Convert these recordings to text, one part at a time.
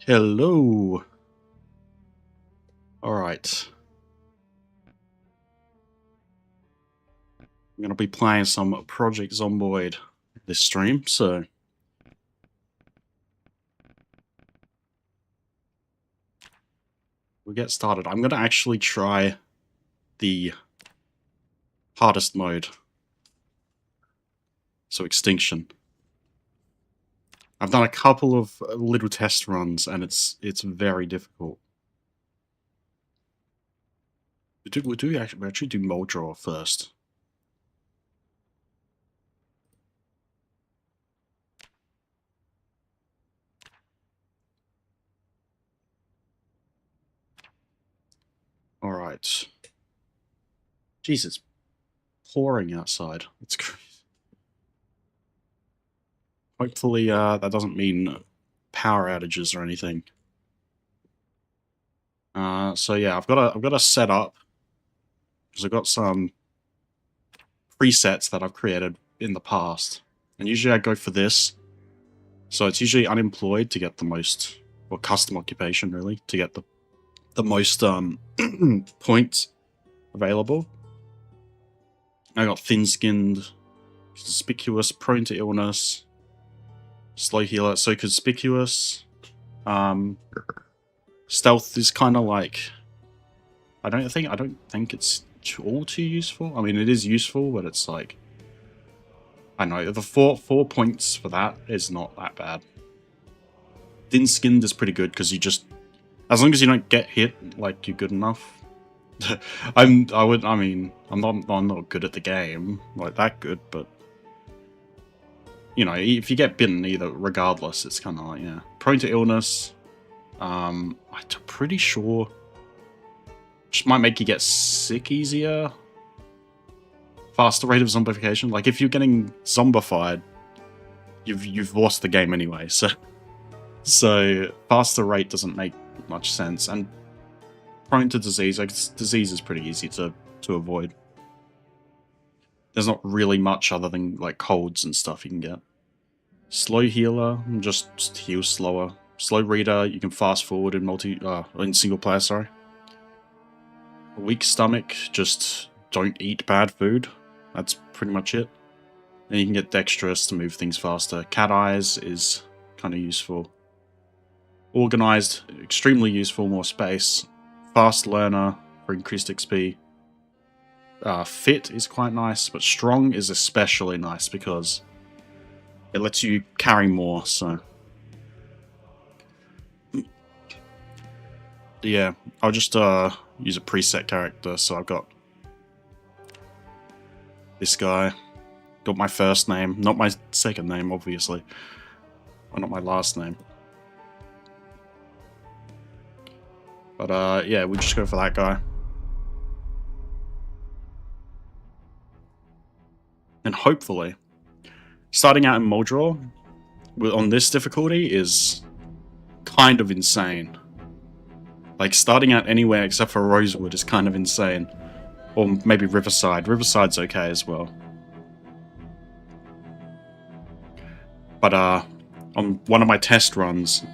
Hello. All right. I'm going to be playing some Project Zomboid this stream, so we'll get started. I'm going to actually try the hardest mode. So Extinction. I've done a couple of little test runs and it's very difficult. We actually do mold draw first. All right. Jesus, pouring outside. It's crazy. Hopefully, that doesn't mean power outages or anything. So yeah, I've got a setup because I've got some presets that I've created in the past, and usually I go for this. So it's usually unemployed to get the most, or custom occupation really, to get the most points available. I got thin-skinned, conspicuous, prone to illness, slow healer. So conspicuous, stealth is kind of like, I don't think it's all too useful. I mean, it is useful, but it's like, I know the four points for that is not that bad. Thin-skinned is pretty good because you just, as long as you don't get hit, like, you're good enough. I'm not good at the game, like that good, but you know, if you get bitten, either regardless, it's kind of like, yeah, prone to illness. I'm pretty sure just might make you get sick easier. Faster rate of zombification. Like if you're getting zombified, you've lost the game anyway. So faster rate doesn't make much sense. And prone to disease, like disease is pretty easy to avoid. There's not really much other than like colds and stuff you can get. Slow healer, just heal slower. Slow reader, you can fast forward in in single player, sorry. Weak stomach, just don't eat bad food. That's pretty much it. And you can get dexterous to move things faster. Cat eyes is kind of useful. Organized, extremely useful, more space. Fast learner for increased XP. Fit is quite nice, but strong is especially nice because it lets you carry more, so. Yeah, I'll just use a preset character, so I've got this guy. Got my first name, not my second name, obviously. Or not my last name. But yeah, we just go for that guy. And hopefully, starting out in Moldra on this difficulty is kind of insane. Like, starting out anywhere except for Rosewood is kind of insane. Or maybe Riverside. Riverside's okay as well. But on one of my test runs,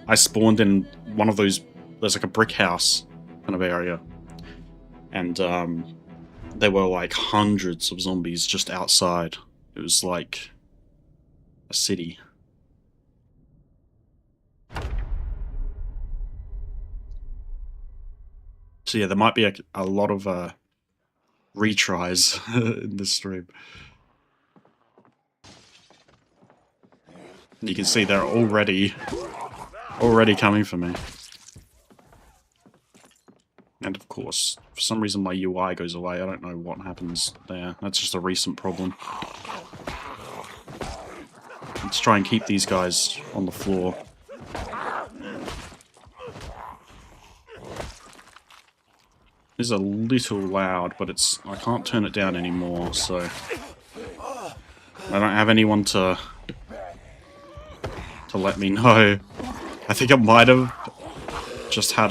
I spawned in one of those, there's like a brick house kind of area. And there were like hundreds of zombies just outside. It was like a city. So yeah, there might be a lot of retries in this stream. You can see they're already coming for me. And of course, for some reason my UI goes away. I don't know what happens there. That's just a recent problem. Let's try and keep these guys on the floor. It is a little loud, but I can't turn it down anymore, so I don't have anyone to let me know. I think I might have just had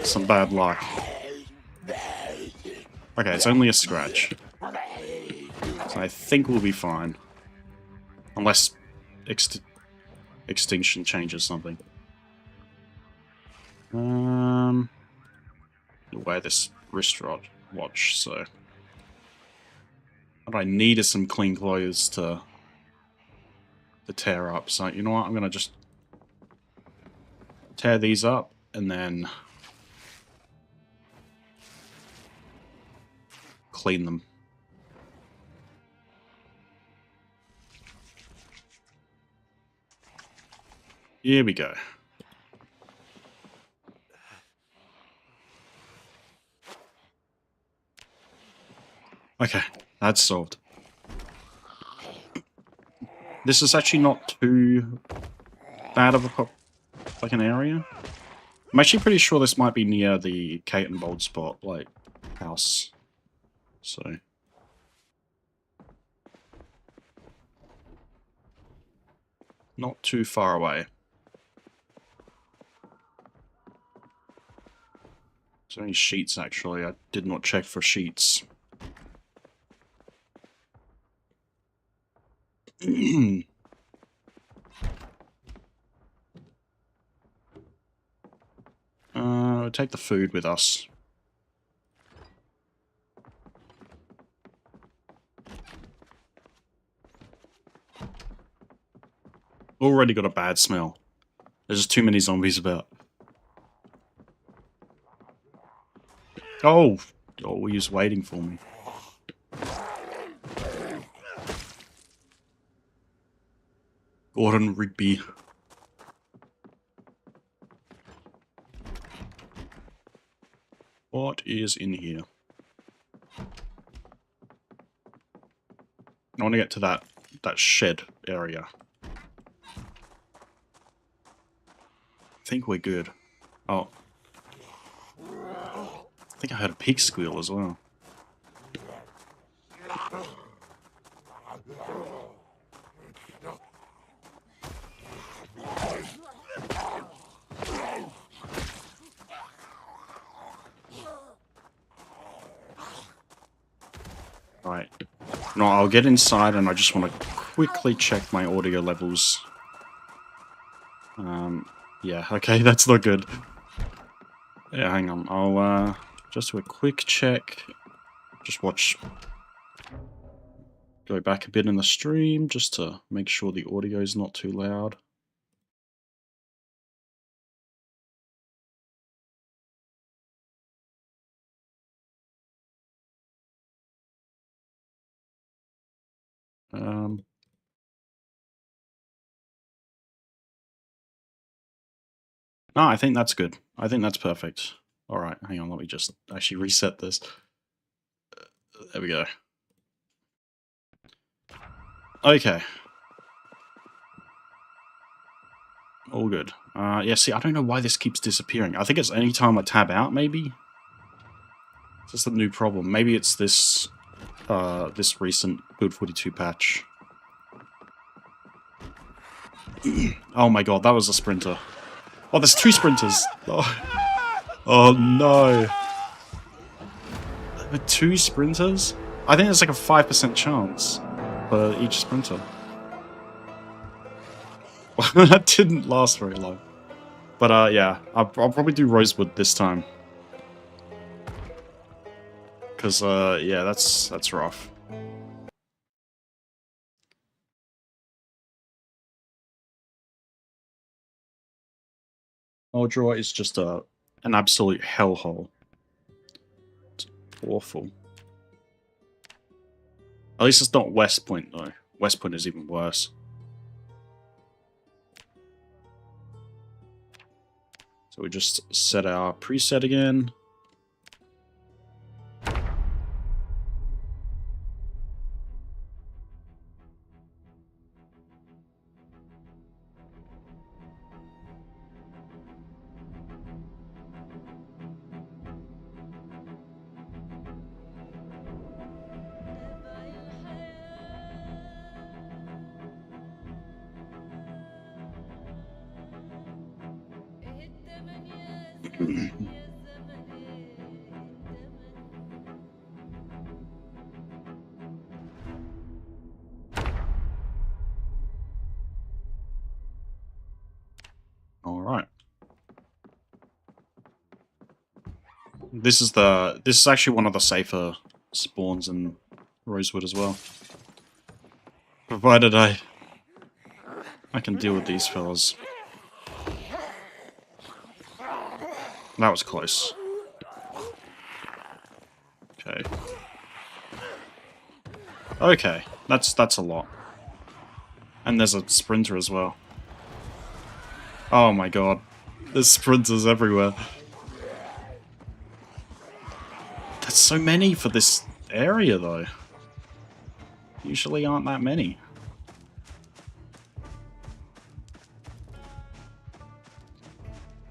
some bad luck. Okay, it's only a scratch. So I think we'll be fine. Unless Extinction changes something. Wear this watch, so what I need is some clean clothes to tear up. So you know what? I'm gonna just tear these up and then clean them. Here we go. Okay, that's solved. This is actually not too bad of like an area. I'm actually pretty sure this might be near the Kate and Bold spot, like, house. So. Not too far away. Is there any sheets, actually? I did not check for sheets. Take the food with us. Already got a bad smell. There's just too many zombies about. Oh! Oh, he's waiting for me. Gordon Rigby. What is in here? I want to get to that shed area. I think we're good. Oh. I think I heard a pig squeal as well. Right. No, I'll get inside and I just want to quickly check my audio levels. Yeah, okay, that's not good. Yeah, hang on. I'll, just do a quick check. Just watch. Go back a bit in the stream just to make sure the audio is not too loud. No, I think that's good. I think that's perfect. Alright, hang on, let me just actually reset this. There we go. Okay. All good. Yeah, see, I don't know why this keeps disappearing. I think it's any time I tab out, maybe? It's just a new problem. Maybe it's this, this recent Build 42 patch. Oh my god, that was a sprinter. Oh, there's two sprinters! Oh no! There are two sprinters? I think there's like a 5% chance for each sprinter. That didn't last very long. But yeah, I'll probably do Rosewood this time. Because, yeah, that's rough. Eldra is just an absolute hellhole. It's awful. At least it's not West Point, though. West Point is even worse. So we just set our preset again. Alright. This is actually one of the safer spawns in Rosewood as well. Provided I can deal with these fellas. That was close. Okay. Okay, that's a lot. And there's a sprinter as well. Oh my god. There's sprinters everywhere. There's so many for this area though. Usually aren't that many.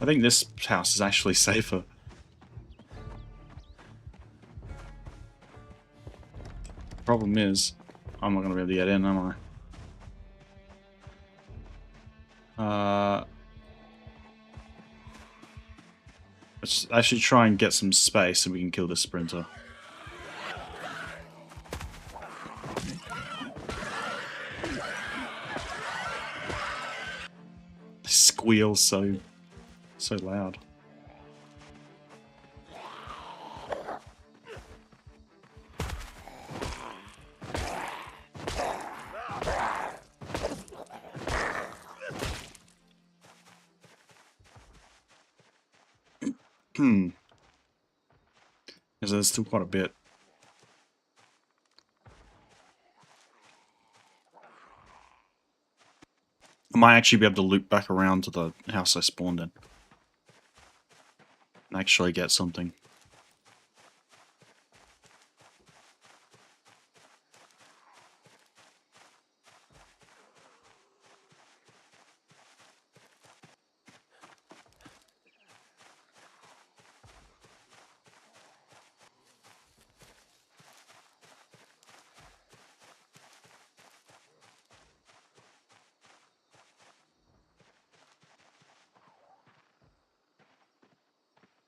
I think this house is actually safer. Problem is, I'm not going to be able to get in, am I? Let's actually try and get some space so we can kill this sprinter. They squeal so loud. Because there's still quite a bit. I might actually be able to loop back around to the house I spawned in. And actually get something.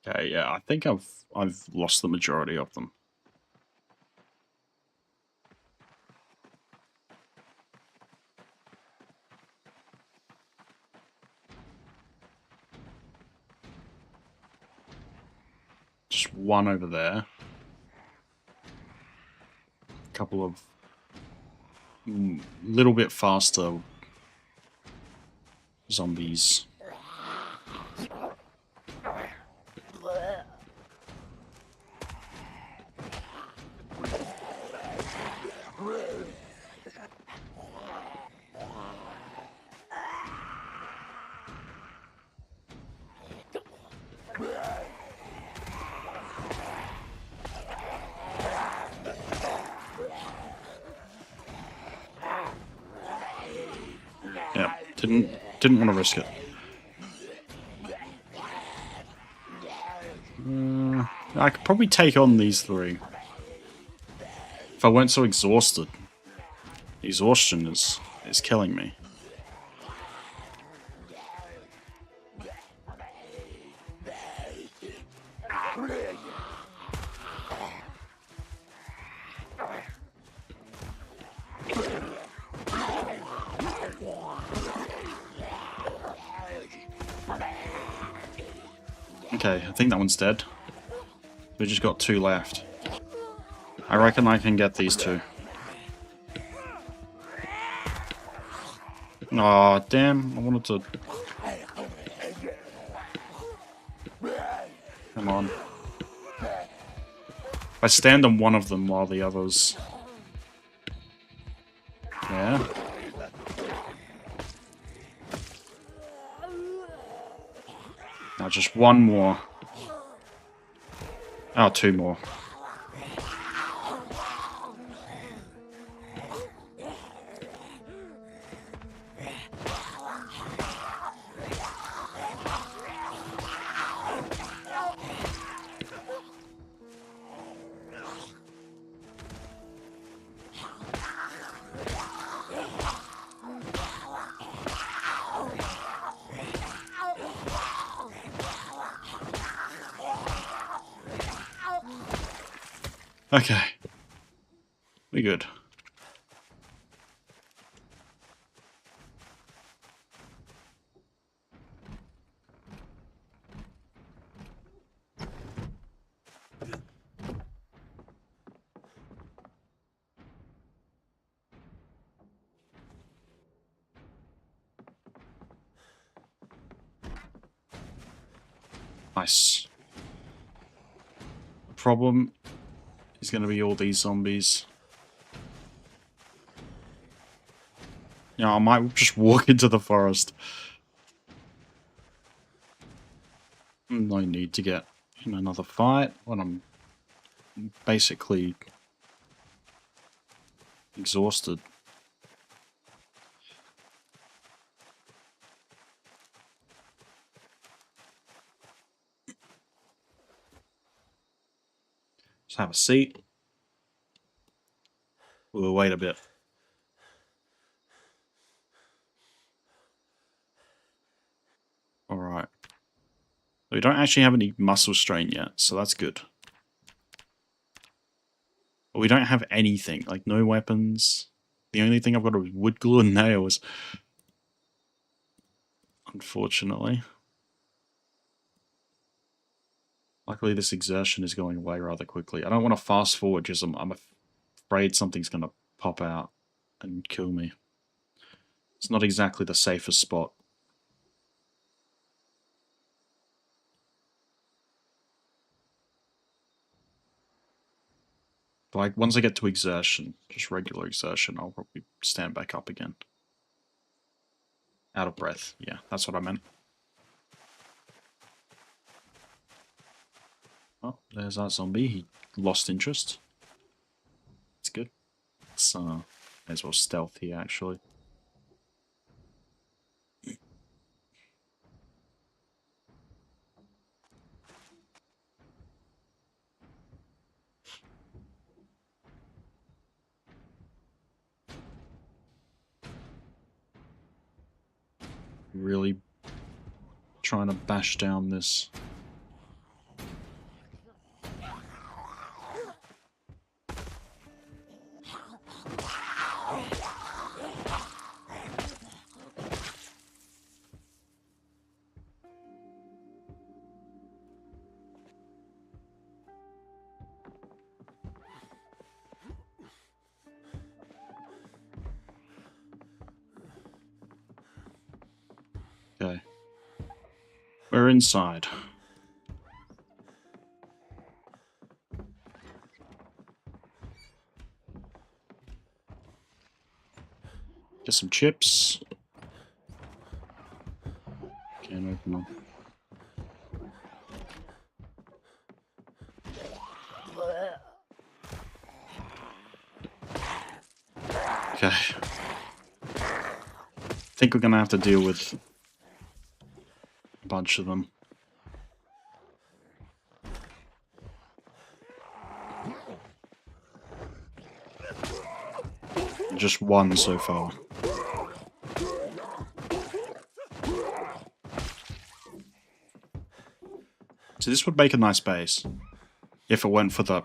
Okay, yeah, I think I've lost the majority of them. Just one over there. A couple of little bit faster zombies. Yeah, didn't want to risk it. I could probably take on these three. If I weren't so exhausted. Exhaustion is killing me. Okay, I think that one's dead. We just got two left. I reckon I can get these two. Aw, damn, I wanted to... Come on. I stand on one of them while the others... Yeah? Now just one more. Oh, two more. Okay. We good. Nice. The problem is going to be all these zombies. Yeah, I might just walk into the forest. No need to get in another fight when I'm basically exhausted. Just have a seat. We'll wait a bit. Alright. We don't actually have any muscle strain yet, so that's good. But we don't have anything, like no weapons. The only thing I've got is wood glue and nails. Unfortunately. Luckily this exertion is going away rather quickly. I don't want to fast forward because I'm afraid something's going to pop out and kill me. It's not exactly the safest spot. Like, once I get to exertion, just regular exertion, I'll probably stand back up again. Out of breath. Yeah, that's what I meant. Oh, there's that zombie. He lost interest. It's good. It's, may as well stealth here, actually. Really trying to bash down this. Okay. We're inside. Get some chips. Can't open them. Okay. I think we're gonna have to deal with a bunch of them. Just one so far. So this would make a nice base if it went for that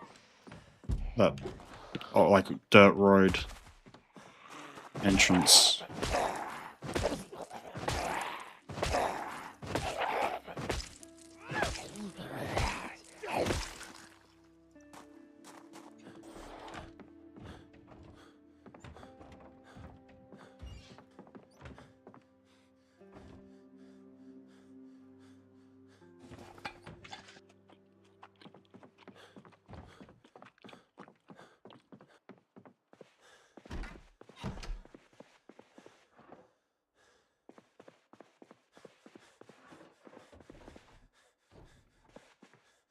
like dirt road entrance.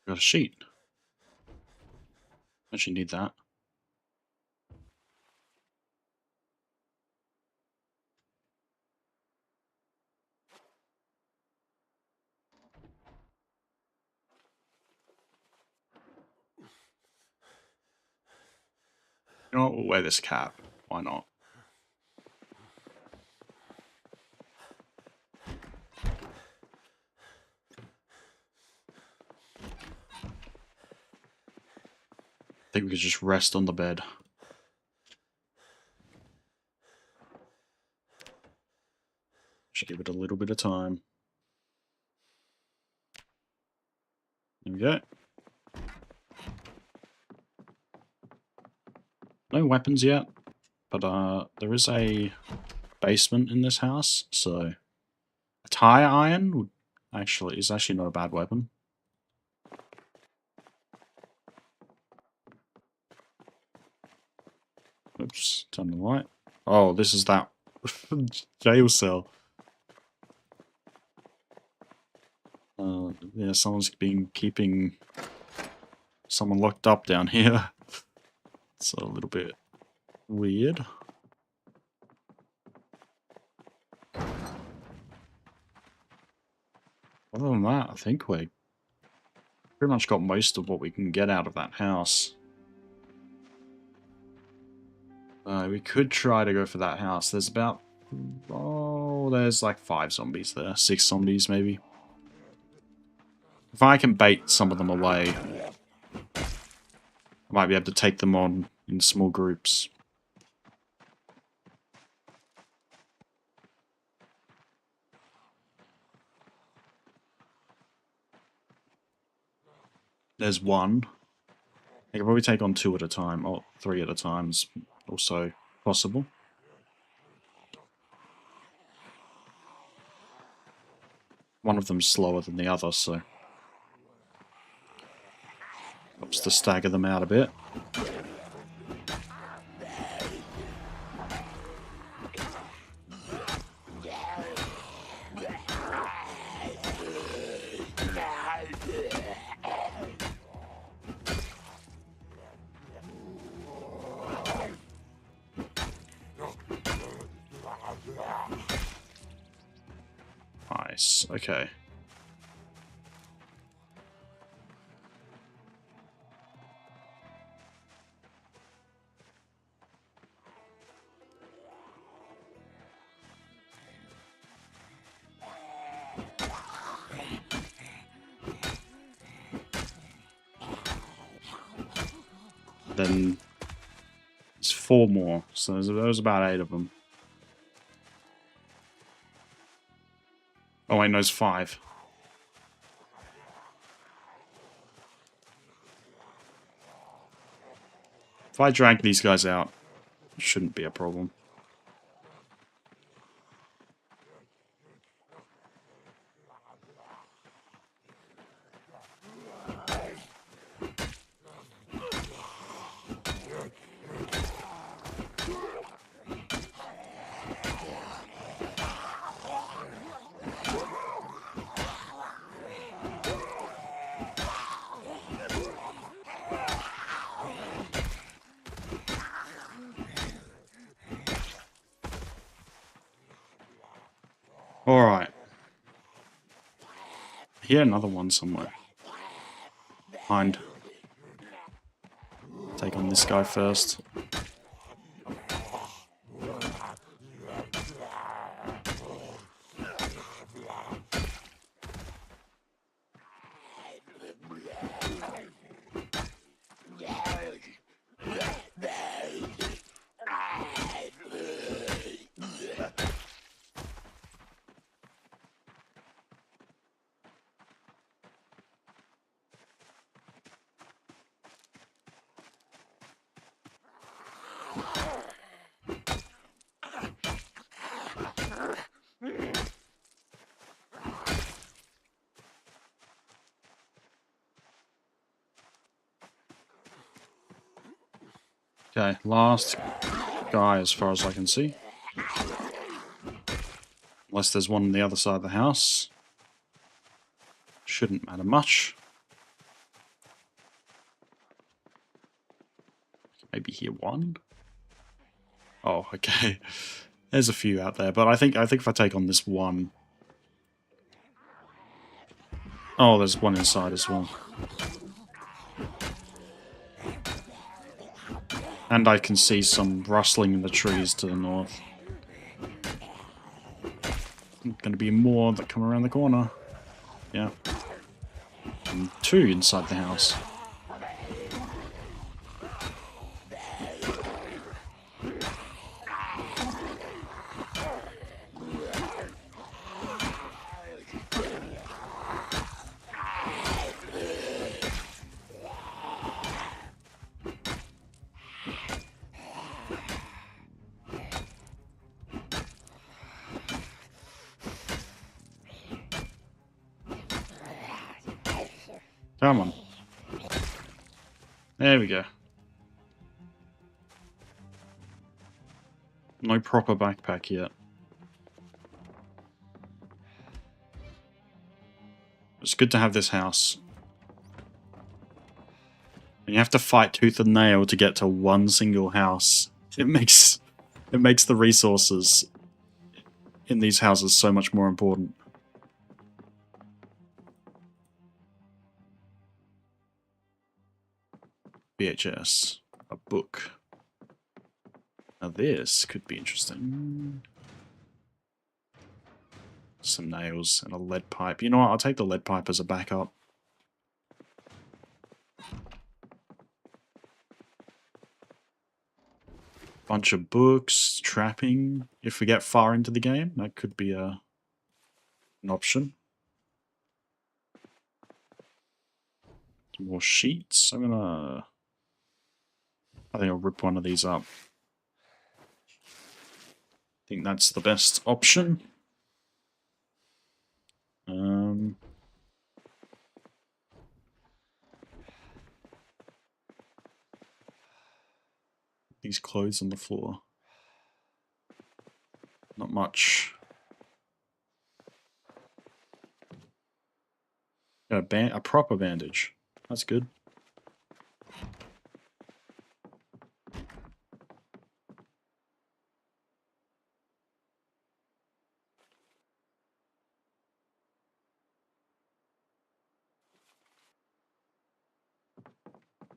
Got a sheet. Actually need that. You know what, we'll wear this cap. Why not? I think we could just rest on the bed. Should give it a little bit of time. There we go. No weapons yet, but there is a basement in this house, so a tire iron is actually not a bad weapon. Oops, turn the light. Oh, this is that jail cell. Yeah, someone's been keeping someone locked up down here. It's a little bit weird. Other than that, I think we pretty much got most of what we can get out of that house. We could try to go for that house. There's about... Oh, there's like 5 zombies there. 6 zombies, maybe. If I can bait some of them away, I might be able to take them on in small groups. There's one. I can probably take on 2 at a time, or 3 at a time is also possible. One of them's slower than the other, so helps to stagger them out a bit. Nice, okay. Then there's 4 more, so there's about 8 of them. Oh wait, no, there's 5. If I drag these guys out, it shouldn't be a problem. Alright. Here, another one somewhere. Behind. Take on this guy first. Okay, last guy as far as I can see. Unless there's one on the other side of the house. Shouldn't matter much. Maybe here one? Oh, okay. There's a few out there, but I think if I take on this one... Oh, there's one inside as well. And I can see some rustling in the trees to the north. Gonna be more that come around the corner. Yeah. And 2 inside the house. Come on. There we go. No proper backpack yet. It's good to have this house. And you have to fight tooth and nail to get to one single house. It makes the resources in these houses so much more important. VHS. A book. Now this could be interesting. Some nails and a lead pipe. You know what? I'll take the lead pipe as a backup. Bunch of books, trapping. If we get far into the game, that could be an option. More sheets. I think I'll rip one of these up. I think that's the best option. These clothes on the floor. Not much. A proper bandage. That's good.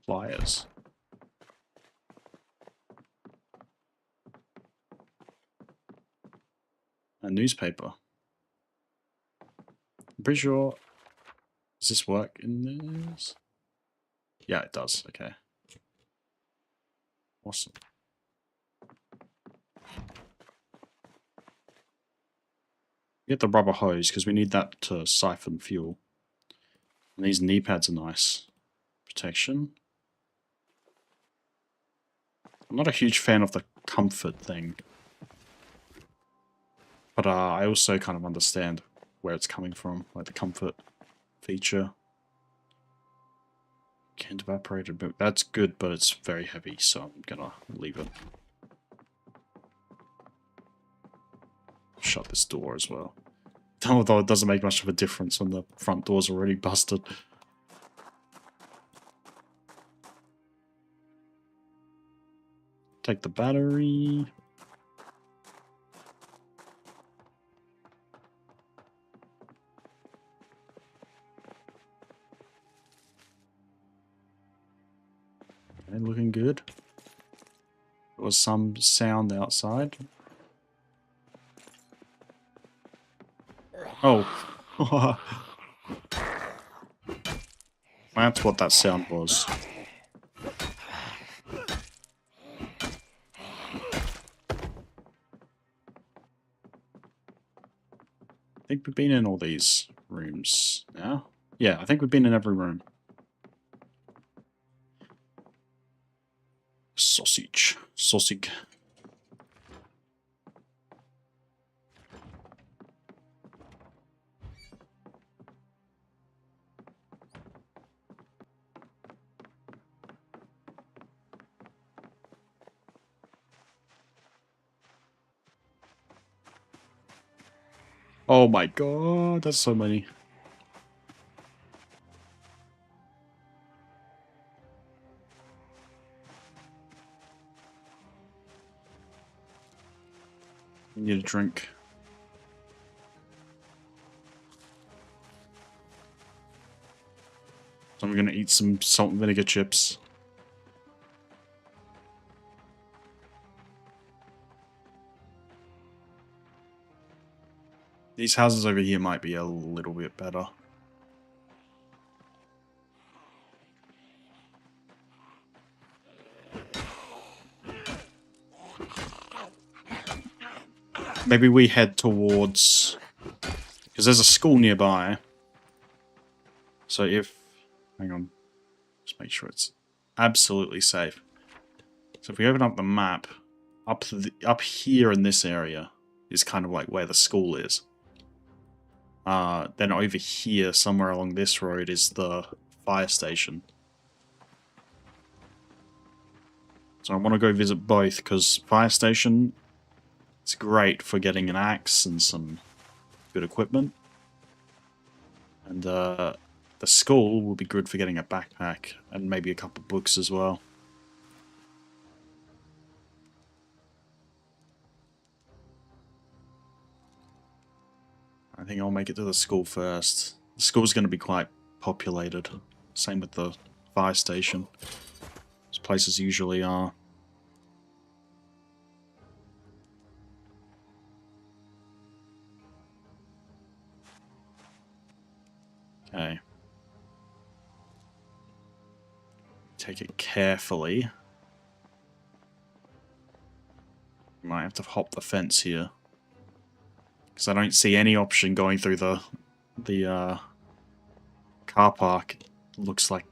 Flyers. A newspaper. I'm pretty sure... Does this work in this? Yeah, it does. Okay. Awesome. Get the rubber hose, because we need that to siphon fuel. And these knee pads are nice. Protection. I'm not a huge fan of the comfort thing. But I also kind of understand where it's coming from, like the comfort feature. Can't evaporate it, but that's good, but it's very heavy, so I'm gonna leave it. Shut this door as well. Although it doesn't make much of a difference when the front door's already busted. Take the battery. Okay, looking good. There was some sound outside. Oh. That's what that sound was. I think we've been in all these rooms now. Yeah, I think we've been in every room. Sausage. Sausage. Oh my god, that's so many. I need a drink. So I'm gonna eat some salt and vinegar chips. These houses over here might be a little bit better. Maybe we head towards... Because there's a school nearby. So if... Hang on. Just make sure it's absolutely safe. So if we open up the map, up here in this area is kind of like where the school is. Then over here, somewhere along this road, is the fire station. So I want to go visit both, because fire station It's great for getting an axe and some good equipment. And the skull will be good for getting a backpack and maybe a couple books as well. I think I'll make it to the school first. The school's going to be quite populated. Same with the fire station. Those places usually are. Okay. Take it carefully. Might have to hop the fence here. Because I don't see any option going through the car park. It looks like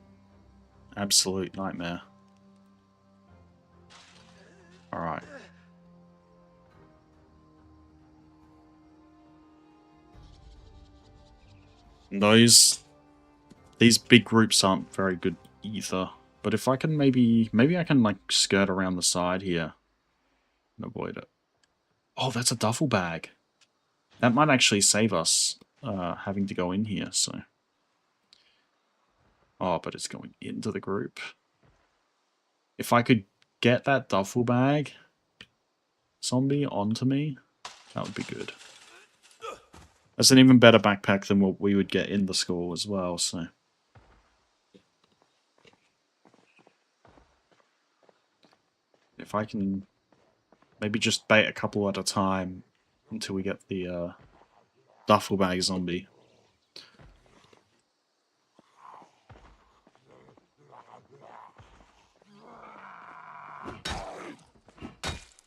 absolute nightmare. Alright. These big groups aren't very good either. But if I can maybe I can like skirt around the side here and avoid it. Oh, that's a duffel bag. That might actually save us having to go in here, so. Oh, but it's going into the group. If I could get that duffel bag zombie onto me, that would be good. That's an even better backpack than what we would get in the school as well, so. If I can maybe just bait a couple at a time until we get the duffel bag zombie.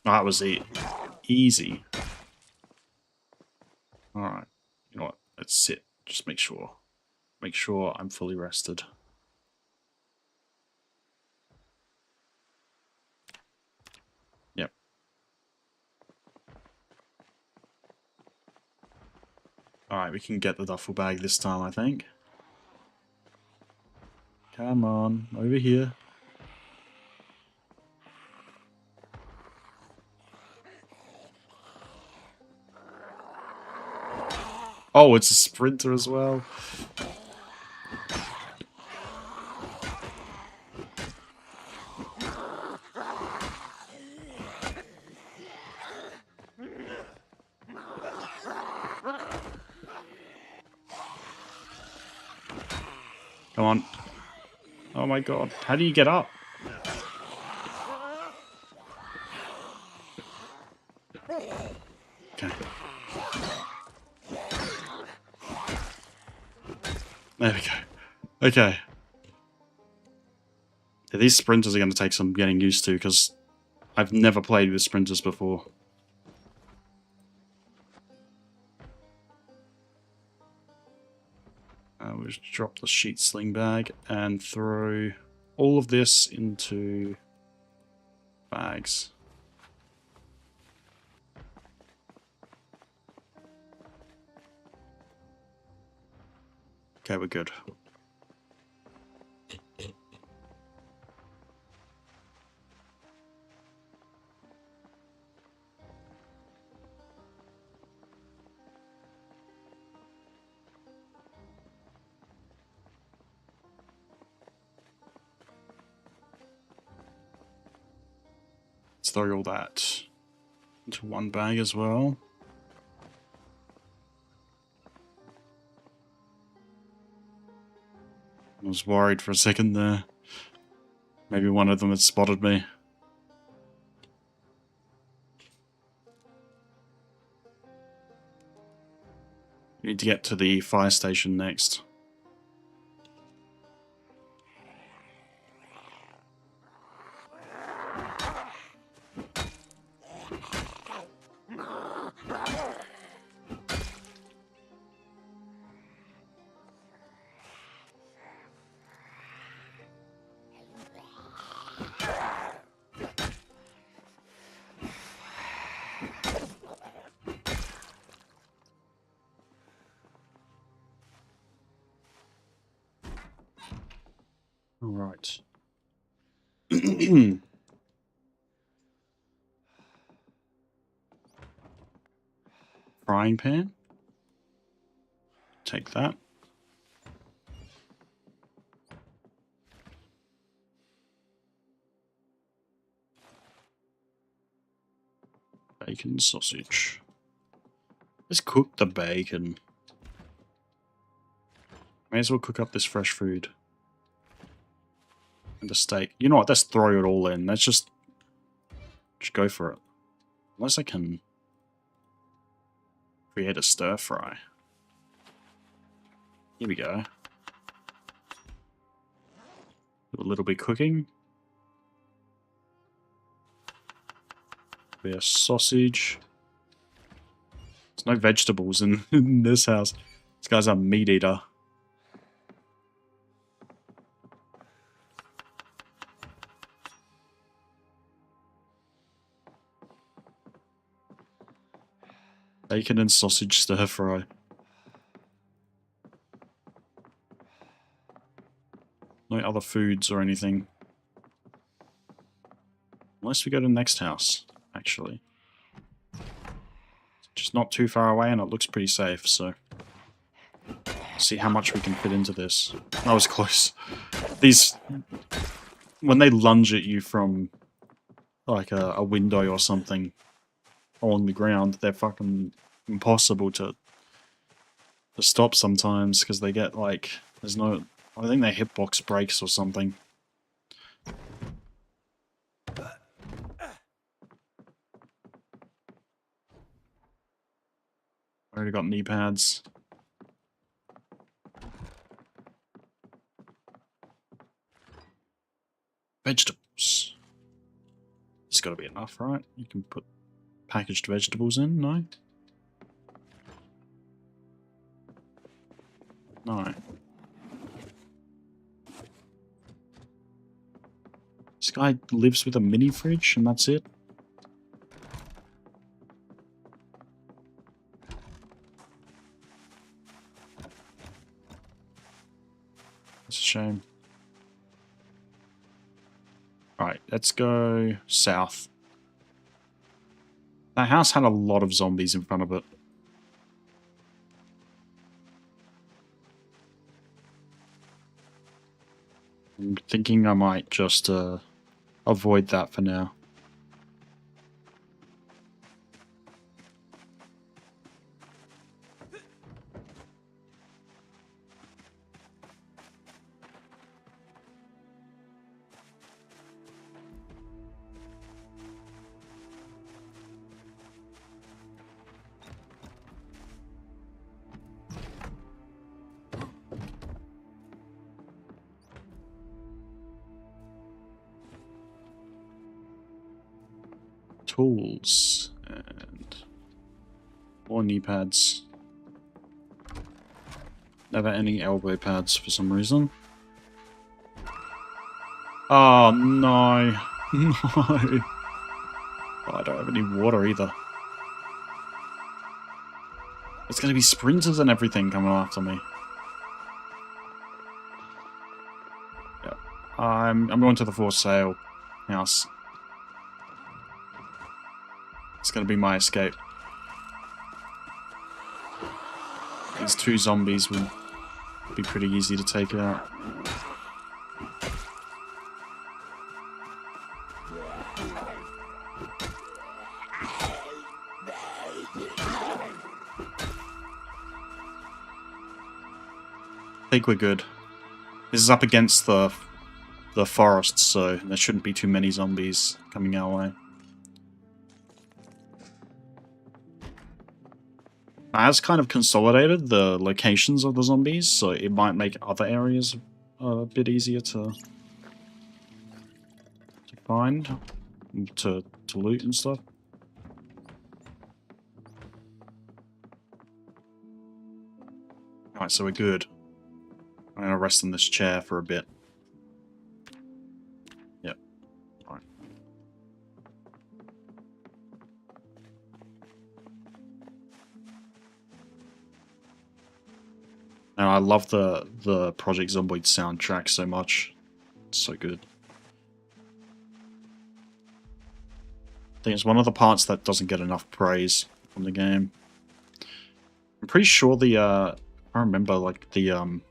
That was it. Easy. Alright. You know what? Let's sit. Just make sure. Make sure I'm fully rested. Yep. Alright, we can get the duffel bag this time, I think. Come on, over here. Oh, it's a sprinter as well. Come on. Oh my god. How do you get up? Okay. There we go. Okay. Yeah, these sprinters are going to take some getting used to, because I've never played with sprinters before. We'll just drop the sheet sling bag and throw all of this into bags. Okay, we're good. Let's throw all that into one bag as well. I was worried for a second there. Maybe one of them had spotted me. We need to get to the fire station next. All right. frying pan. Take that. Bacon sausage. Let's cook the bacon. May as well cook up this fresh food. And the steak. You know what? Let's throw it all in. Let's just go for it. Unless I can create a stir fry. Here we go. Do a little bit cooking. Be a sausage. There's no vegetables in this house. This guy's a meat eater. Bacon and sausage stir fry. No other foods or anything. Unless we go to the next house, actually. It's just not too far away and it looks pretty safe, so... See how much we can fit into this. That was close. These... When they lunge at you from, like, a window or something along the ground, they're fucking impossible to stop sometimes, because they get, like... There's no... I think their hitbox breaks or something. Already got knee pads. Vegetables. It's got to be enough, right? You can put packaged vegetables in, no? No. This guy lives with a mini fridge and that's it? That's a shame. Right, let's go south. That house had a lot of zombies in front of it. I'm thinking I might just avoid that for now. Tools and more knee pads. Never any elbow pads for some reason. Oh no. No. Oh, I don't have any water either. It's gonna be sprinters and everything coming after me. Yep. I'm going to the for sale house. It's gonna be my escape. These two zombies will be pretty easy to take out. I think we're good. This is up against the forest, so there shouldn't be too many zombies coming our way. It has kind of consolidated the locations of the zombies, so it might make other areas a bit easier to find, to loot and stuff. Alright, so we're good. I'm gonna rest in this chair for a bit. Yep. Alright. And I love the Project Zomboid soundtrack so much. It's so good. I think it's one of the parts that doesn't get enough praise from the game. pretty sure I remember like the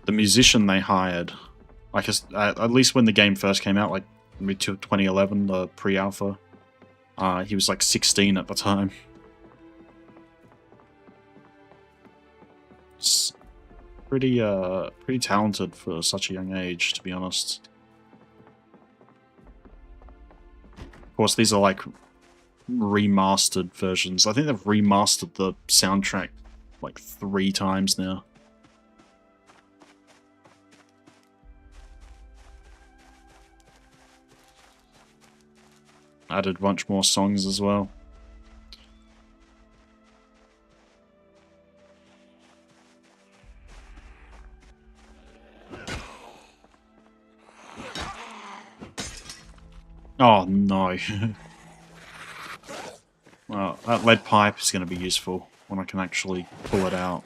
musician they hired, like at least when the game first came out, like mid 2011, the pre-alpha, he was like 16 at the time. It's pretty talented for such a young age, to be honest. Of course, these are like remastered versions. I think they've remastered the soundtrack like 3 times now. Added a bunch more songs as well. Oh no. Well, that lead pipe is going to be useful when I can actually pull it out.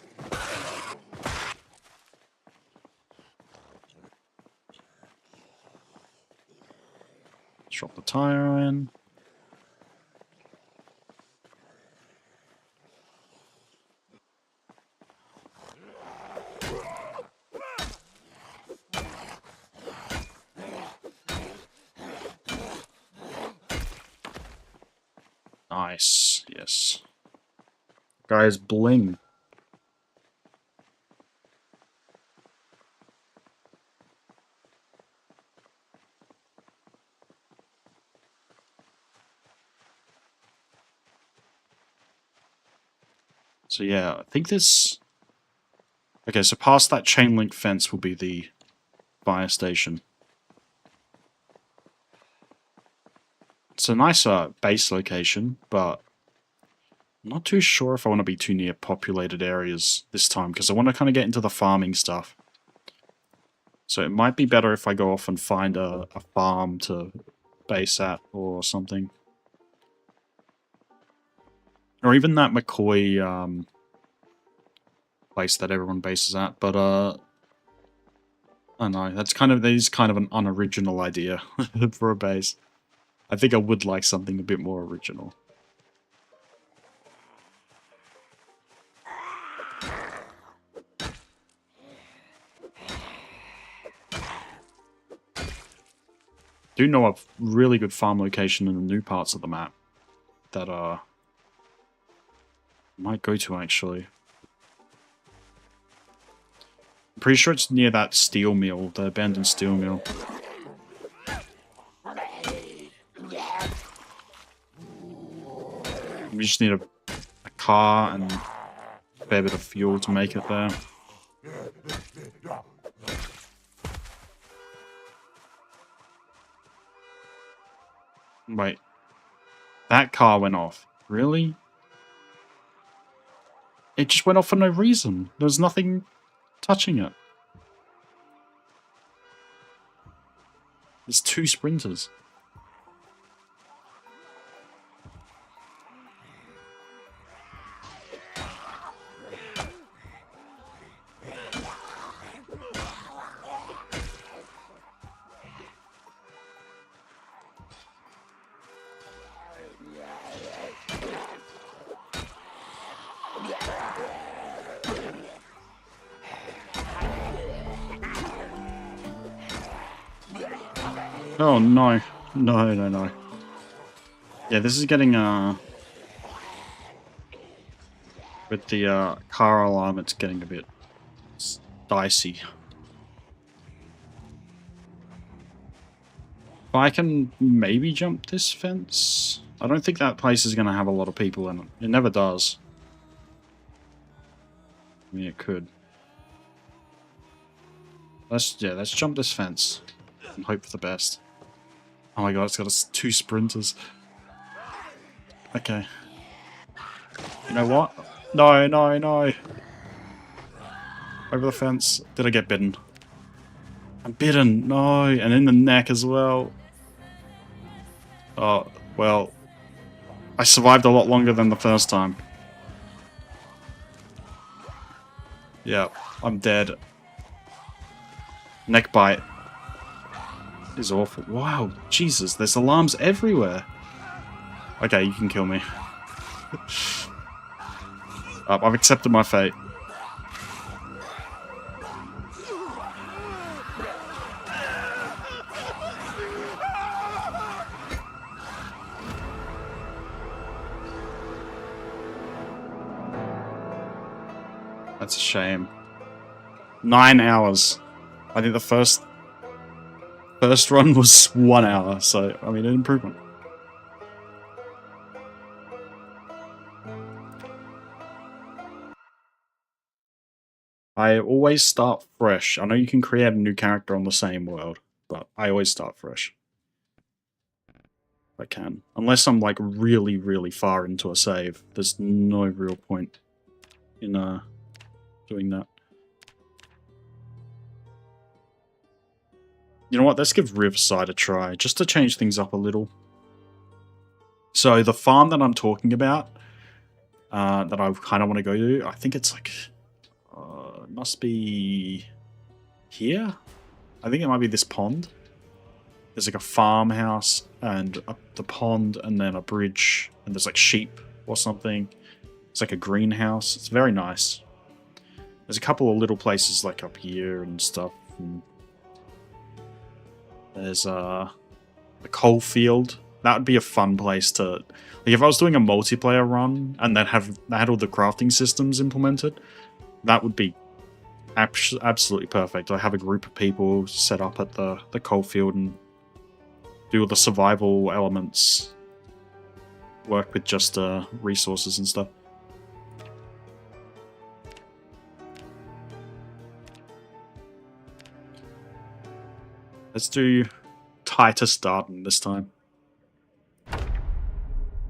Drop the tire in. Nice, yes. Guys, bling. So yeah, I think this... Okay, so past that chain link fence will be the fire station. It's a nice base location, but I'm not too sure if I want to be too near populated areas this time, because I want to kind of get into the farming stuff. So it might be better if I go off and find a farm to base at or something. Or even that McCoy place that everyone bases at, but I don't know, that is kind of an unoriginal idea for a base. I think I would like something a bit more original. Do know a really good farm location in the new parts of the map that I might go to actually. I'm pretty sure it's near that steel mill, the abandoned steel mill. We just need a car and a fair bit of fuel to make it there. Wait. That car went off. Really? It just went off for no reason. There was nothing touching it. There's 2 sprinters. Oh no. No. Yeah, this is getting with the car alarm, it's getting a bit dicey. If I can maybe jump this fence? I don't think that place is going to have a lot of people in it. It never does. I mean, it could. Let's jump this fence and hope for the best. Oh my god, it's got 2 sprinters. Okay. You know what? No. Over the fence. Did I get bitten? I'm bitten. No. And in the neck as well. Oh, well. I survived a lot longer than the first time. Yeah, I'm dead. Neck bite is awful. Wow, Jesus, there's alarms everywhere. Okay, you can kill me. I've accepted my fate. That's a shame. 9 hours. I think the first run was 1 hour, so I mean an improvement. I always start fresh. I know you can create a new character on the same world, but I always start fresh. If I can. Unless I'm like really, really far into a save. There's no real point in doing that. You know what, let's give Riverside a try, just to change things up a little. So the farm that I'm talking about, that I kind of want to go to, I think it's like, it must be here? I think it might be this pond. There's like a farmhouse and the pond and then a bridge and there's like sheep or something. It's like a greenhouse. It's very nice. There's a couple of little places like up here and stuff. And there's the coal field. That would be a fun place to... Like if I was doing a multiplayer run and then had all the crafting systems implemented, that would be absolutely perfect. I have a group of people set up at the coal field and do all the survival elements. Work with just resources and stuff. Let's do Titus Darton this time.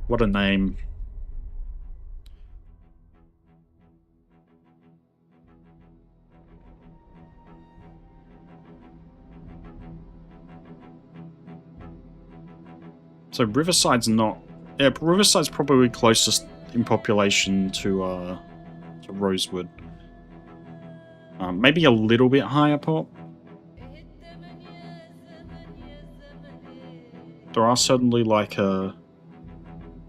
What a name. So Riverside's not... Yeah, Riverside's probably closest in population to Rosewood. Maybe a little bit higher pop. There are certainly like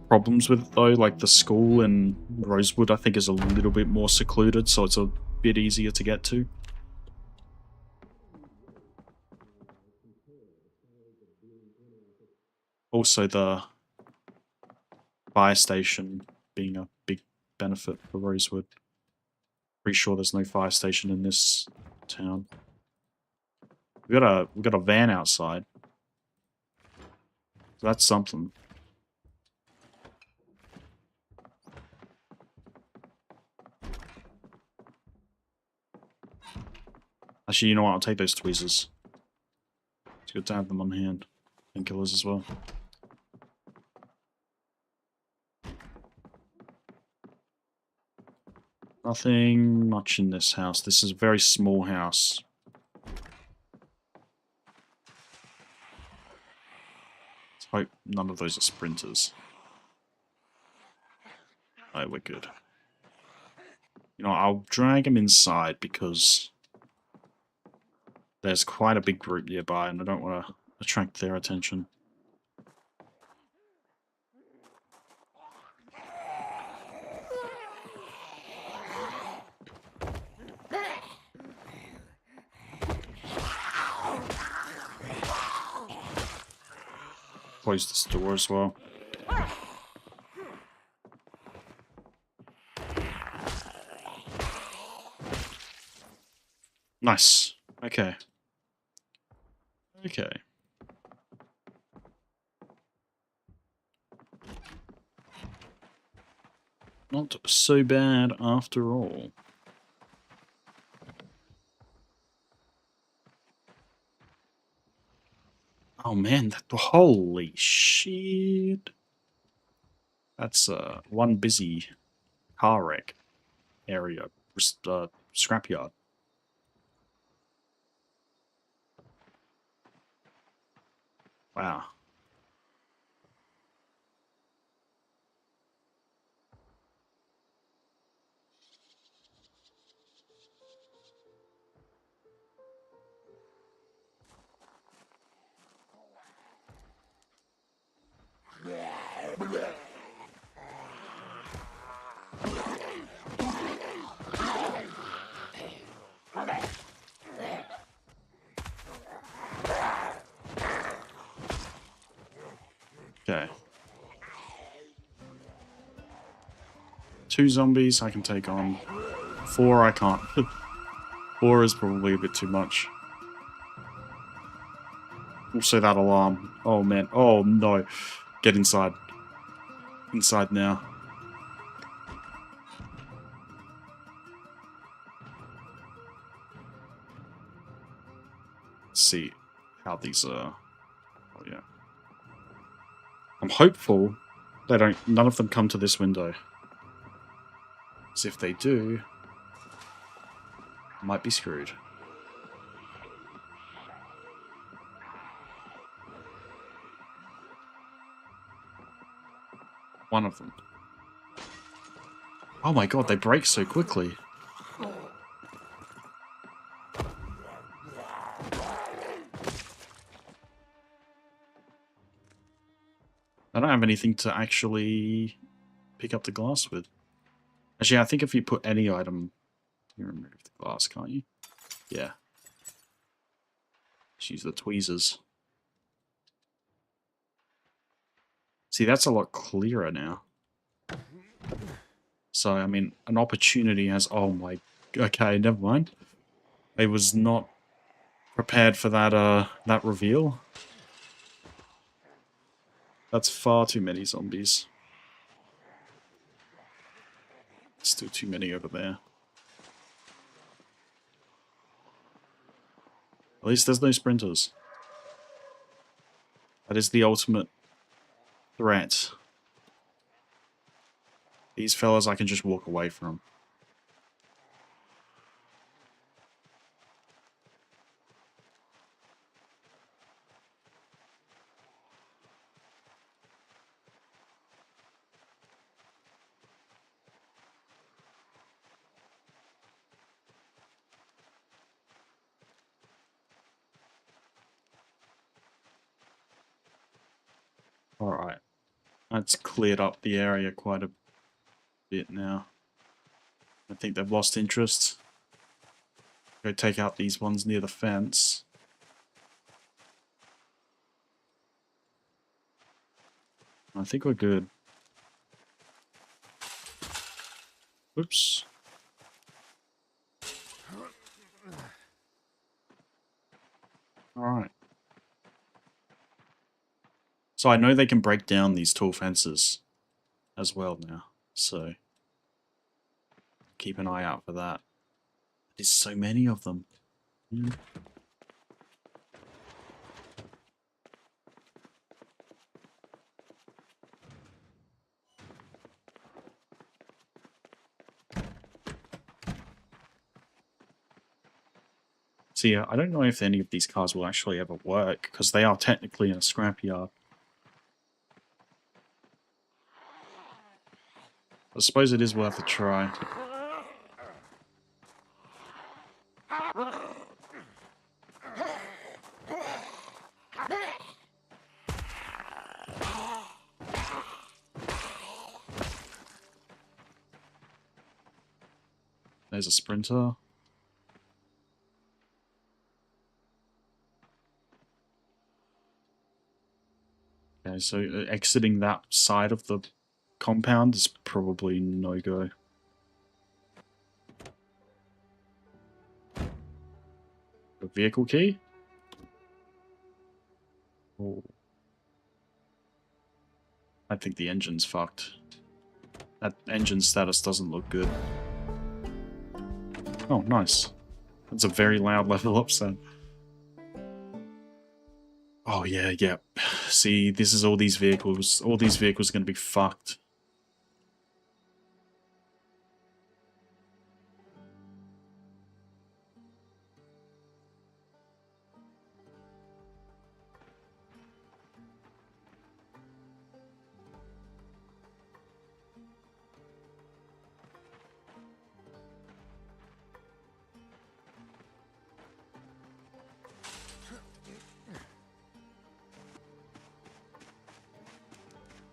problems with it though, like the school in Rosewood I think is a little bit more secluded, so it's a bit easier to get to. Also the fire station being a big benefit for Rosewood. Pretty sure there's no fire station in this town. We got a van outside. So that's something. Actually, you know what? I'll take those tweezers. It's good to have them on hand. Painkillers as well. Nothing much in this house. This is a very small house. Let's hope none of those are sprinters. Oh, we're good. You know, I'll drag them inside because there's quite a big group nearby and I don't want to attract their attention. Close this door as well. Nice. Okay. Okay. Not so bad after all. Oh man, holy shit. That's one busy car wreck area, scrapyard. Wow. Okay. 2 zombies I can take on. 4 I can't. 4 is probably a bit too much. Also that alarm. Oh man. Oh no. Get inside. Inside now. Let's see how these are. Oh yeah. I'm hopeful they don't. None of them come to this window. Because if they do, I might be screwed. One of them. Oh my god, they break so quickly. I don't have anything to actually pick up the glass with. Actually, I think if you put any item, you remove the glass, can't you? Yeah. Just use the tweezers. See, that's a lot clearer now. So, I mean, an opportunity has... Oh my... Okay, never mind. I was not prepared for that reveal. That's far too many zombies. Still too many over there. At least there's no sprinters. That is the ultimate threat. These fellas I can just walk away from. Alright. That's cleared up the area quite a bit now. I think they've lost interest. Go take out these ones near the fence. I think we're good. Oops. Alright. So I know they can break down these tall fences as well now. So keep an eye out for that. There's so many of them. See, I don't know if any of these cars will actually ever work, because they are technically in a scrapyard. I suppose it is worth a try. There's a sprinter. Okay, so exiting that side of the compound is probably no-go. A vehicle key? Oh. I think the engine's fucked. That engine status doesn't look good. Oh, nice. That's a very loud level up sound. Oh, yeah, yeah. See, this is all these vehicles. All these vehicles are going to be fucked.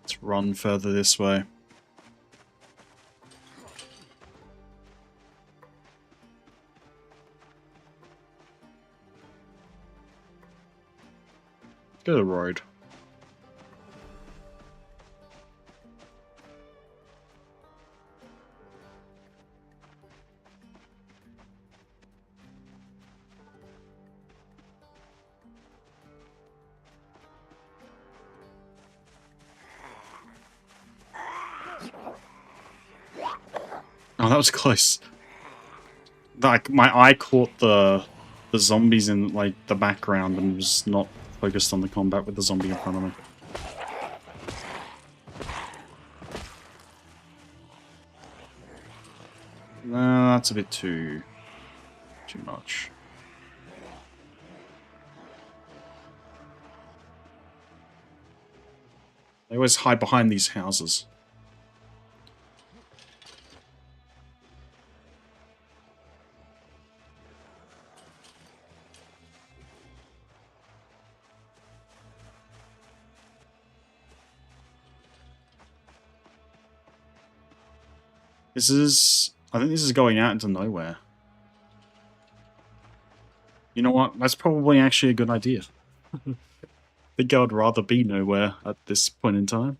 Let's run further this way. Go to the road. Oh, that was close. Like, my eye caught the zombies in, like, the background and was not focused on the combat with the zombie in front of me. Nah, that's a bit too much. They always hide behind these houses. I think this is going out into nowhere. You know what? That's probably actually a good idea. I think I would rather be nowhere at this point in time.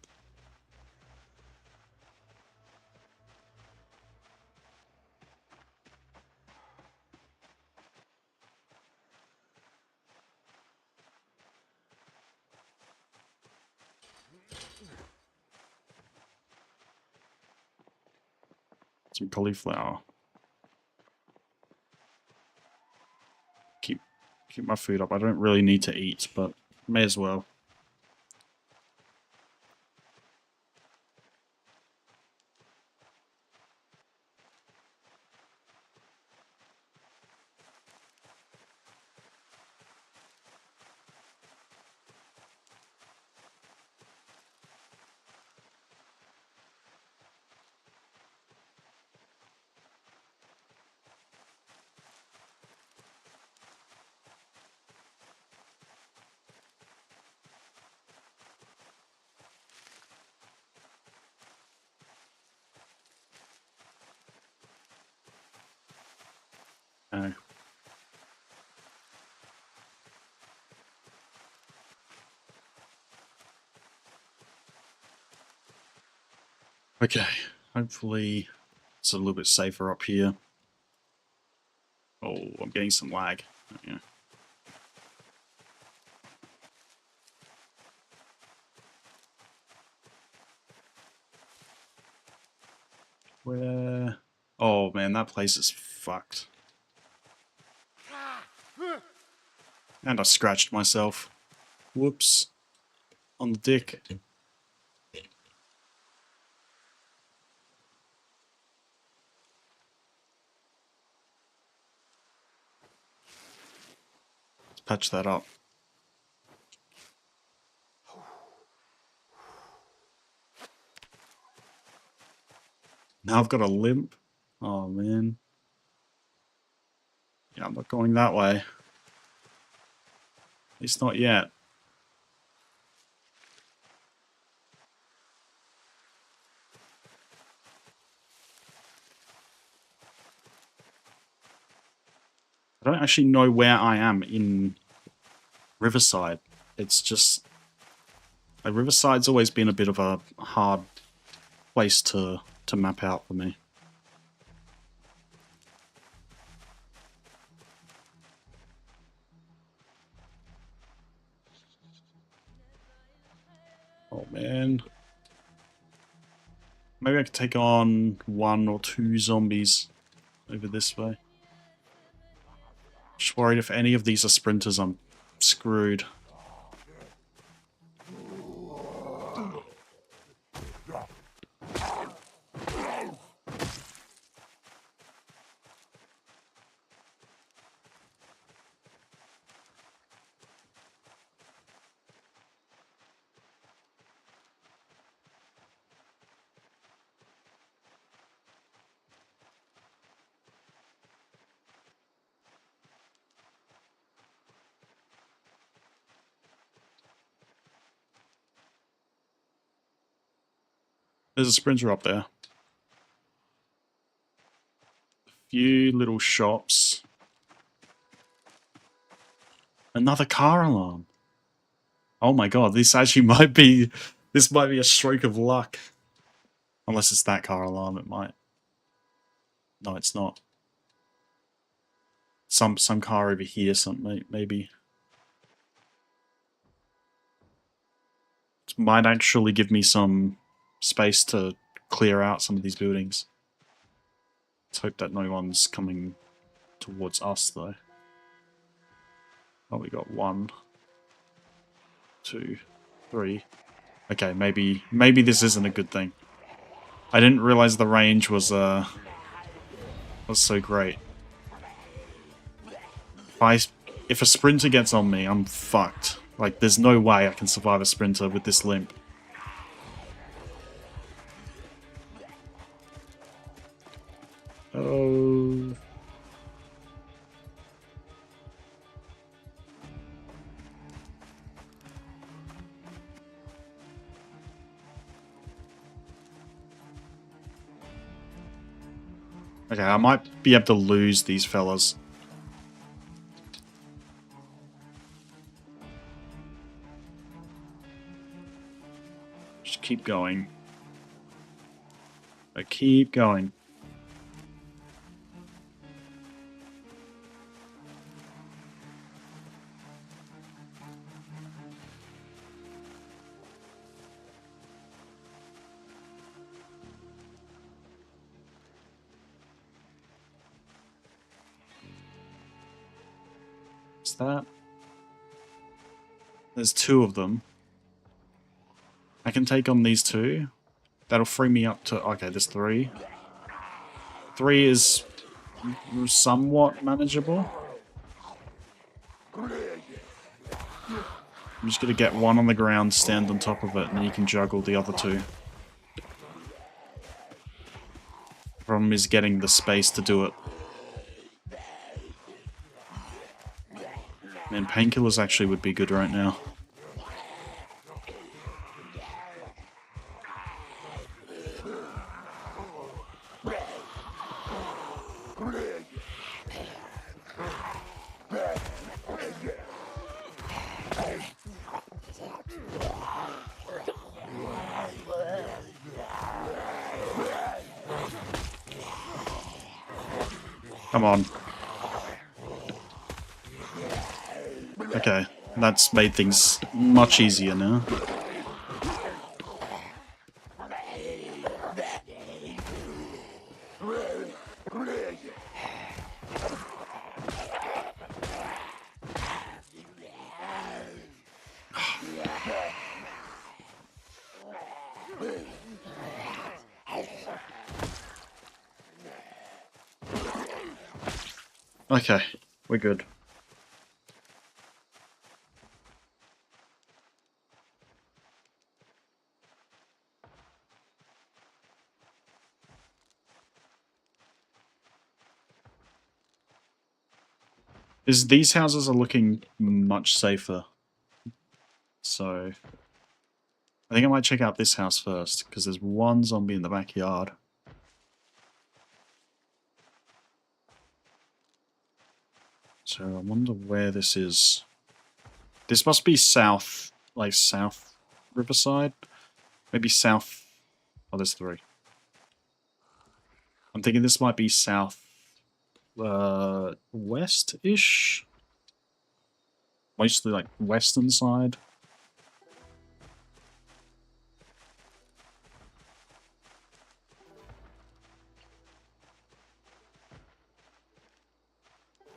Some cauliflower. Keep my food up. I don't really need to eat, but may as well. Uh, okay, hopefully it's a little bit safer up here. Oh, I'm getting some lag. Yeah. Where? Oh man, that place is fucked. And I scratched myself. Whoops. On the dick. Let's patch that up. Now I've got a limp. Oh man. Yeah, I'm not going that way. At least not yet. I don't actually know where I am in Riverside. It's just... Like, Riverside's always been a bit of a hard place to map out for me. Oh man. Maybe I could take on 1 or 2 zombies over this way. Just worried if any of these are sprinters, I'm screwed. There's a sprinter up there. Few little shops. Another car alarm. Oh my god, this actually might be... This might be a stroke of luck. Unless it's that car alarm, it might. No, it's not. Some car over here, something maybe. It might actually give me some space to clear out some of these buildings. Let's hope that no one's coming towards us, though. Oh, we got 1, 2, 3. Okay, maybe this isn't a good thing. I didn't realize the range was so great. If a sprinter gets on me, I'm fucked. Like, there's no way I can survive a sprinter with this limp. Oh. Okay, I might be able to lose these fellas. Just keep going. I keep going. What's that? There's 2 of them. I can take on these 2. That'll free me up to... Okay, there's 3. 3 is somewhat manageable. I'm just going to get 1 on the ground, stand on top of it, and then you can juggle the other 2. Problem is getting the space to do it. Man, painkillers actually would be good right now. Come on. Okay, that's made things much easier now. Okay, we're good. These houses are looking much safer. So I think I might check out this house first, because there's 1 zombie in the backyard. So I wonder where this is. This must be south, like south Riverside? Maybe south... Oh, there's 3. I'm thinking this might be south... west-ish? Mostly like western side.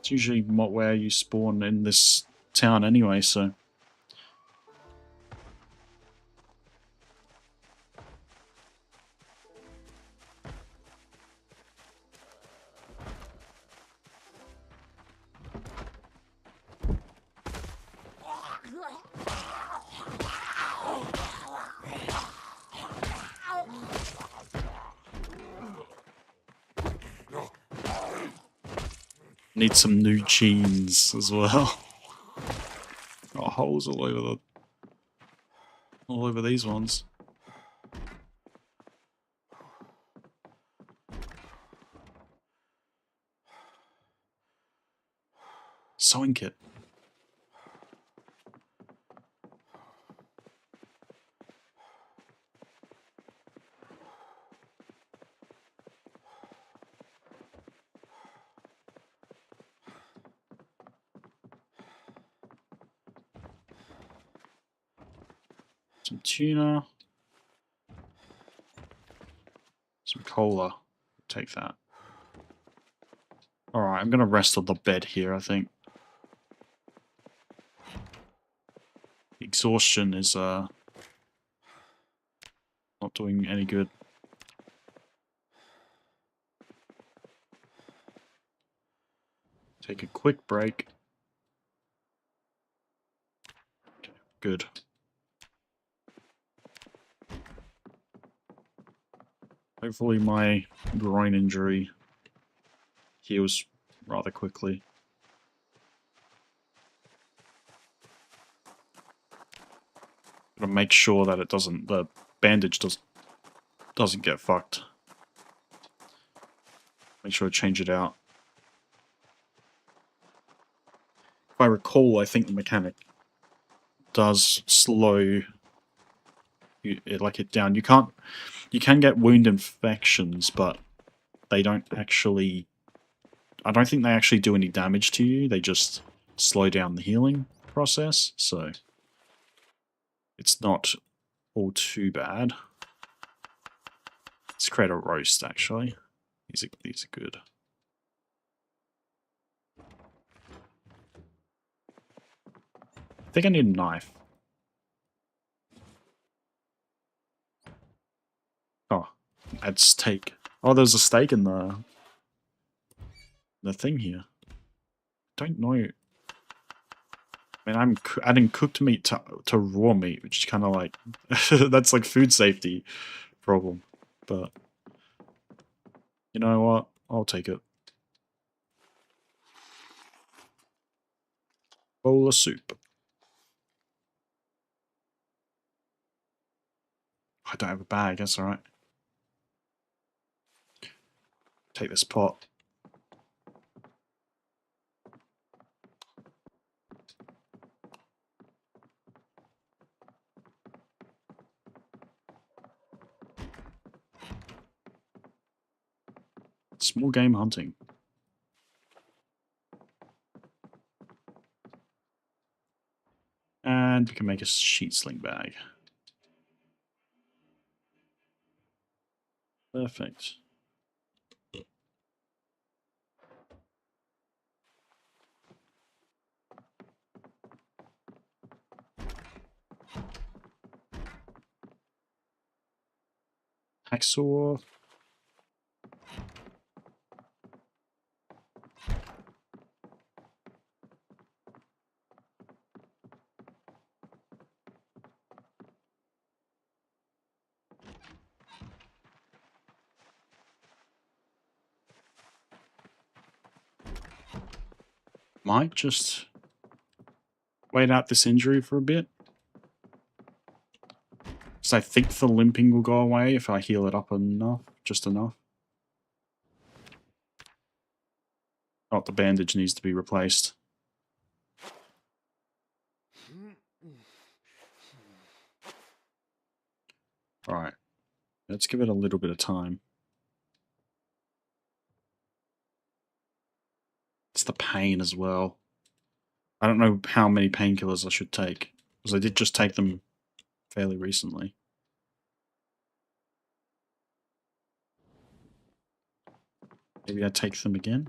It's usually where you spawn in this town anyway, so... Need some new jeans as well. Got holes all over these ones. Sewing kit. Some tuna. Some cola. Take that. Alright, I'm gonna rest on the bed here, I think. Exhaustion is not doing any good. Take a quick break. Okay, good. Hopefully my groin injury heals rather quickly. Gotta make sure that the bandage doesn't get fucked. Make sure to change it out. If I recall, I think the mechanic does slow it down. You can get wound infections, but they don't actually. I don't think they actually do any damage to you. They just slow down the healing process. So it's not all too bad. Let's create a roast. Actually, these are good. I think I need a knife. Oh, add steak. Oh, there's a steak in the thing here. Don't know. I mean, I'm adding cooked meat to raw meat, which is kind of like that's like food safety problem. But you know what? I'll take it. Bowl of soup. I don't have a bag. That's all right. Take this pot. Small game hunting. And we can make a sheet sling bag. Perfect. Hacksaw. Might just wait out this injury for a bit. So I think the limping will go away if I heal it up enough, just enough. Oh, the bandage needs to be replaced. Alright. Let's give it a little bit of time. It's the pain as well. I don't know how many painkillers I should take, because I did just take them fairly recently. Maybe I take them again?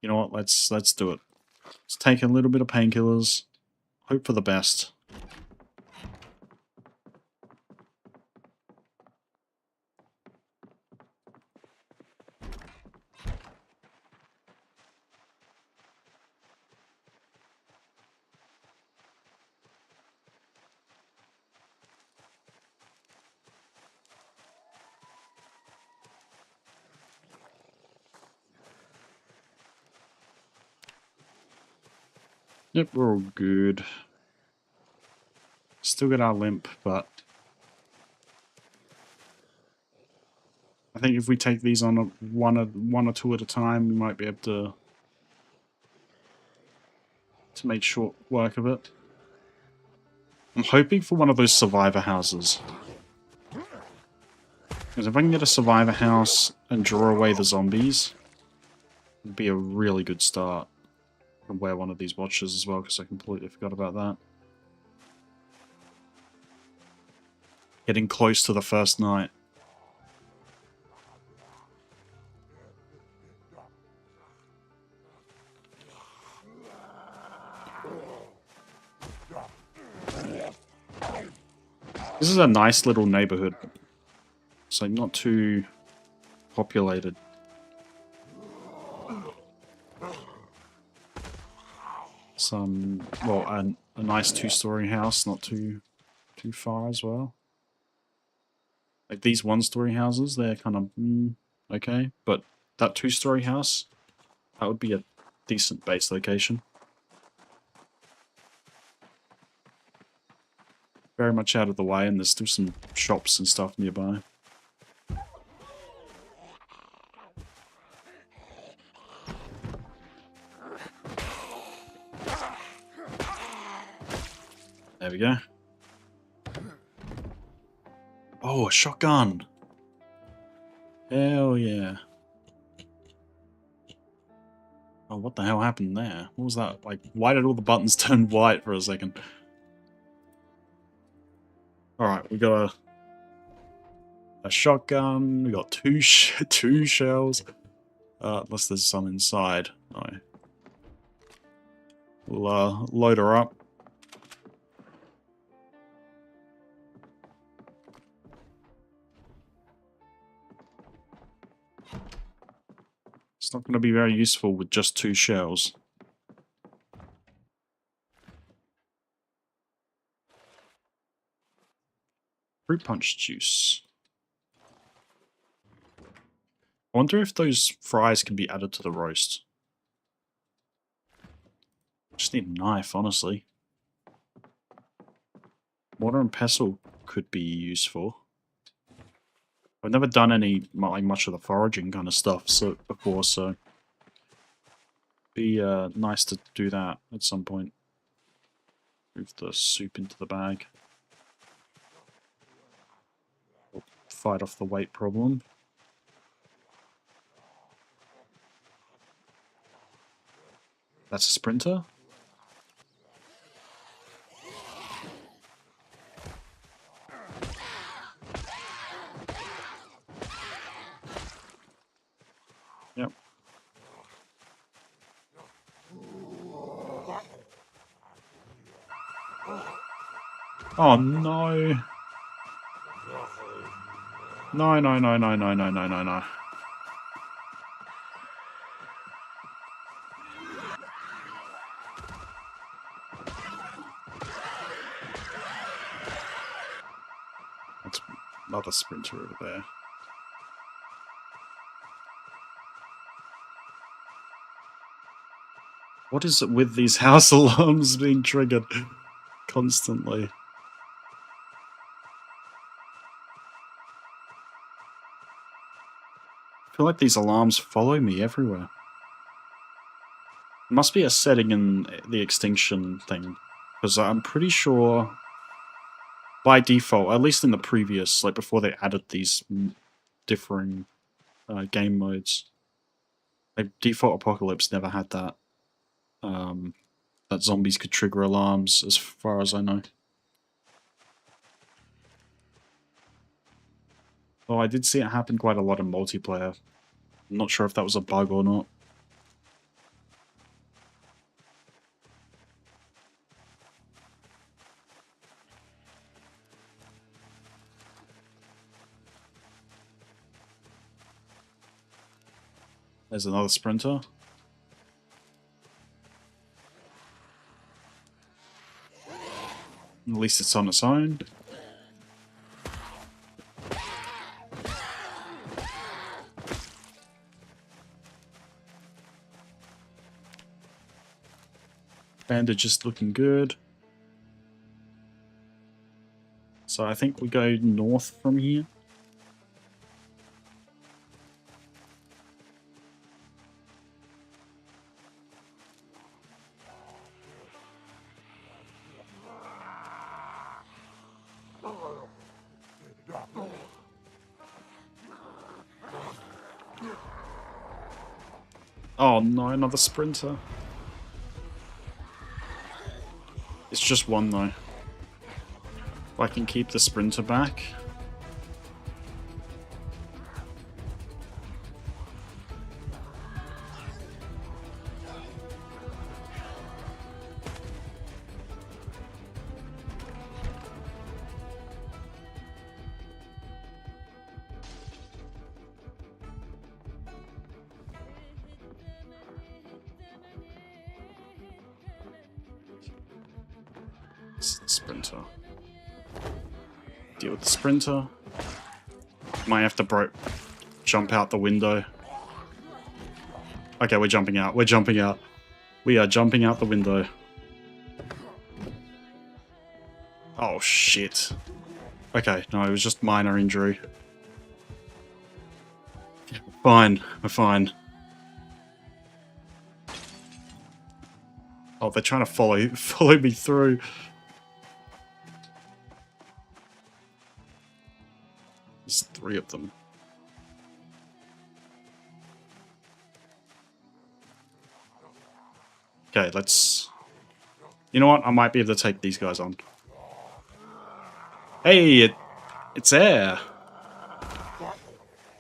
You know what, let's do it. Let's take a little bit of painkillers. Hope for the best. Yep, we're all good. Still got our limp, but I think if we take these on one or two at a time, we might be able to make short work of it. I'm hoping for one of those survivor houses. Because if I can get a survivor house and draw away the zombies, it'd be a really good start. I can wear one of these watches as well, because I completely forgot about that. Getting close to the first night. This is a nice little neighborhood. So not too populated. Some, well, a nice 2-story house, not too far as well. Like these 1-story houses, they're kind of okay, but that 2-story house, that would be a decent base location. Very much out of the way, and there's still some shops and stuff nearby. There we go. Oh, a shotgun! Hell yeah. Oh, what the hell happened there? What was that? Like, why did all the buttons turn white for a second? Alright, we got a shotgun, we got two shells. Unless there's some inside. No. We'll load her up. It's not going to be very useful with just 2 shells. Fruit punch juice. I wonder if those fries can be added to the roast. Just need a knife, honestly. Mortar and pestle could be useful. I've never done any like much of the foraging kind of stuff before, so be nice to do that at some point. Move the soup into the bag. Fight off the weight problem. That's a sprinter? Yep. Oh no. No, no, no, no, no, no, no, no, no. That's another sprinter over there. What is it with these house alarms being triggered constantly? I feel like these alarms follow me everywhere. It must be a setting in the extinction thing, because I'm pretty sure by default, at least in the previous, like before they added these differing game modes, like default Apocalypse never had that. That zombies could trigger alarms, as far as I know. Oh, I did see it happen quite a lot in multiplayer. I'm not sure if that was a bug or not. There's another sprinter. At least it's on its own. Bandage is looking good. So I think we go north from here. Oh no, another sprinter. It's just one though. If I can keep the sprinter back. Sprinter. Deal with the sprinter. Might have to jump out the window. Okay, we're jumping out. We're jumping out. We are jumping out the window. Oh, shit. Okay, no, it was just minor injury. Fine, we're fine. Oh, they're trying to follow me through. There's 3 of them. Okay, let's... You know what? I might be able to take these guys on. Hey, it's Air.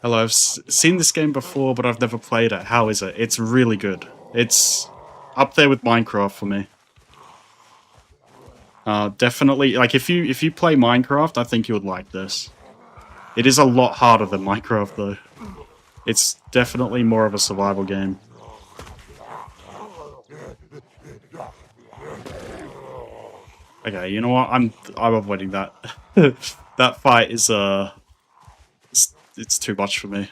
Hello, I've seen this game before, but I've never played it. How is it? It's really good. It's up there with Minecraft for me. Definitely, like if you play Minecraft, I think you would like this. It is a lot harder than Minecraft, though. It's definitely more of a survival game. Okay, you know what? I'm avoiding that. That fight is it's too much for me.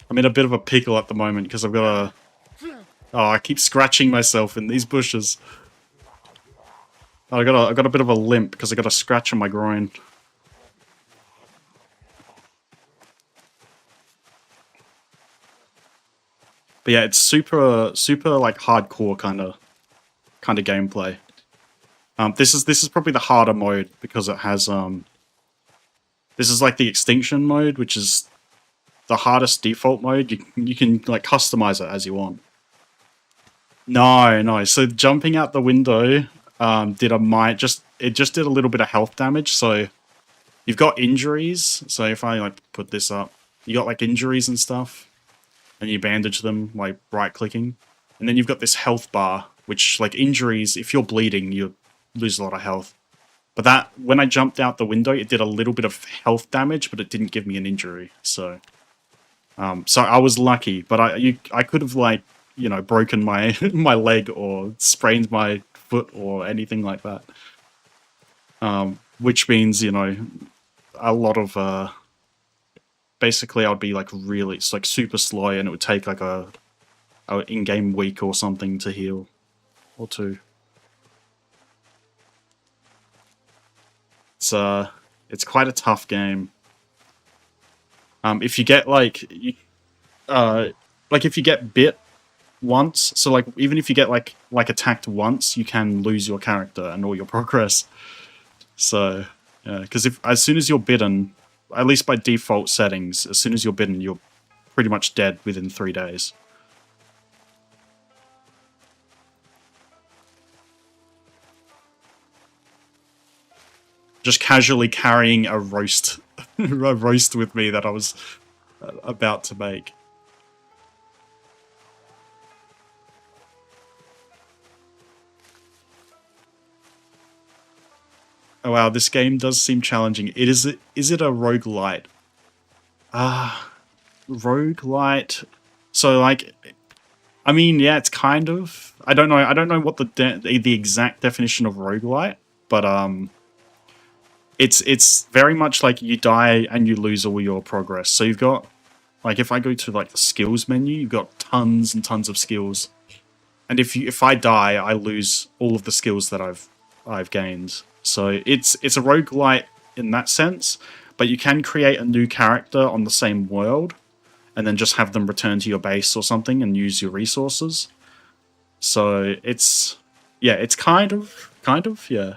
I'm in a bit of a pickle at the moment because I've got I keep scratching myself in these bushes. I got a bit of a limp because I got a scratch on my groin. But yeah, it's super like hardcore kind of gameplay. This is probably the harder mode because it has this is like the extinction mode, which is the hardest default mode. You can like customize it as you want. No. So jumping out the window it just did a little bit of health damage. So you've got injuries. So if I like put this up, you got like injuries and stuff, and you bandage them like right clicking, and then you've got this health bar, which like injuries. If you're bleeding, you lose a lot of health. But that when I jumped out the window, it did a little bit of health damage, but it didn't give me an injury. So so I was lucky, but I could have like, you know, broken my my leg or sprained my foot or anything like that. Which means, you know, a lot of basically I'd be like really, it's like super slow, and it would take like a in-game week or something to heal, or 2. It's quite a tough game. If you get like if you get bit once, so like even if you get like attacked once, you can lose your character and all your progress. So yeah, because as soon as you're bitten, at least by default settings, as soon as you're bitten, you're pretty much dead within 3 days. Just casually carrying a roast, a roast with me that I was about to make. Oh wow, this game does seem challenging. Is it a roguelite? Roguelite. So like, I mean, yeah, it's kind of. I don't know what the exact definition of roguelite, but it's very much like you die and you lose all your progress. So you've got, like, if I go to like the skills menu, you've got tons and tons of skills, and if I die, I lose all of the skills that I've gained. So it's a roguelite in that sense, but you can create a new character on the same world, and then just have them return to your base or something and use your resources. So it's kind of, yeah.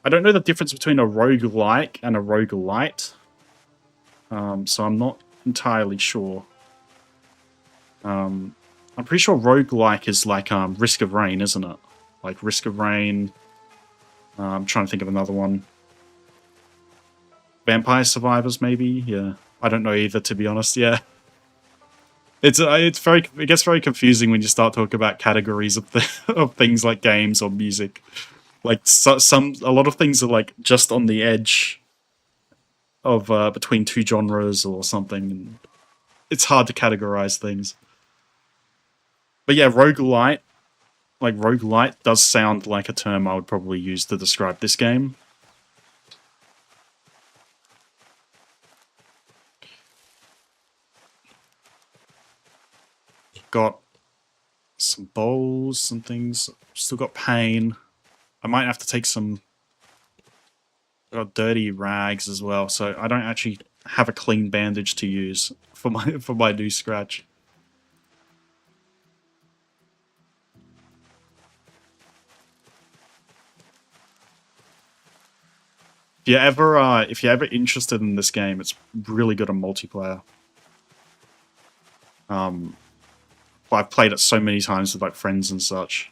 I don't know the difference between a roguelike and a roguelite, so I'm not entirely sure. I'm pretty sure roguelike is like Risk of Rain, isn't it? Like Risk of Rain. I'm trying to think of another one. Vampire Survivors, maybe? Yeah. I don't know either, to be honest, yeah. It gets very confusing when you start talking about categories of of things like games or music. Like a lot of things are like just on the edge of between 2 genres or something, and it's hard to categorize things. But yeah, roguelite like roguelite does sound like a term I would probably use to describe this game. Got some bowls, some things. Still got pain. I might have to take some. Got dirty rags as well, so I don't actually have a clean bandage to use for my new scratch. If you're ever interested in this game, it's really good on multiplayer. I've played it so many times with like friends and such.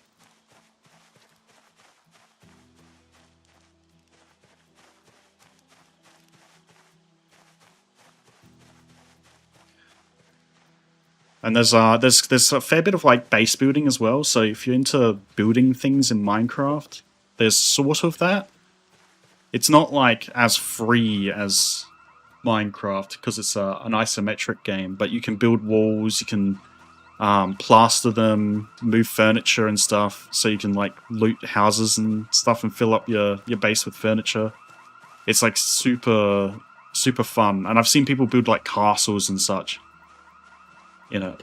And there's a fair bit of like base building as well. So if you're into building things in Minecraft, there's sort of that. It's not like as free as Minecraft because it's an isometric game, but you can build walls, you can plaster them, move furniture and stuff, so you can like loot houses and stuff and fill up your base with furniture. It's like super fun, and I've seen people build like castles and such. You know,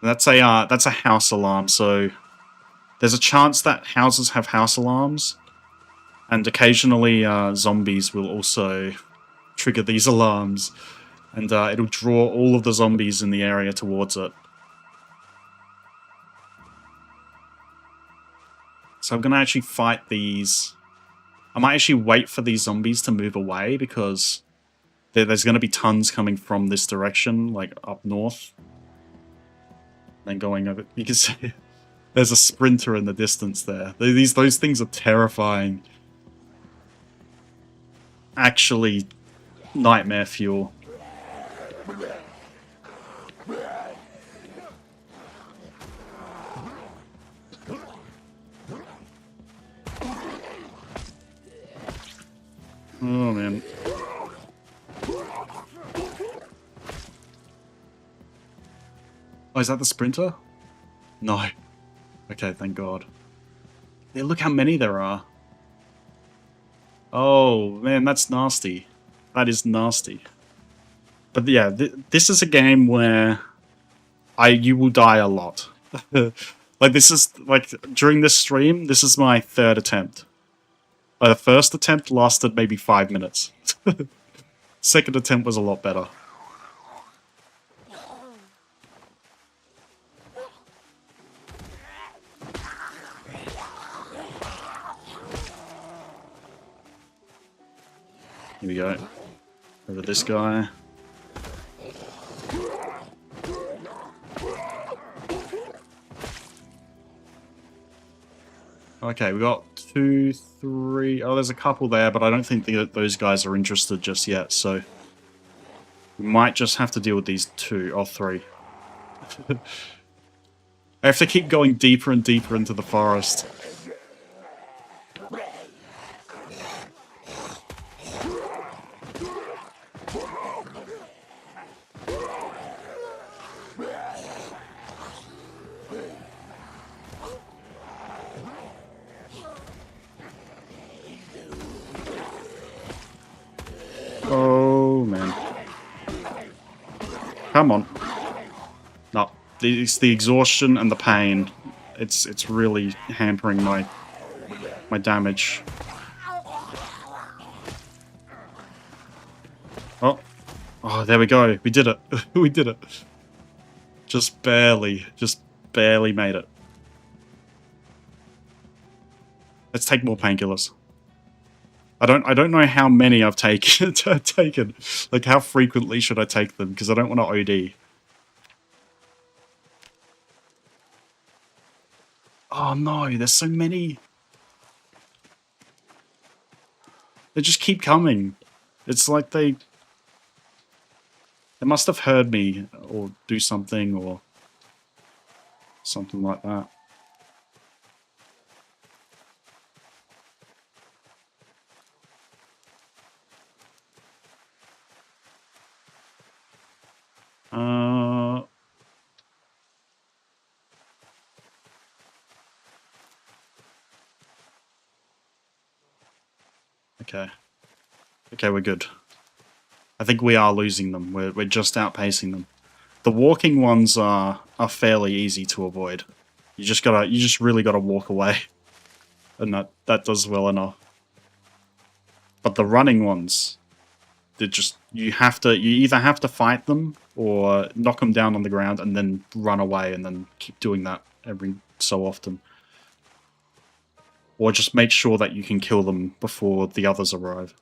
that's a house alarm. So there's a chance that houses have house alarms, and occasionally zombies will also trigger these alarms, and it'll draw all of the zombies in the area towards it. So I'm gonna actually fight these. I might actually wait for these zombies to move away because there's going to be tons coming from this direction, like up north. Then going over, you can see there's a sprinter in the distance there. Those things are terrifying. Actually, nightmare fuel. Oh man. Oh, is that the sprinter? No. Okay, thank God. Yeah, look how many there are. Oh man, that's nasty. That is nasty. But yeah, this is a game where you will die a lot. Like this is like during this stream, this is my third attempt. The first attempt lasted maybe 5 minutes. Second attempt was a lot better. Here we go. Over this guy. Okay, we got 2, 3... Oh, there's a couple there, but I don't think those guys are interested just yet, so... We might just have to deal with these 2 or 3. I have to keep going deeper and deeper into the forest. Oh, man. Come on. No, it's the exhaustion and the pain. It's really hampering my damage. Oh. Oh, there we go. We did it. We did it. Just barely made it. Let's take more painkillers. I don't know how many I've taken. Like, how frequently should I take them? Because I don't want to OD. Oh no, there's so many. They just keep coming. It's like they must have heard me or do something or something like that. Okay. Okay, we're good. I think we are losing them. We're just outpacing them. The walking ones are fairly easy to avoid. You just really gotta walk away. And that does well enough. But the running ones, you either have to fight them or knock them down on the ground and then run away and then keep doing that every so often. Or just make sure that you can kill them before the others arrive.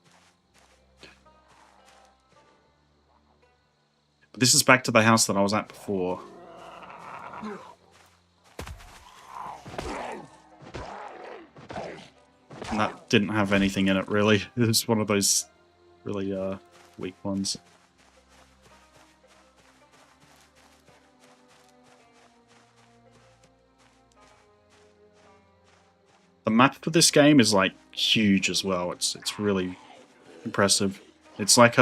But this is back to the house that I was at before. And that didn't have anything in it, really. It was one of those really weak ones. The map for this game is like huge as well. It's really impressive. It's like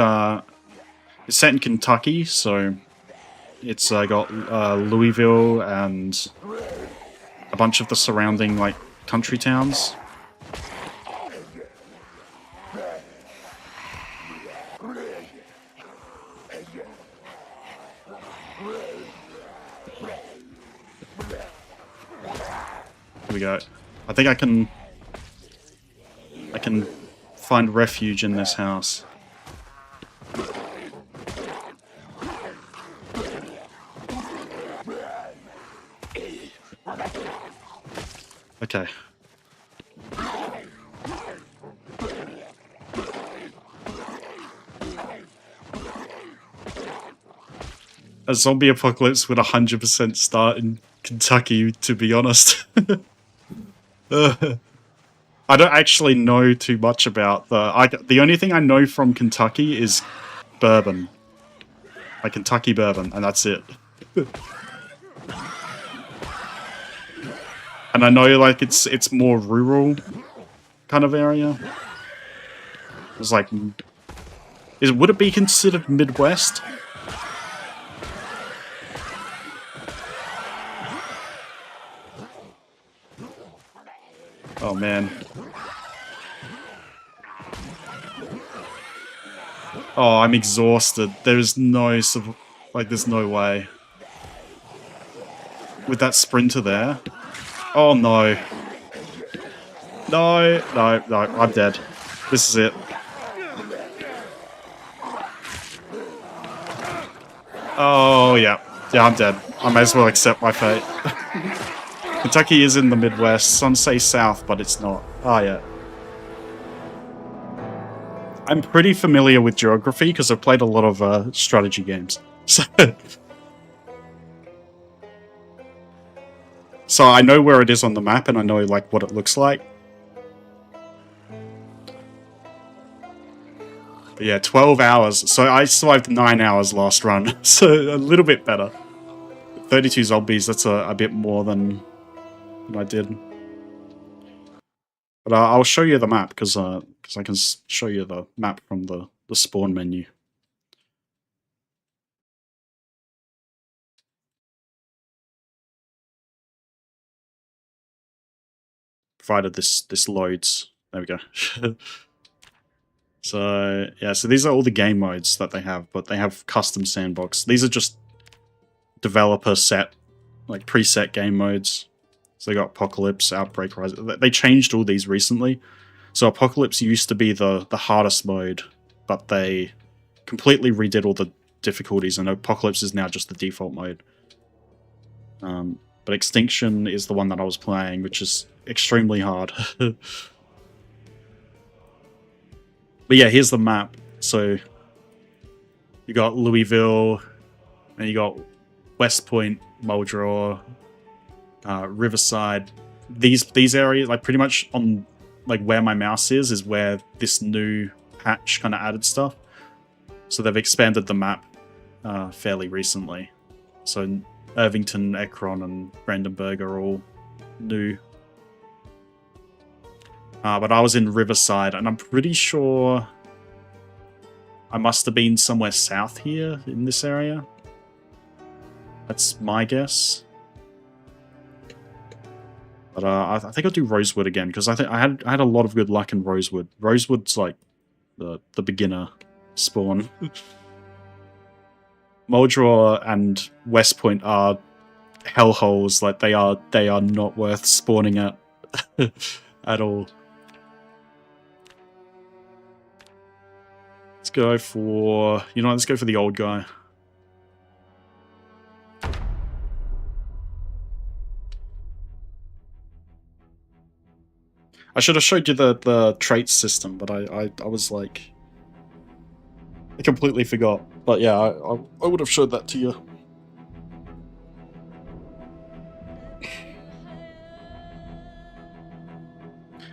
it's set in Kentucky, so it's got Louisville and a bunch of the surrounding like country towns. Here we go. I think I can find refuge in this house. Okay. A zombie apocalypse would 100% start in Kentucky, to be honest. I don't actually know too much about the only thing I know from Kentucky is bourbon. Like Kentucky bourbon, and that's it. And I know like it's more rural kind of area. It's like would it be considered Midwest? Oh man. Oh, I'm exhausted. There's no there's no way. With that sprinter there. Oh no. No, I'm dead. This is it. Oh yeah. Yeah, I'm dead. I may as well accept my fate. Kentucky is in the Midwest. Some say south, but it's not. Oh, yeah. I'm pretty familiar with geography because I've played a lot of strategy games. So I know where it is on the map and I know like what it looks like. But yeah, 12 hours. So I survived 9 hours last run. So a little bit better. 32 zombies, that's a bit more than I did. But I'll show you the map, because I can show you the map from the spawn menu. Provided this loads. There we go. So, yeah, so these are all the game modes that they have, but they have custom sandbox. These are just developer set, like preset game modes. So they got Apocalypse, Outbreak, Rise. They changed all these recently. So Apocalypse used to be the hardest mode, but they completely redid all the difficulties, and Apocalypse is now just the default mode. But Extinction is the one that I was playing, which is extremely hard. But yeah, here's the map. So you got Louisville, and you got West Point, Muldrow, Riverside. These areas, like pretty much on like where my mouse is where this new patch kind of added stuff. So they've expanded the map fairly recently. So Irvington, Ekron, and Brandenburg are all new. But I was in Riverside, and I'm pretty sure I must have been somewhere south here in this area. That's my guess. But I think I'll do Rosewood again because I had a lot of good luck in Rosewood. Rosewood's like the beginner spawn. Muldraw and West Point are hellholes. Like they are not worth spawning at at all. Let's go for let's go for the old guy. I should have showed you the traits system, but I was like, I completely forgot. But yeah, I would have showed that to you.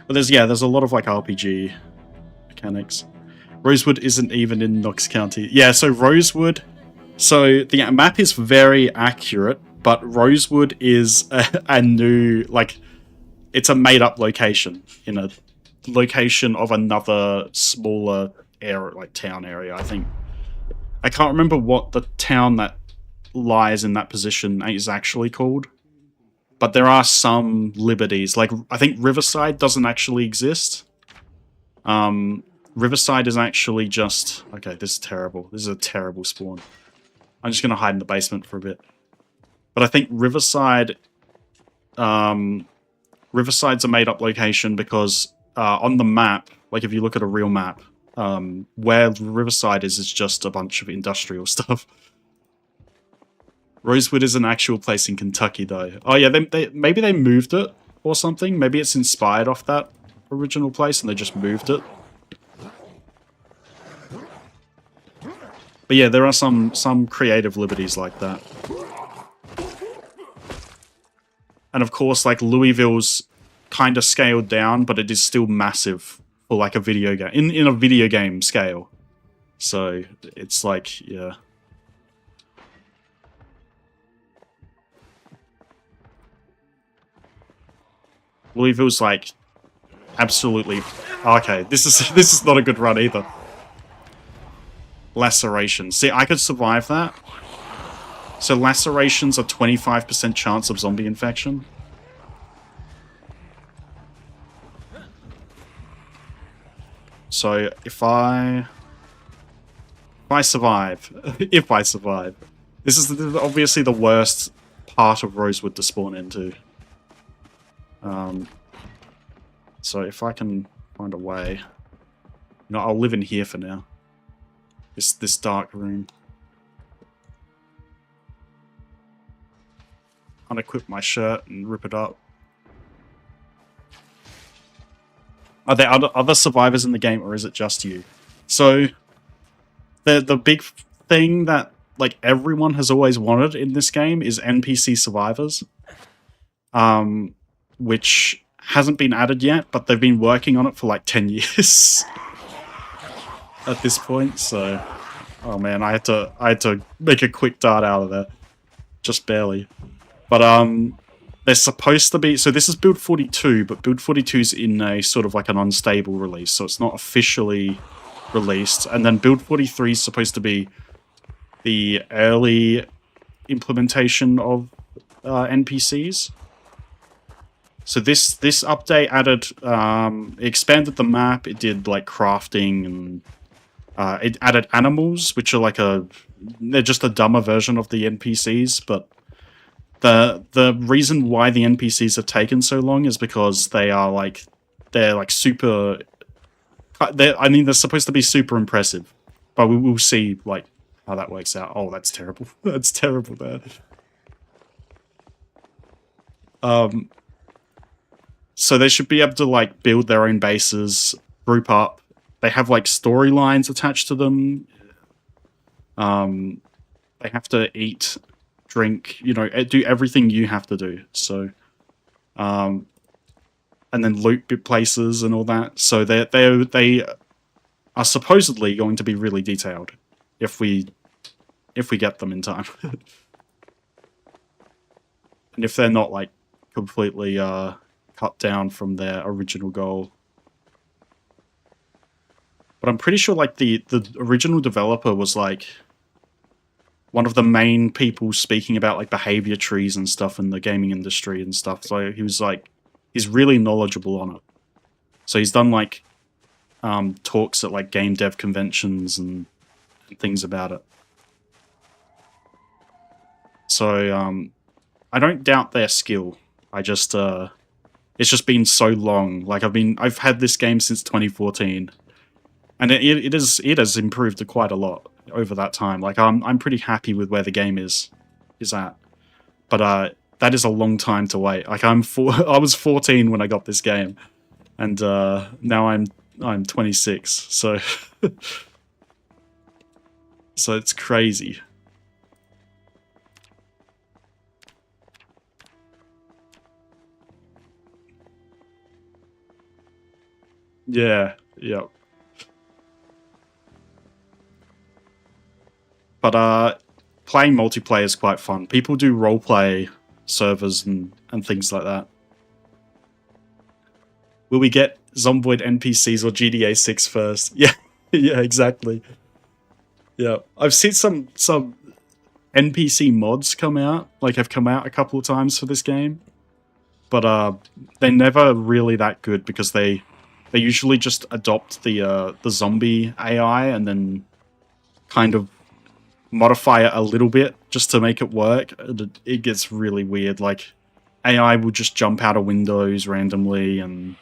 But there's a lot of like RPG mechanics. Rosewood isn't even in Knox County. Yeah, so Rosewood. So the map is very accurate, but Rosewood is a new it's a made-up location in a location of another smaller area, like town area. I think I can't remember what the town that lies in that position is actually called, but there are some liberties. Like I think Riverside doesn't actually exist. Riverside is actually just okay. This is terrible. This is a terrible spawn. I'm just gonna hide in the basement for a bit. But I think Riverside. Riverside's a made-up location because on the map, like if you look at a real map, where Riverside is just a bunch of industrial stuff. Rosewood is an actual place in Kentucky, though. Oh yeah, maybe they moved it or something. Maybe it's inspired off that original place and they just moved it. But yeah, there are some creative liberties like that. And of course, like Louisville's kind of scaled down, but it is still massive for like a video game in a video game scale. So it's like, yeah. Louisville's like absolutely okay. This is not a good run either. Lacerations. See, I could survive that. So lacerations are 25% chance of zombie infection. So if I survive, if I survive, this is obviously the worst part of Rosewood to spawn into. So if I can find a way, I'll live in here for now. This dark room. Unequip my shirt and rip it up. Are there other survivors in the game, or is it just you? So, the big thing that like everyone has always wanted in this game is NPC survivors, which hasn't been added yet, but they've been working on it for like 10 years at this point. So, oh man, I had to make a quick dart out of there, just barely. But there's supposed to be, so this is build 42, but build 42 is in a sort of like an unstable release, so it's not officially released. And then build 43 is supposed to be the early implementation of NPCs. So this update added, it expanded the map. It did like crafting, and it added animals, which are they're just a dumber version of the NPCs, but the reason why the NPCs have taken so long is because they're super. They're supposed to be super impressive, but we will see like how that works out. Oh, that's terrible. That's terrible there. So they should be able to like build their own bases, group up. They have like storylines attached to them. They have to eat, drink, do everything you have to do. So, and then loot places and all that. So they are supposedly going to be really detailed if we get them in time. And if they're not like completely cut down from their original goal. But I'm pretty sure like the original developer was like one of the main people speaking about like behavior trees and stuff in the gaming industry and stuff. So he was like He's really knowledgeable on it. So he's done like talks at like game dev conventions and things about it. So I don't doubt their skill. I just it's just been so long. Like I've had this game since 2014, and it has improved quite a lot over that time. Like I'm pretty happy with where the game is at, but that is a long time to wait. Like I was 14 when I got this game, and now I'm 26. So so it's crazy. Yeah, yeah. But playing multiplayer is quite fun. People do roleplay servers and things like that. Will we get Zomboid NPCs or GTA 6 first? Yeah, yeah, exactly. Yeah, I've seen some NPC mods come out, like have come out a couple of times for this game, but they're never really that good because they usually just adopt the zombie AI and then kind of modify it a little bit just to make it work. It gets really weird. Like AI will just jump out of windows randomly, and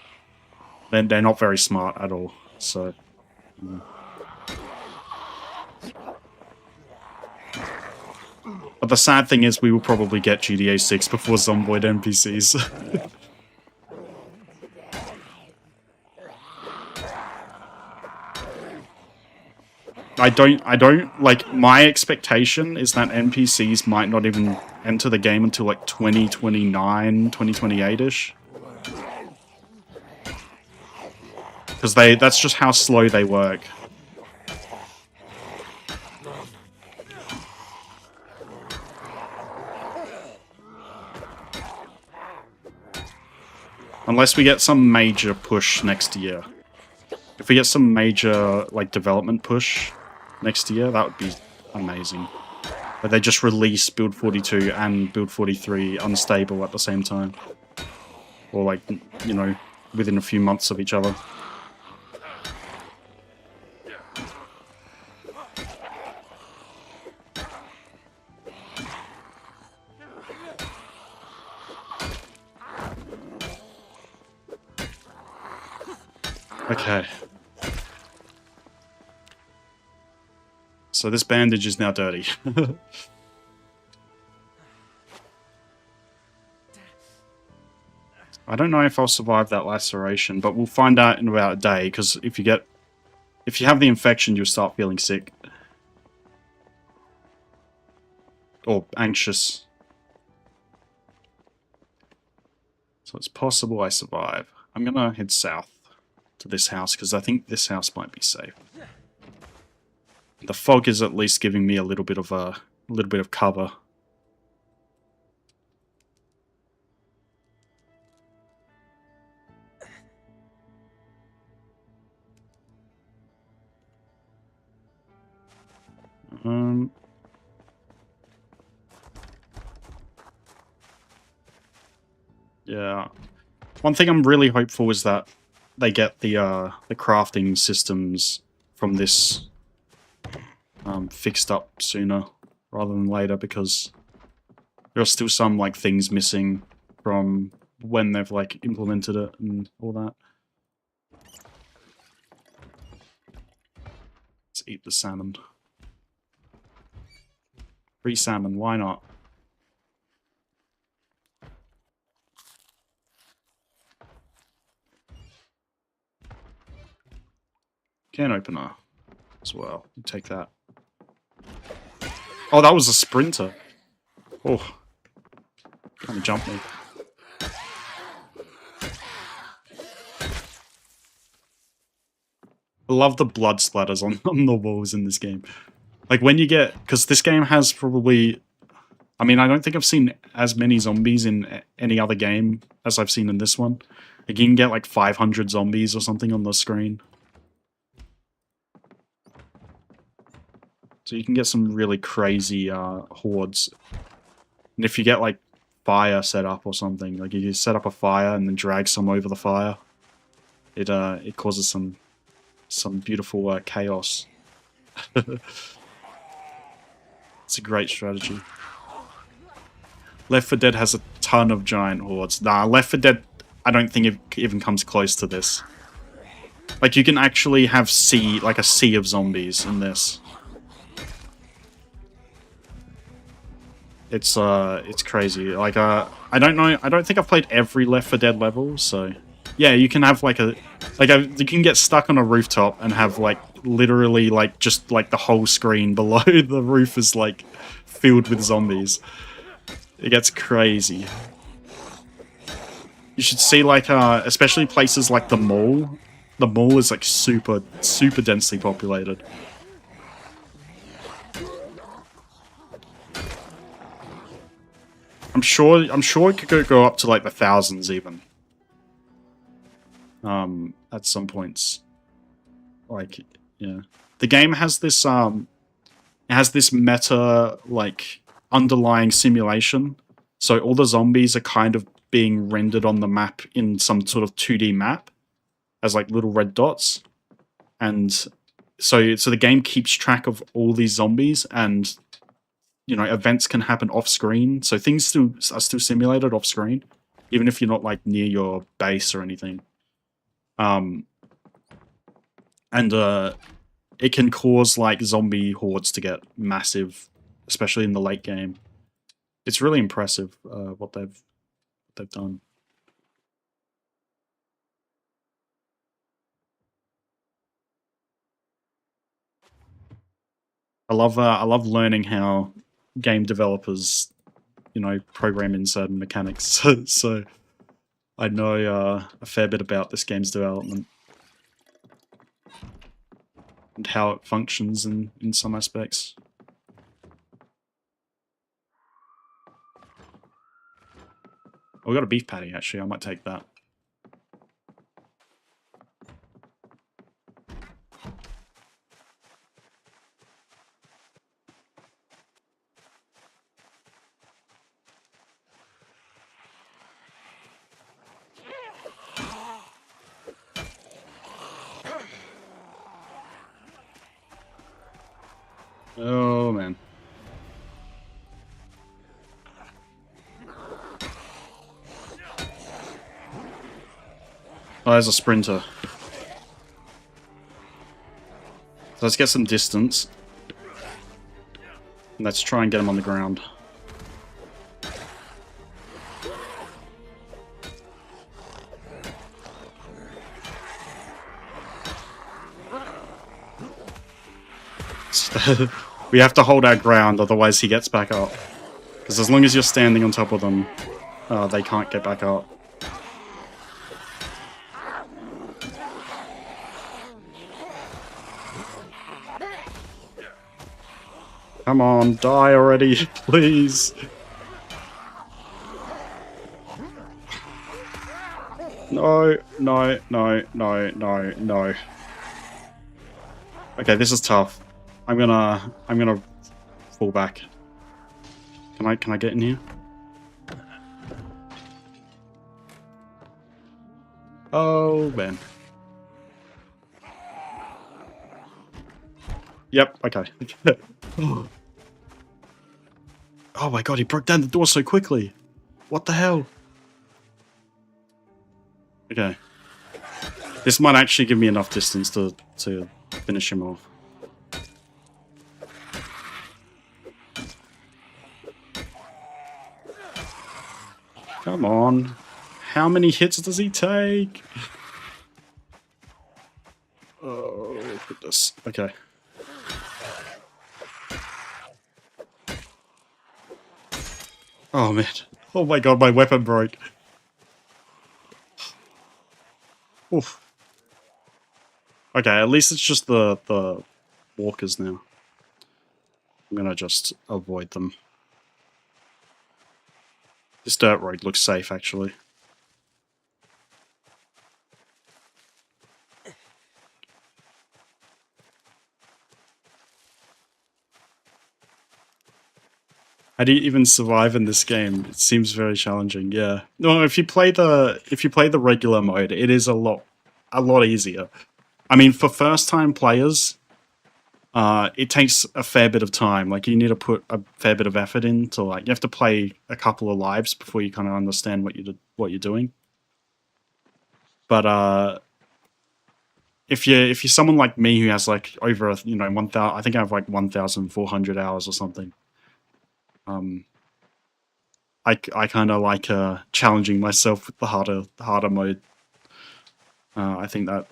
they're not very smart at all. So. Yeah. But the sad thing is we will probably get GTA 6 before Zomboid NPCs. I don't, like, my expectation is that NPCs might not even enter the game until, like, 2029, 2028-ish. Because that's just how slow they work. Unless we get some major push next year. If we get some major, like, development push next year, that would be amazing. But they just release Build 42 and Build 43 unstable at the same time. Or, like, you know, within a few months of each other. Okay. So this bandage is now dirty. I don't know if I'll survive that laceration, but we'll find out in about a day, because if you have the infection, you'll start feeling sick. Or anxious. So it's possible I survive. I'm gonna head south to this house, because I think this house might be safe. The fog is at least giving me a little bit of cover. Yeah. One thing I'm really hopeful is that they get the crafting systems from this fixed up sooner rather than later, because there are still some like things missing from when they've like implemented it and all that. Let's eat the salmon. Free salmon, why not? Can opener as well. Take that. Oh, that was a sprinter. Oh, trying to jump me. I love the blood splatters on the walls in this game. Like when you get, because this game has probably, I mean, I don't think I've seen as many zombies in any other game as I've seen in this one. Like you can get like 500 zombies or something on the screen. So you can get some really crazy hordes. And if you get like fire set up or something. Like you set up a fire and then drag some over the fire. It causes some beautiful chaos. It's a great strategy. Left 4 Dead has a ton of giant hordes. Nah, Left 4 Dead, I don't think it even comes close to this. Like, you can actually have like a sea of zombies in this. It's crazy. Like, I don't know, I don't think I've played every Left 4 Dead level, so... Yeah, you can have, you can get stuck on a rooftop and have, like, literally, like, just, like, the whole screen below the roof is, like, filled with zombies. It gets crazy. You should see, like, especially places like the mall. The mall is, like, super, super densely populated. I'm sure it could go up to, like, the thousands, even. At some points. Like, yeah. The game has this, it has this meta, like, underlying simulation. So all the zombies are kind of being rendered on the map in some sort of 2D map as like little red dots. And so the game keeps track of all these zombies, and you know, events can happen off screen. So things are still simulated off screen, even if you're not like near your base or anything. And it can cause like zombie hordes to get massive, especially in the late game. It's really impressive what they've done. I love learning how game developers, you know, program in certain mechanics. So I know a fair bit about this game's development and how it functions in some aspects. Oh, we got a beef patty, actually. I might take that. Oh, man. Oh, there's a sprinter. So let's get some distance. And let's try and get him on the ground. We have to hold our ground, otherwise he gets back up. Because as long as you're standing on top of them, they can't get back up. Come on, die already, please. No, no, no, no, no, no. Okay, this is tough. I'm gonna fall back. Can I get in here? Oh man. Yep, okay. Oh my god, he broke down the door so quickly. What the hell? Okay. This might actually give me enough distance to finish him off. Come on. How many hits does he take? Oh, goodness. Okay. Oh, man. Oh my god, my weapon broke. Oof. Okay, at least it's just the walkers now. I'm gonna just avoid them. This dirt road looks safe, actually. How do you even survive in this game? It seems very challenging. Yeah. No, if you play the regular mode, it is a lot easier. I mean, for first time players, it takes a fair bit of time. Like you need to put a fair bit of effort into like you have to play a couple of lives before you kind of understand what you're doing. But if you're someone like me who has like over 1,000, I think I have like 1,400 hours or something. Um, I kind of like challenging myself with the harder mode. I think that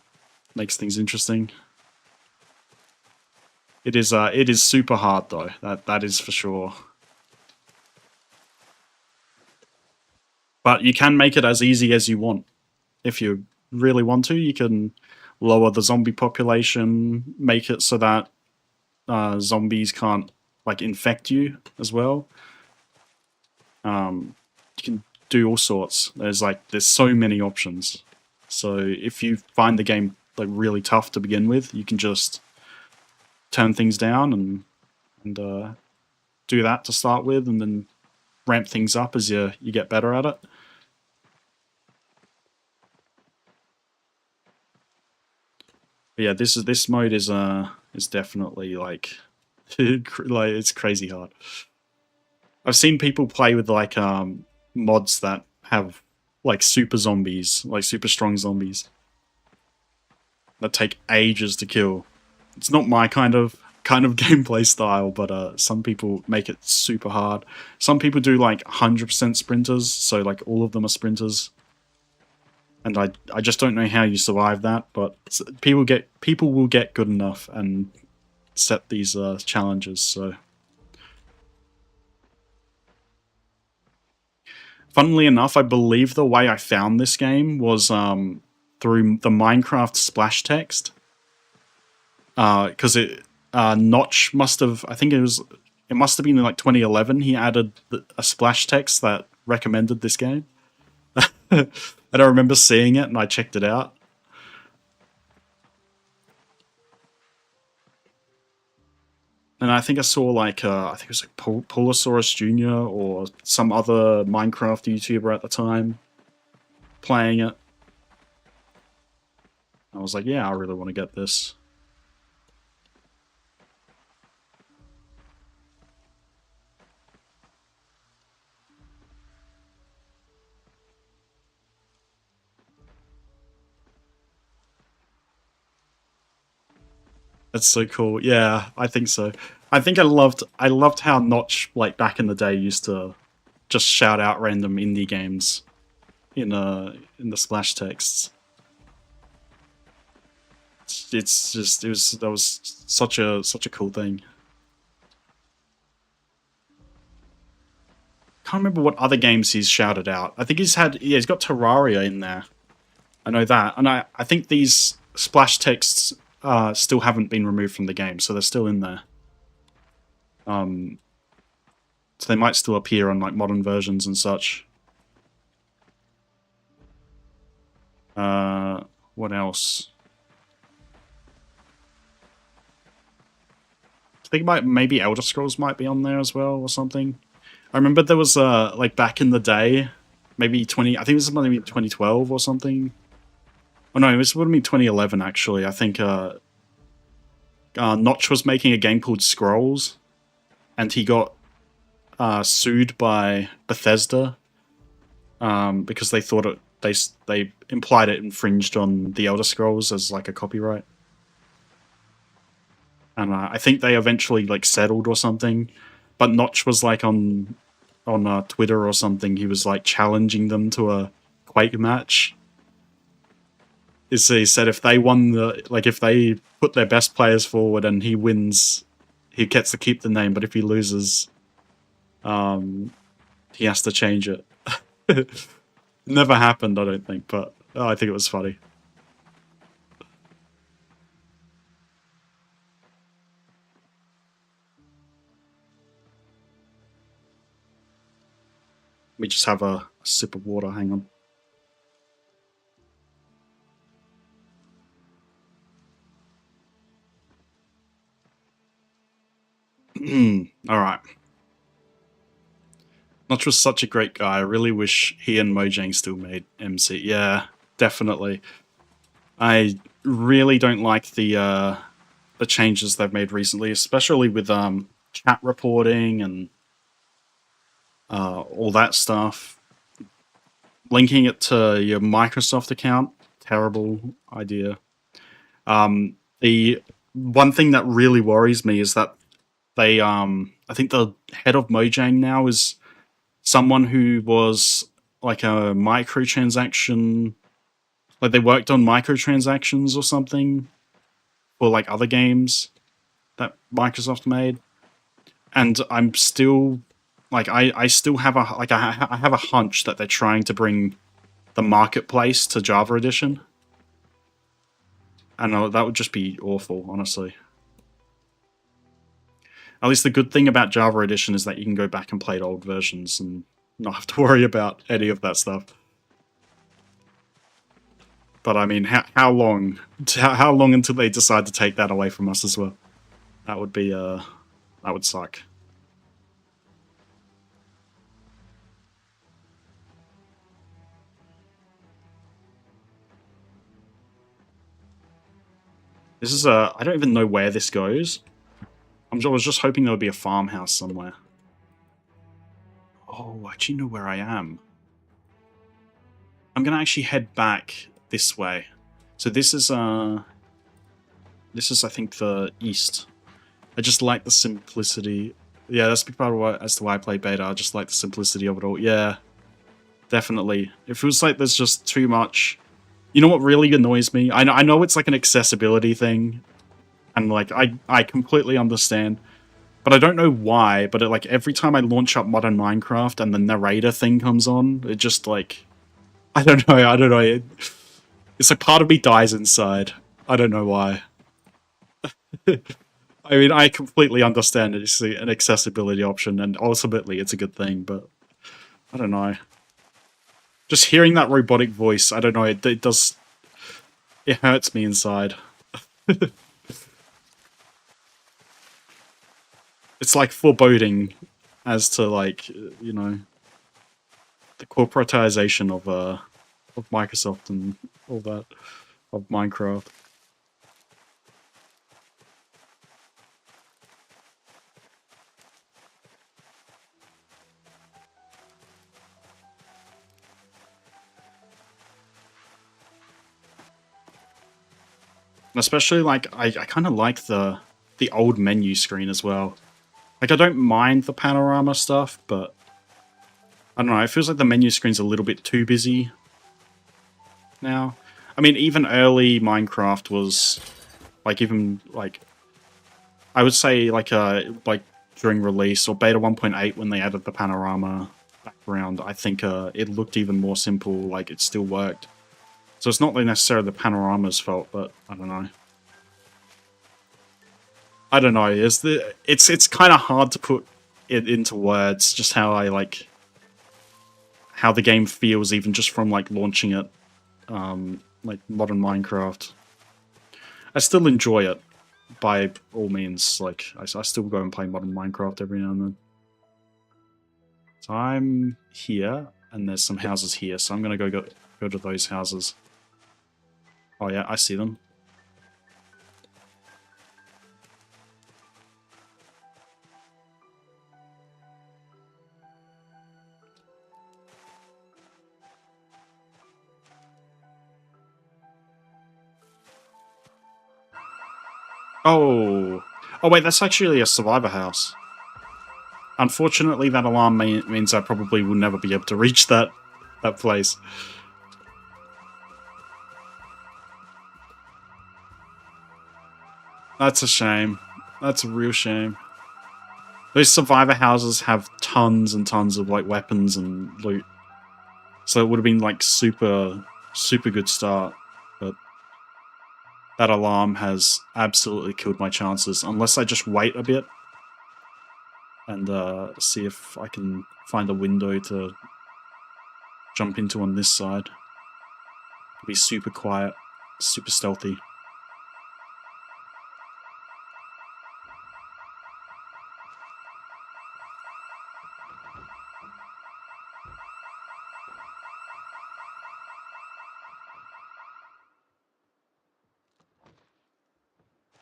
makes things interesting. It is super hard though. That is for sure. But you can make it as easy as you want. If you really want to, you can lower the zombie population, make it so that zombies can't like infect you as well. You can do all sorts. There's so many options. So if you find the game like really tough to begin with, you can just turn things down and do that to start with, and then ramp things up as you get better at it. But yeah, this mode is definitely like like it's crazy hard. I've seen people play with like mods that have like super zombies, like super strong zombies that take ages to kill. It's not my kind of gameplay style, but some people make it super hard. Some people do like 100% sprinters, so like all of them are sprinters. And I just don't know how you survive that, but people will get good enough and set these challenges. So, funnily enough, I believe the way I found this game was through the Minecraft splash text, because Notch must have. I think it must have been in like 2011. He added a splash text that recommended this game, and I remember seeing it and I checked it out. And I think I saw like I think it was like Polosaurus Jr. or some other Minecraft YouTuber at the time playing it. I was like, yeah, I really want to get this. That's so cool. Yeah, I think so. I think I loved how Notch like back in the day used to just shout out random indie games in the splash texts. It's just it was that was such a cool thing. Can't remember what other games he's shouted out. I think he's got Terraria in there. I know that, and I think these splash texts still haven't been removed from the game, so they're still in there. Um, so they might still appear on like modern versions and such. Uh, what else? I think maybe Elder Scrolls might be on there as well or something. I remember there was like back in the day, maybe 20. I think it was maybe 2012 or something. Oh no, this would have been 2011 actually. I think Notch was making a game called Scrolls, and he got sued by Bethesda because they thought they implied it infringed on the Elder Scrolls as like a copyright, and I think they eventually like settled or something. But Notch was like on Twitter or something. He was like challenging them to a Quake match. Is he said if they won if they put their best players forward and he wins, he gets to keep the name. But if he loses, um, he has to change it. Never happened, I don't think, but I think it was funny. We just have a sip of water. Hang on. All right. Notch was such a great guy. I really wish he and Mojang still made MC. Yeah, definitely. I really don't like the changes they've made recently, especially with chat reporting and all that stuff. Linking it to your Microsoft account, terrible idea. The one thing that really worries me is that they I think the head of Mojang now is someone who was like a microtransaction, like they worked on microtransactions or something for like other games that Microsoft made, and I'm still like I still have a like I have a hunch that they're trying to bring the marketplace to Java Edition, and that would just be awful, honestly. At least the good thing about Java Edition is that you can go back and play old versions and not have to worry about any of that stuff. But I mean, how long? How long until they decide to take that away from us as well? That would be that would suck. This is a. I don't even know where this goes. I was just hoping there would be a farmhouse somewhere. Oh, I actually know where I am. I'm gonna actually head back this way. So this is I think the east. I just like the simplicity. Yeah, that's a big part of why, as to why I play beta. I just like the simplicity of it all. Yeah, definitely. It feels like there's just too much. You know what really annoys me? I know it's like an accessibility thing, and like I completely understand, but I don't know why. But like every time I launch up modern Minecraft and the narrator thing comes on, it just like I don't know. I don't know. It's like part of me dies inside. I don't know why. I mean, I completely understand it's an accessibility option, and ultimately it's a good thing, but I don't know. Just hearing that robotic voice, I don't know, it does... It hurts me inside. It's like foreboding as to, like, you know, the corporatization of Microsoft and all that, of Minecraft. And especially, like, I kind of like the old menu screen as well. Like, I don't mind the panorama stuff, but I don't know, it feels like the menu screen's a little bit too busy now. I mean, even early Minecraft was, like, even, like, I would say, like during release, or beta 1.8 when they added the panorama background, I think it looked even more simple, like, it still worked. So it's not necessarily the panorama's fault, but I don't know. I don't know, it's kind of hard to put it into words, just how I, like, how the game feels even just from, like, launching it, like, modern Minecraft. I still enjoy it, by all means. Like, I still go and play modern Minecraft every now and then. So I'm here, and there's some houses here, so I'm gonna go to those houses. Oh yeah, I see them. Oh! Oh wait, that's actually a survivor house. Unfortunately, that alarm means I probably will never be able to reach that place. That's a shame. That's a real shame. Those survivor houses have tons and tons of, like, weapons and loot. So it would have been, like, super good start. But that alarm has absolutely killed my chances. Unless I just wait a bit and see if I can find a window to jump into on this side. It'll be super quiet, super stealthy.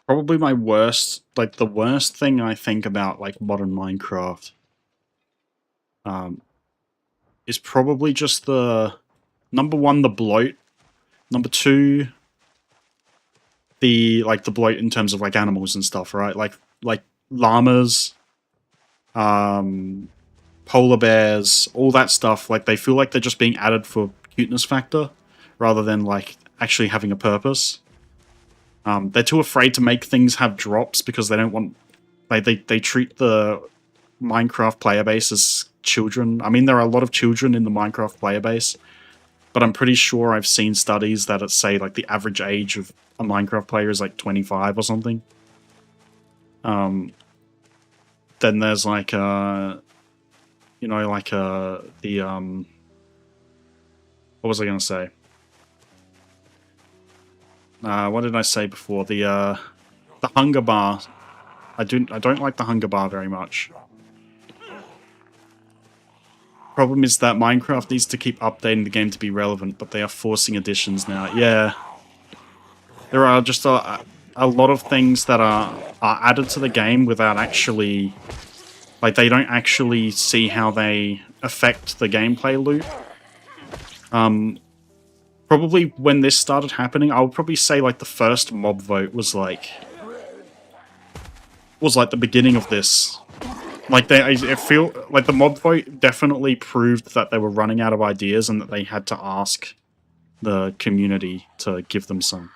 Probably my worst, like the worst thing I think about like modern Minecraft, um, is probably just the number one, the bloat. Number two, the bloat in terms of like animals and stuff, right? Like llamas, um, polar bears, all that stuff. Like they feel like they're just being added for cuteness factor, rather than like actually having a purpose. They're too afraid to make things have drops because they don't want. They treat the Minecraft player base as children. I mean, there are a lot of children in the Minecraft player base, but I'm pretty sure I've seen studies that it say like the average age of a Minecraft player is like 25 or something. Then there's like you know, like the what was I gonna say? What did I say before? The hunger bar. I don't like the hunger bar very much. Problem is that Minecraft needs to keep updating the game to be relevant, but they are forcing additions now. Yeah. There are just a lot of things that are added to the game without actually... Like, they don't actually see how they affect the gameplay loop. Probably when this started happening, I would probably say, like, the first mob vote was like the beginning of this. Like, I feel like the mob vote definitely proved that they were running out of ideas and that they had to ask the community to give them some.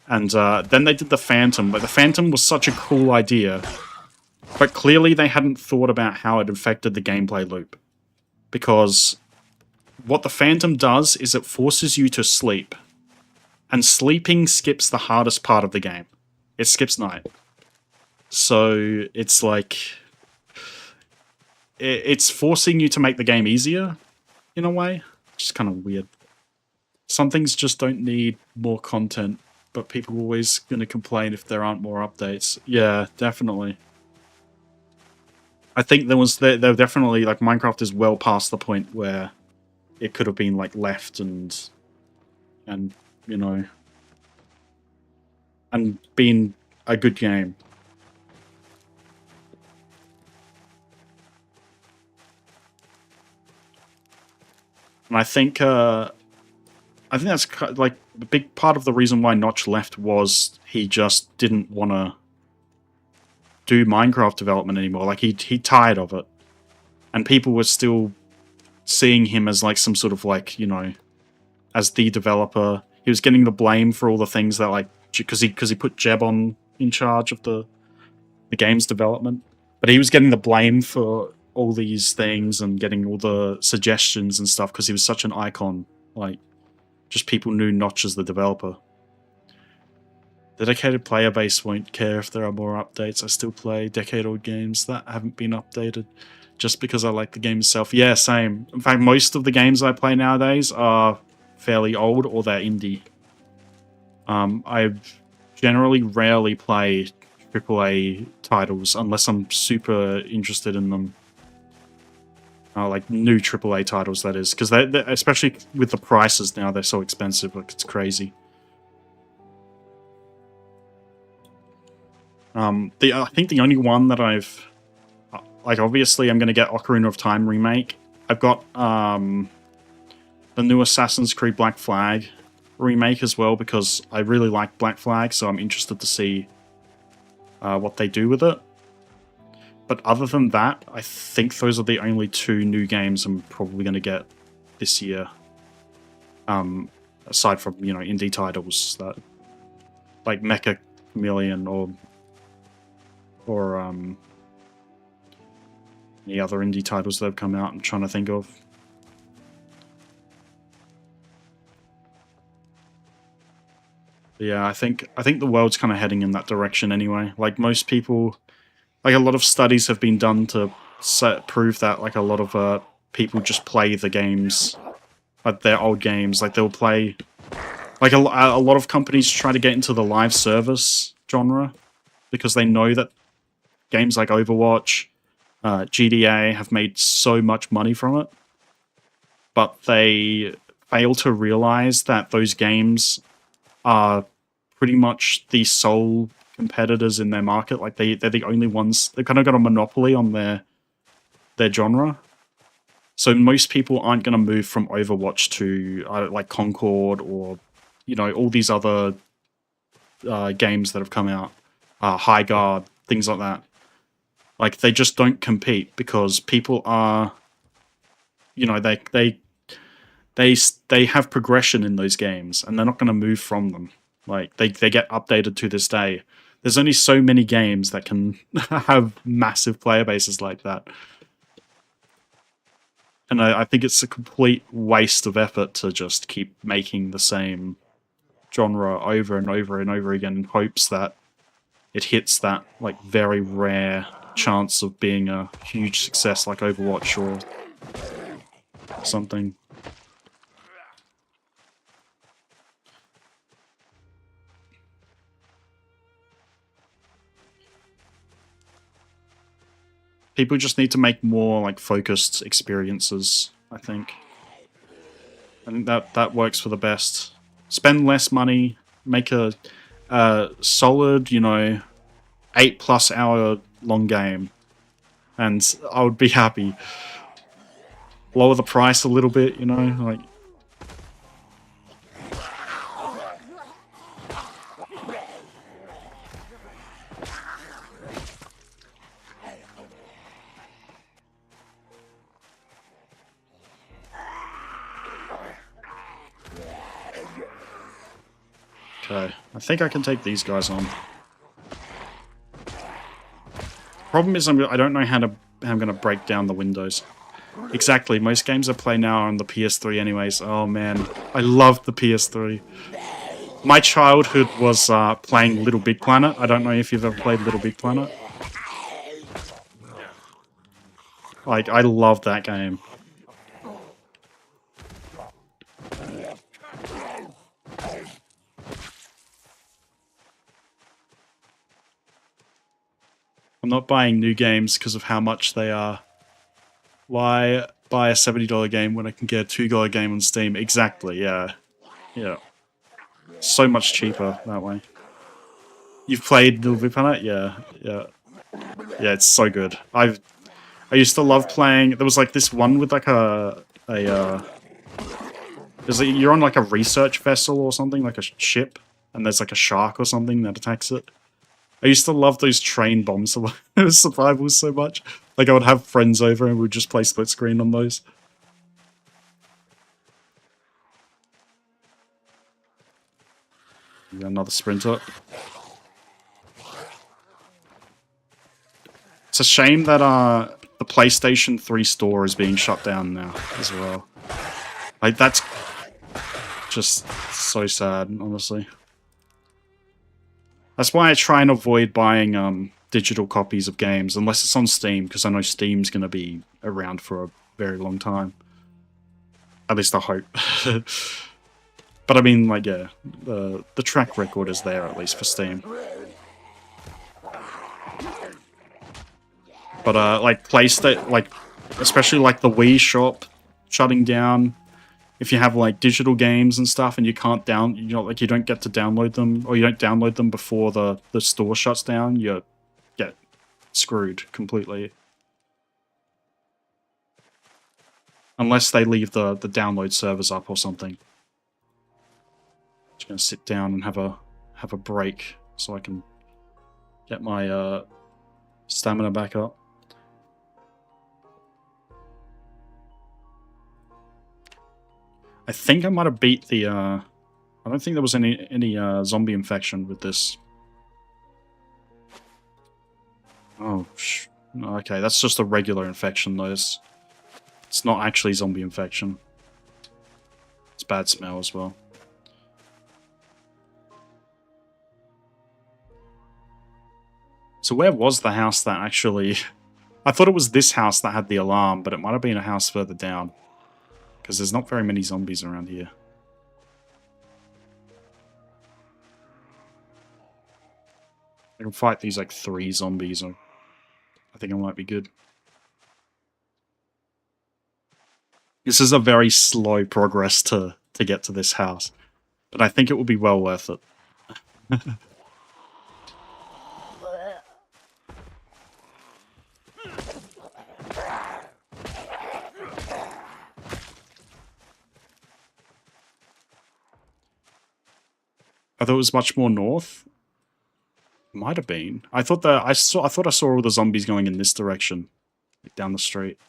And then they did the Phantom, but the Phantom was such a cool idea. But clearly they hadn't thought about how it affected the gameplay loop. Because what the Phantom does is it forces you to sleep. And sleeping skips the hardest part of the game. It skips night. So it's like... It's forcing you to make the game easier, in a way. It's kind of weird. Some things just don't need more content, but people are always going to complain if there aren't more updates. Yeah, definitely. I think there definitely, like, Minecraft is well past the point where it could have been, like, left and you know, and been a good game. And I think that's like a big part of the reason why Notch left was he just didn't want to do Minecraft development anymore. Like he tired of it, and people were still seeing him as like some sort of like, you know, as the developer. He was getting the blame for all the things that like because he put Jeb on in charge of the game's development, but he was getting the blame for all these things and getting all the suggestions and stuff because he was such an icon. Like, just people knew Notch as the developer. Dedicated player base won't care if there are more updates. I still play decade-old games that haven't been updated just because I like the game itself. Yeah, same. In fact, most of the games I play nowadays are fairly old or they're indie. I generally rarely play AAA titles unless I'm super interested in them. Like new AAA titles, that is, because they especially with the prices now, they're so expensive. Like, it's crazy. I think the only one that I've like, obviously, I'm going to get Ocarina of Time remake. I've got the new Assassin's Creed Black Flag remake as well because I really like Black Flag, so I'm interested to see what they do with it. But other than that, I think those are the only two new games I'm probably going to get this year. Aside from, you know, indie titles that, like Mecha Chameleon or any other indie titles that have come out I'm trying to think of. But yeah, I think the world's kind of heading in that direction anyway. Like, most people... Like, a lot of studies have been done to prove that, like, a lot of people just play the games, like their old games. Like, they'll play... Like, a lot of companies try to get into the live service genre because they know that games like Overwatch, GDA have made so much money from it. But they fail to realize that those games are pretty much the sole competitors in their market. Like they're the only ones. They've kind of got a monopoly on their genre. So most people aren't going to move from Overwatch to like Concord or, you know, all these other games that have come out, High Guard, things like that. Like they just don't compete because people are, you know, they have progression in those games and they're not going to move from them. Like they get updated to this day. There's only so many games that can have massive player bases like that. And I think it's a complete waste of effort to just keep making the same genre over and over and over again in hopes that it hits that like very rare chance of being a huge success like Overwatch or something. People just need to make more like focused experiences, I think. I think that works for the best. Spend less money, make a solid, you know, 8+ hour long game, and I would be happy. Lower the price a little bit, you know, like. Okay, I think I can take these guys on. Problem is, I don't know how I'm going to break down the windows. Exactly, most games I play now are on the PS3 anyways. Oh man, I love the PS3. My childhood was playing Little Big Planet. I don't know if you've ever played Little Big Planet. Like, I love that game. I'm not buying new games because of how much they are. Why buy a $70 game when I can get a $2 game on Steam? Exactly, yeah. Yeah. So much cheaper that way. You've played Little Big Planet? Yeah, yeah. Yeah, it's so good. I used to love playing... There was like this one with like you're on like a research vessel or something, like a ship, and there's like a shark or something that attacks it. I used to love those train bomb survivals so much. Like, I would have friends over and we'd just play split screen on those. Another sprinter. It's a shame that the PlayStation 3 store is being shut down now as well. Like, that's just so sad, honestly. That's why I try and avoid buying digital copies of games, unless it's on Steam, because I know Steam's going to be around for a very long time. At least I hope. But I mean, like, yeah, the track record is there, at least for Steam. But, like, PlayStation, like, especially, like, the Wii shop shutting down, if you have, like, digital games and stuff and you can't you know, like, you don't get to download them, or you don't download them before the store shuts down, you get screwed completely. Unless they leave the download servers up or something. Just gonna sit down and have a break so I can get my stamina back up. I think I might have beat the I don't think there was any zombie infection with this. Oh, okay, that's just a regular infection though. It's not actually zombie infection. It's bad smell as well. So where was the house that actually... I thought it was this house that had the alarm, but it might have been a house further down. Because there's not very many zombies around here. I can fight these like 3 zombies, or I think I might be good. This is a very slow progress to get to this house. But I think it will be well worth it. I thought it was much more north. Might have been. I thought I thought I saw all the zombies going in this direction, like down the street.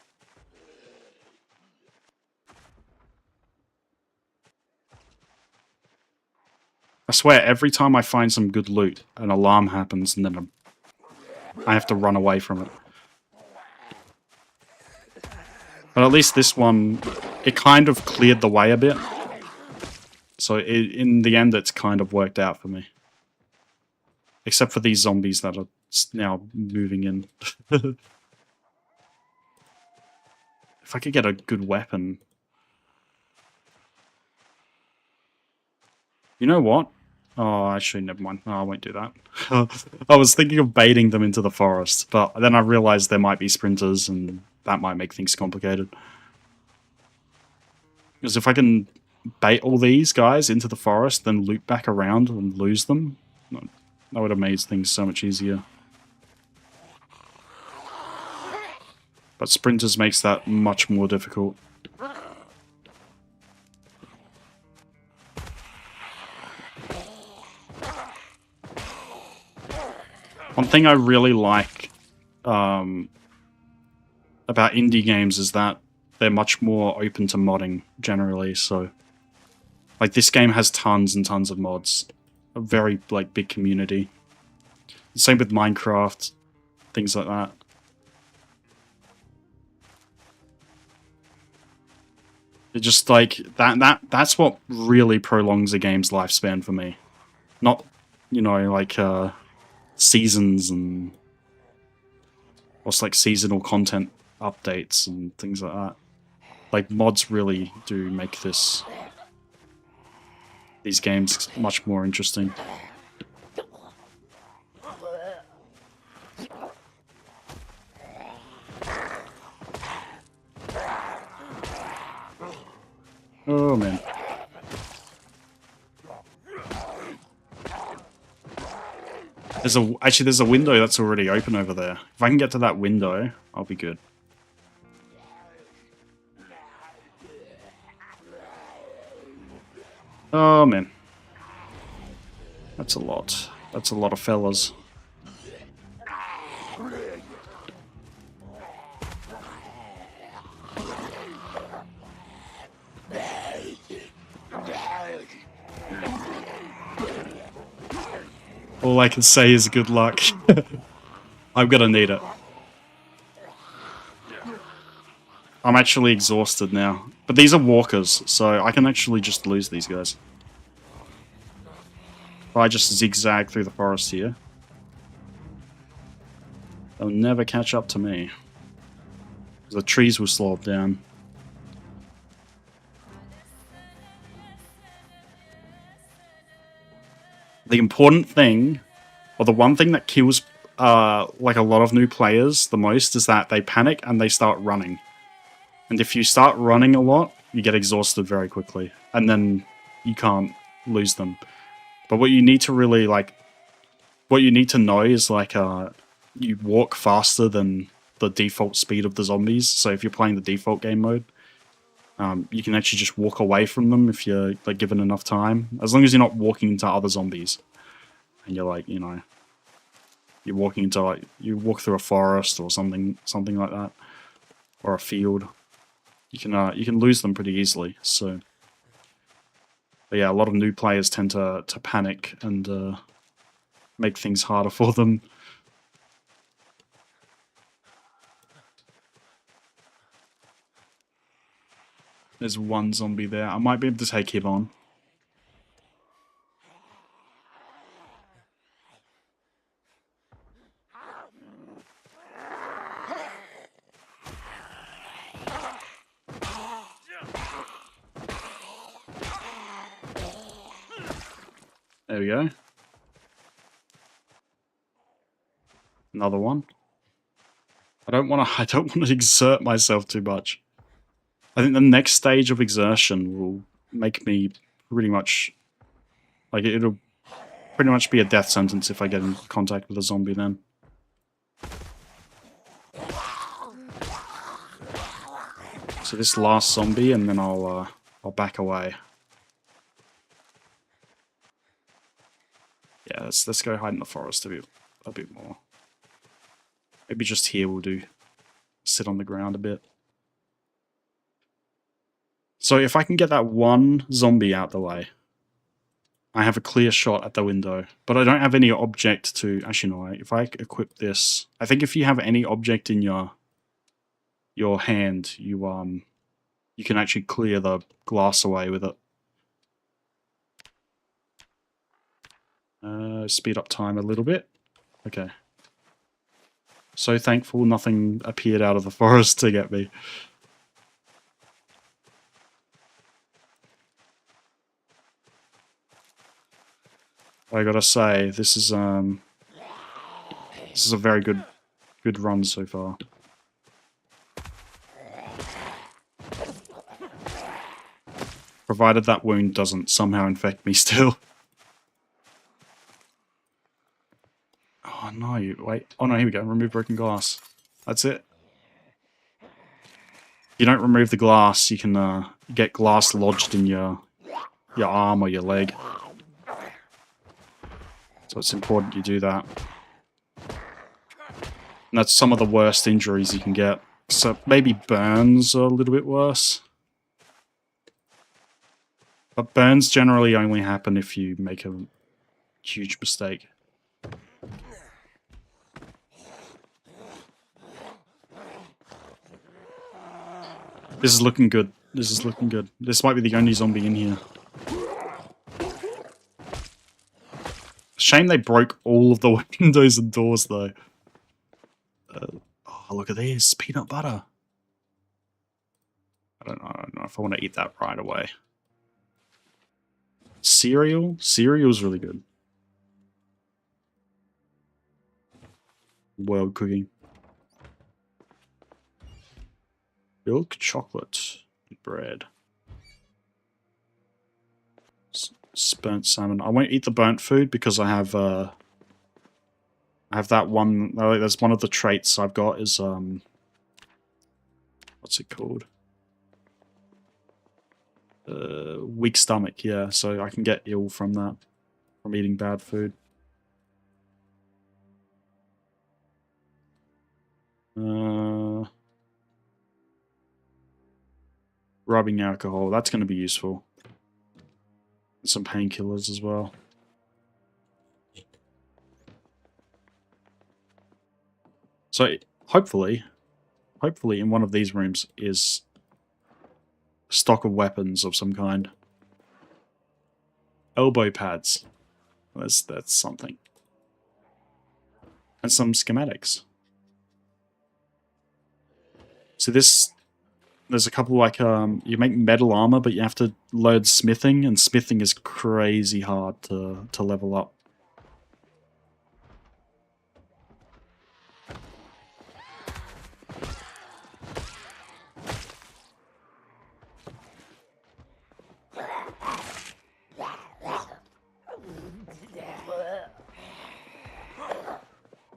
I swear, every time I find some good loot, an alarm happens, and then I have to run away from it. But at least this one, it kind of cleared the way a bit. So in the end, it's kind of worked out for me. Except for these zombies that are now moving in. If I could get a good weapon. You know what? Oh, actually, never mind. No, I won't do that. I was thinking of baiting them into the forest, but then I realized there might be sprinters, and that might make things complicated. Because if I can bait all these guys into the forest, then loop back around and lose them, that would have made things so much easier. But sprinters makes that much more difficult. One thing I really like about indie games is that they're much more open to modding, generally, so... Like, this game has tons and tons of mods. A very, like, big community. Same with Minecraft, things like that. It just, like, that's what really prolongs a game's lifespan for me. Not, you know, like, seasons and... What's, like, seasonal content updates and things like that. Like, mods really do make these games much more interesting. Oh, man. Actually, there's a window that's already open over there. If I can get to that window, I'll be good. Oh, man. That's a lot. That's a lot of fellas. All I can say is good luck. I'm gonna need it. I'm actually exhausted now. But these are walkers, so I can actually just lose these guys. If I just zigzag through the forest here, they'll never catch up to me. The trees will slow it down. The important thing, or the one thing that kills like a lot of new players the most, is that they panic and they start running. And if you start running a lot, you get exhausted very quickly, and then you can't lose them. But what you need to really, like, what you need to know is, like, you walk faster than the default speed of the zombies. So if you're playing the default game mode, you can actually just walk away from them if you're, like, given enough time. As long as you're not walking into other zombies. And you're, like, you know, you're walking into, like, you walk through a forest or something like that. Or a field. You can lose them pretty easily, so... But yeah, a lot of new players tend to panic and make things harder for them. There's one zombie there. I might be able to take him on. There we go. Another one. I don't want to exert myself too much. I think the next stage of exertion will make me pretty much... Like, it'll pretty much be a death sentence if I get in contact with a zombie then. So this last zombie, and then I'll back away. Yeah, let's go hide in the forest a bit more. Maybe just here we'll do. Sit on the ground a bit. So if I can get that one zombie out the way, I have a clear shot at the window. But I don't have any object to... Actually, no. If I equip this... I think if you have any object in your hand, you can actually clear the glass away with it. Speed up time a little bit. Okay. So thankful nothing appeared out of the forest to get me. I gotta say, this is a very good run so far. Provided that wound doesn't somehow infect me still. Oh no, wait. Oh no, here we go. Remove broken glass. That's it. If you don't remove the glass, you can get glass lodged in your arm or your leg. So it's important you do that. And that's some of the worst injuries you can get. So maybe burns are a little bit worse. But burns generally only happen if you make a huge mistake. This is looking good. This is looking good. This might be the only zombie in here. Shame they broke all of the windows and doors, though. Oh, look at this. Peanut butter. I don't know if I want to eat that right away. Cereal? Cereal's really good. World cooking. Milk, chocolate, bread. Burnt salmon. I won't eat the burnt food because I have that one. There's one of the traits I've got is what's it called? Weak stomach. Yeah, so I can get ill from that, from eating bad food. Rubbing alcohol. That's going to be useful. Some painkillers as well. So hopefully in one of these rooms is a stock of weapons of some kind. Elbow pads. That's something. And some schematics. So there's a couple like you make metal armor, but you have to load smithing, and smithing is crazy hard to level up.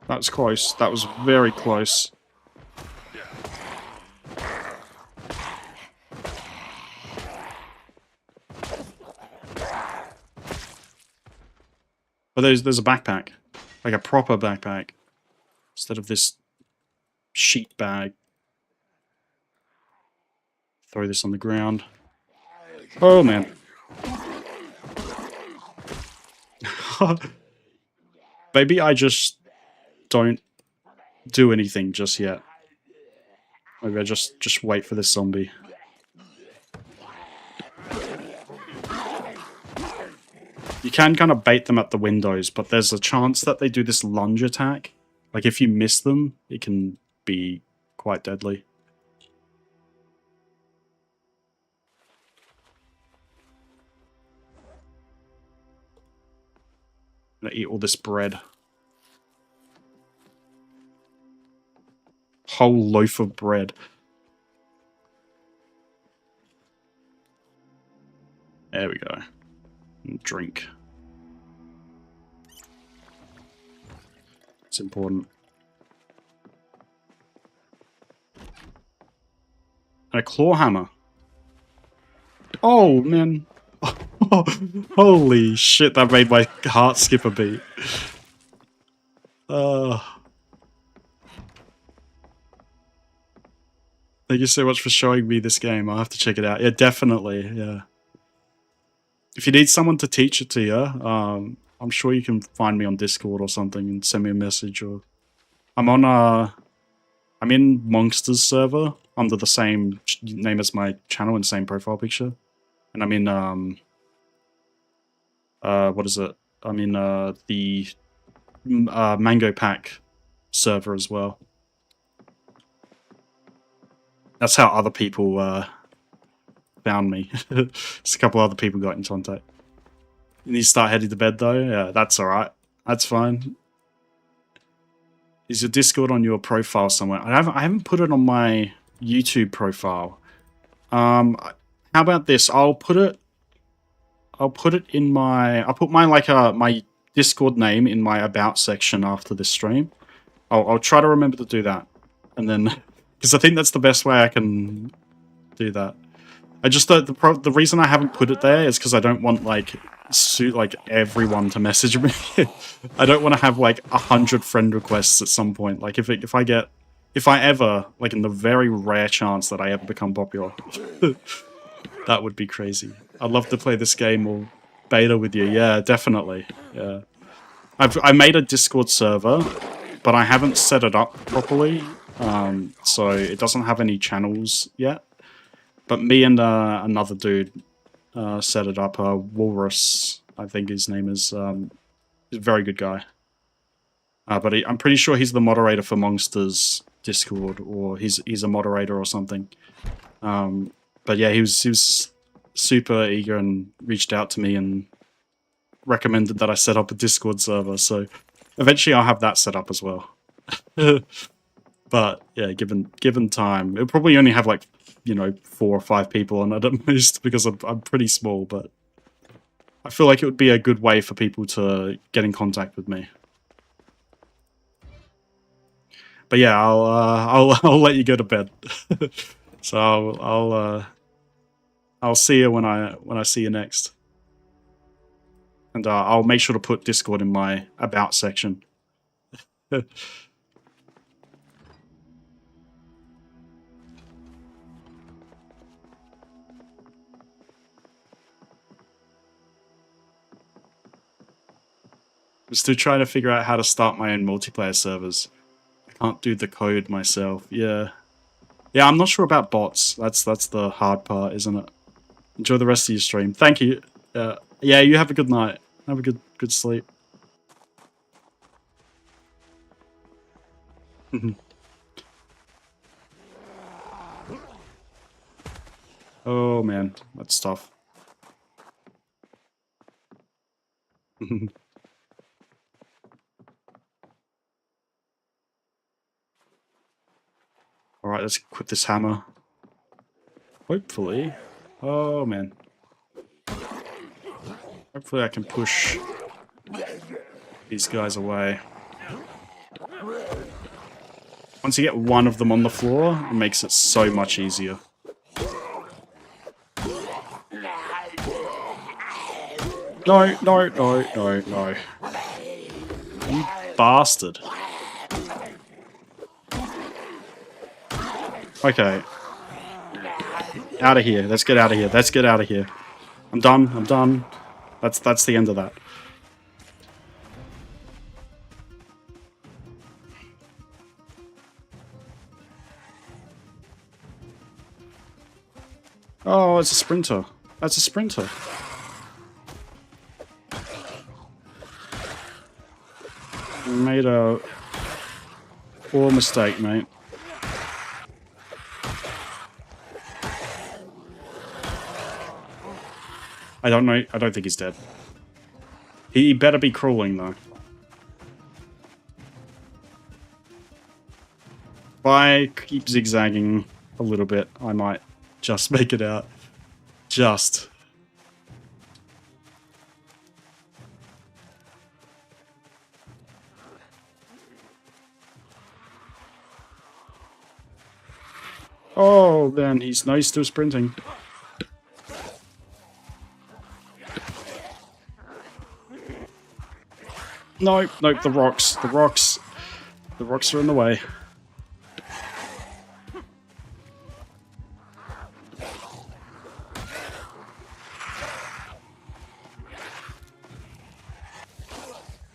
That was close. That was very close. But there's a backpack. Like a proper backpack. Instead of this sheet bag. Throw this on the ground. Oh, man. Maybe I just don't do anything just yet. Maybe I just wait for this zombie. You can kind of bait them at the windows, but there's a chance that they do this lunge attack. Like, if you miss them, it can be quite deadly. I'm gonna eat all this bread. Whole loaf of bread. There we go. And drink. It's important. And a claw hammer. Oh, man. Holy shit, that made my heart skip a beat. Uh, thank you so much for showing me this game. I'll have to check it out. Yeah, definitely. Yeah. If you need someone to teach it to you, I'm sure you can find me on Discord or something and send me a message. Or I'm on I'm in Monsters server under the same name as my channel and same profile picture, and I'm in what is it? I'm in the Mango Pack server as well. That's how other people found me. Just a couple other people got in contact. You need to start heading to bed though. Yeah, that's all right. That's fine. Is your Discord on your profile somewhere? I haven't put it on my YouTube profile. How about this? I'll put it in my. I'll put my my Discord name in my about section after this stream. I'll try to remember to do that, and then because I think that's the best way I can do that. I just the reason I haven't put it there is because I don't want like everyone to message me. I don't want to have like 100 friend requests at some point. Like if I ever, like in the very rare chance that I ever become popular, that would be crazy. I'd love to play this game or beta with you. Yeah, definitely. Yeah, I made a Discord server, but I haven't set it up properly, so it doesn't have any channels yet. But me and another dude set it up. Walrus, I think his name is. He's a very good guy. But I'm pretty sure he's the moderator for Monsters Discord, or he's a moderator or something. But yeah, he was super eager and reached out to me and recommended that I set up a Discord server. So eventually I'll have that set up as well. But yeah, given time, it'll probably only have like 4 or 5 people on it at most because I'm pretty small. But I feel like it would be a good way for people to get in contact with me. But yeah, I'll let you go to bed. So I'll see you when I see you next, and I'll make sure to put Discord in my about section. I'm still trying to figure out how to start my own multiplayer servers. I can't do the code myself. Yeah, I'm not sure about bots. That's the hard part, isn't it? Enjoy the rest of your stream. Thank you. Yeah, you have a good night. Have a good sleep. Oh man, that's tough. Alright, let's equip this hammer. Hopefully. Oh man. Hopefully I can push these guys away. Once you get one of them on the floor, it makes it so much easier. No. You bastard. Okay. Out of here. Let's get out of here. Let's get out of here. I'm done. That's the end of that. Oh, it's a sprinter. That's a sprinter. You made a poor mistake, mate. I don't know. I don't think he's dead. He better be crawling, though. If I keep zigzagging a little bit, I might just make it out. Just. Oh, man, he's still sprinting. No, nope, the rocks. The rocks. The rocks are in the way.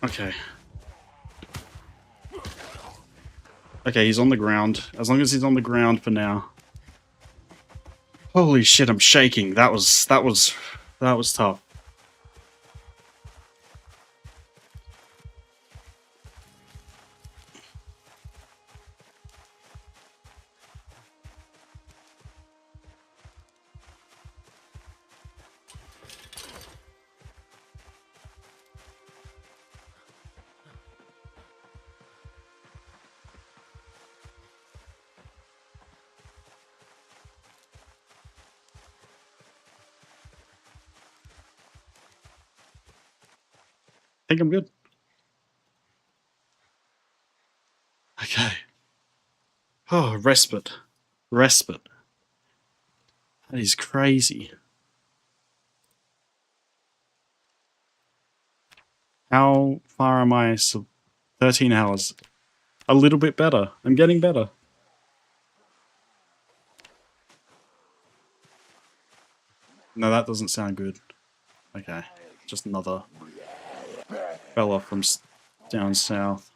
Okay. Okay, he's on the ground. As long as he's on the ground for now. Holy shit, I'm shaking. That was tough. I think I'm good. Okay. Oh, respite. Respite. That is crazy. How far am I? So 13 hours. A little bit better. I'm getting better. No, that doesn't sound good. Okay. Just another fella from down south.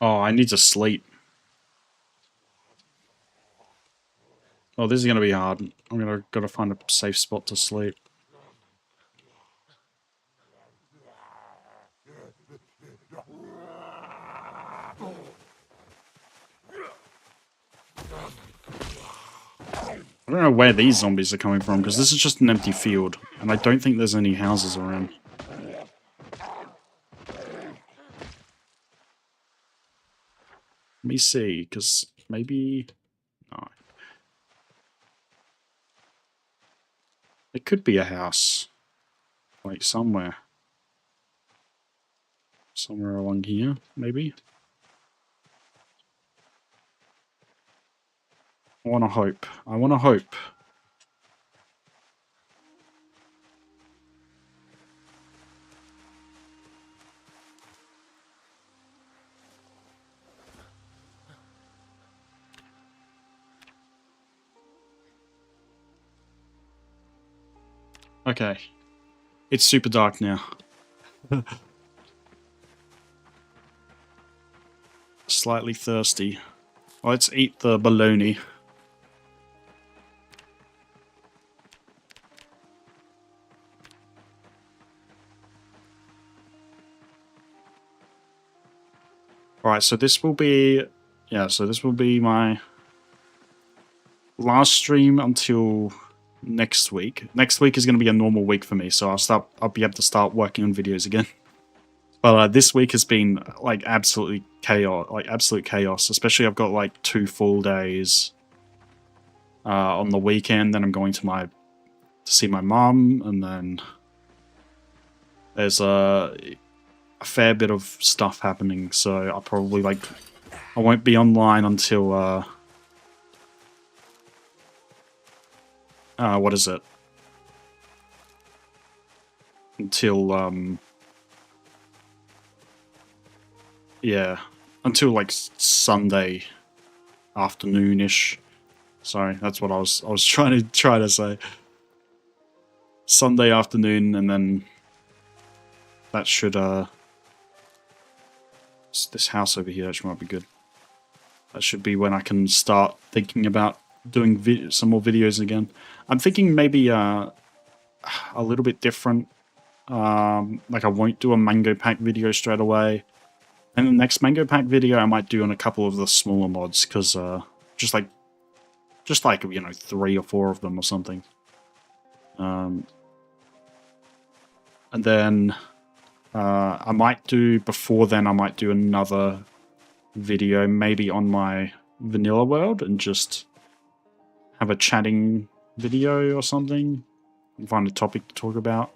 Oh, I need to sleep. Oh, this is gonna be hard. I'm gotta find a safe spot to sleep. I don't know where these zombies are coming from, because this is just an empty field, and I don't think there's any houses around. Let me see, because maybe... No. It could be a house. Like, somewhere. Somewhere along here, maybe? I want to hope. I want to hope. Okay. It's super dark now. Slightly thirsty. Let's eat the bologna. Alright, so this will be... Yeah, so this will be my last stream until next week. Next week is going to be a normal week for me, so I'll be able to start working on videos again. But this week has been like absolute chaos. Especially I've got like 2 full days on the weekend. Then I'm going to see my mum, and then there's a fair bit of stuff happening. So I'll probably I won't be online until what is it? Until yeah, until like Sunday afternoon-ish. Sorry, that's what I was trying to say. Sunday afternoon, and then that should this house over here actually might be good. That should be when I can start thinking about doing some more videos again. I'm thinking maybe a little bit different. Like I won't do a Mango Pack video straight away. And the next Mango Pack video I might do on a couple of the smaller mods, because just like you know, 3 or 4 of them or something. And then I might do another video maybe on my vanilla world, and just have a chatting video or something. Find a topic to talk about.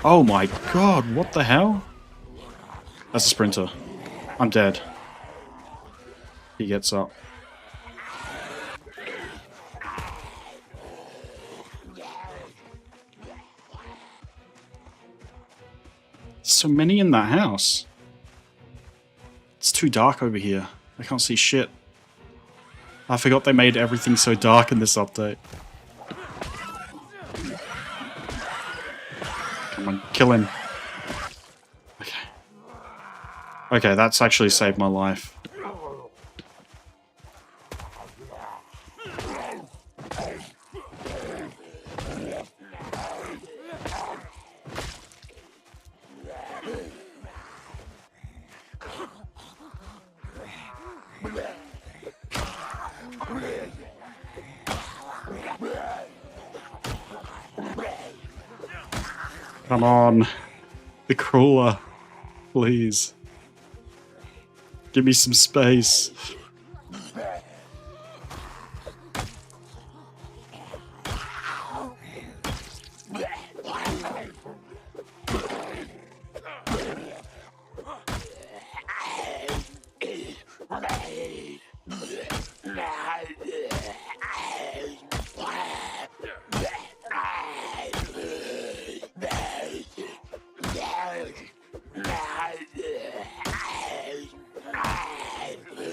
Oh my god, what the hell? That's a sprinter. I'm dead. He gets up. So many in that house. It's too dark over here. I can't see shit. I forgot they made everything so dark in this update. Come on, kill him. Okay. Okay, that's actually saved my life. Come on. The crawler. Please. Give me some space.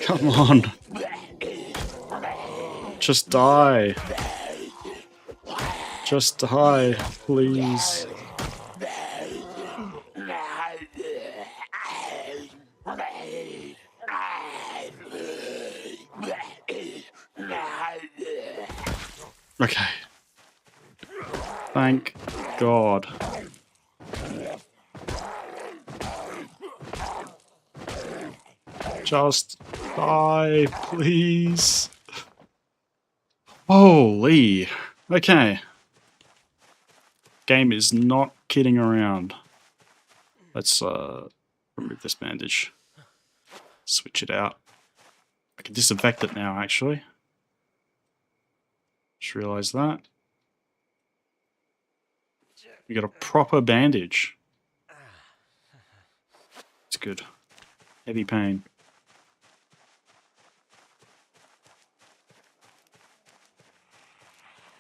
Come on. Just die. Just die, please. Okay. Thank God. Just die, please. Holy. Okay. Game is not kidding around. Let's remove this bandage. Switch it out. I can disinfect it now, actually. Just realized that. We got a proper bandage. It's good. Heavy pain.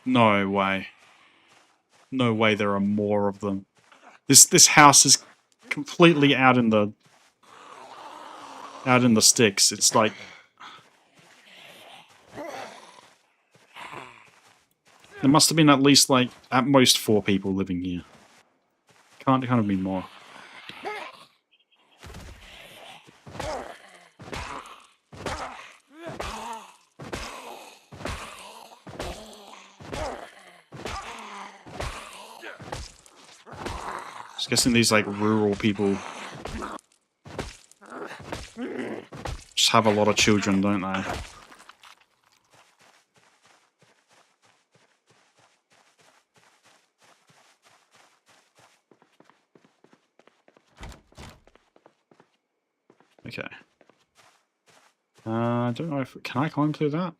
No way. No way there are more of them. This house is completely out in the sticks. It's like there must have been at least like at most 4 people living here. Can't have been more. Just guessing these like rural people just have a lot of children, don't they? Okay. I don't know if... Can I climb through that?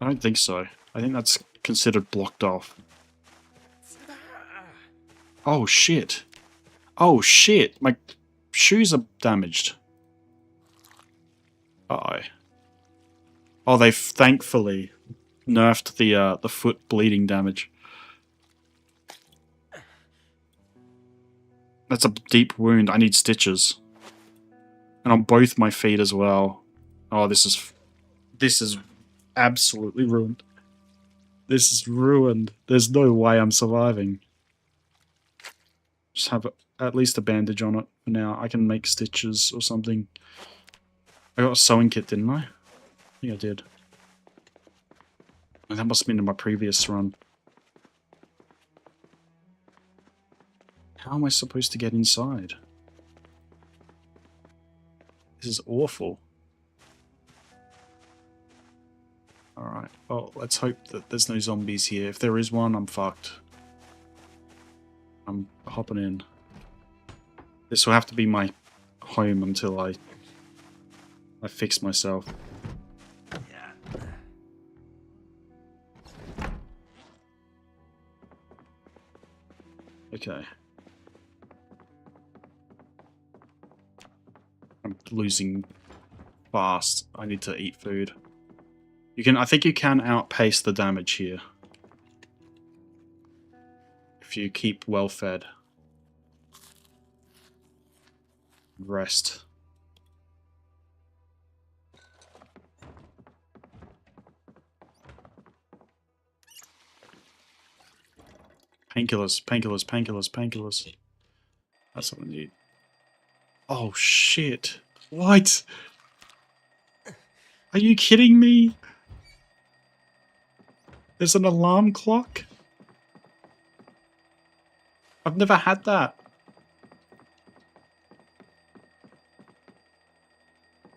I don't think so. I think that's considered blocked off. Oh, shit. Oh, shit. My shoes are damaged. Uh-oh. Oh, they've thankfully nerfed the foot bleeding damage. That's a deep wound. I need stitches. And on both my feet as well. Oh, this is absolutely ruined. This is ruined. There's no way I'm surviving. Just have at least a bandage on it for now. I can make stitches or something. I got a sewing kit, didn't I? I think I did. And that must have been in my previous run. How am I supposed to get inside? This is awful. Alright, well, let's hope that there's no zombies here. If there is one, I'm fucked. I'm hopping in. This will have to be my home until I fix myself. Okay. I'm losing fast. I need to eat food. You can. I think you can outpace the damage here if you keep well fed. Rest. Painkillers, painkillers, painkillers, painkillers. That's what I need. Oh shit. What? Are you kidding me? There's an alarm clock? I've never had that.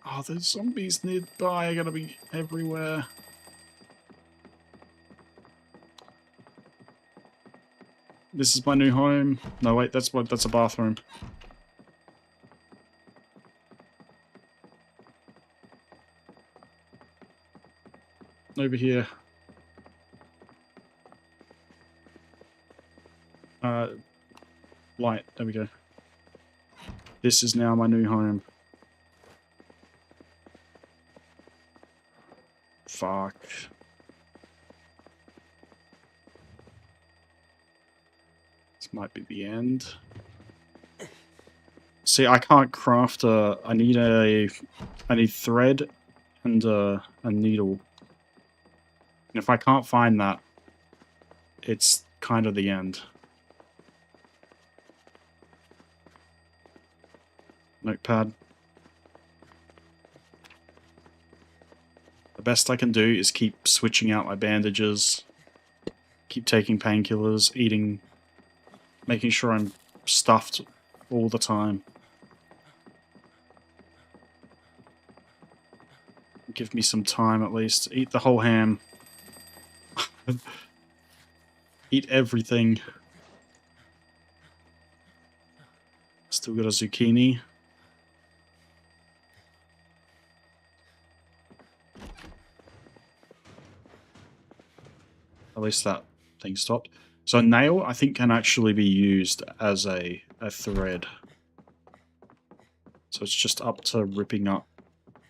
Oh, there's zombies nearby are gonna be everywhere. This is my new home. No, wait, that's a bathroom. Over here. Light. There we go. This is now my new home. Fuck. This might be the end. See, I can't craft a... I need thread and a needle. And if I can't find that, it's kind of the end. Notepad. The best I can do is keep switching out my bandages, keep taking painkillers, eating, making sure I'm stuffed all the time. Give me some time at least. Eat the whole ham. Eat everything. Still got a zucchini. At least that thing stopped. So a nail, I think, can actually be used as a thread. So it's just up to ripping up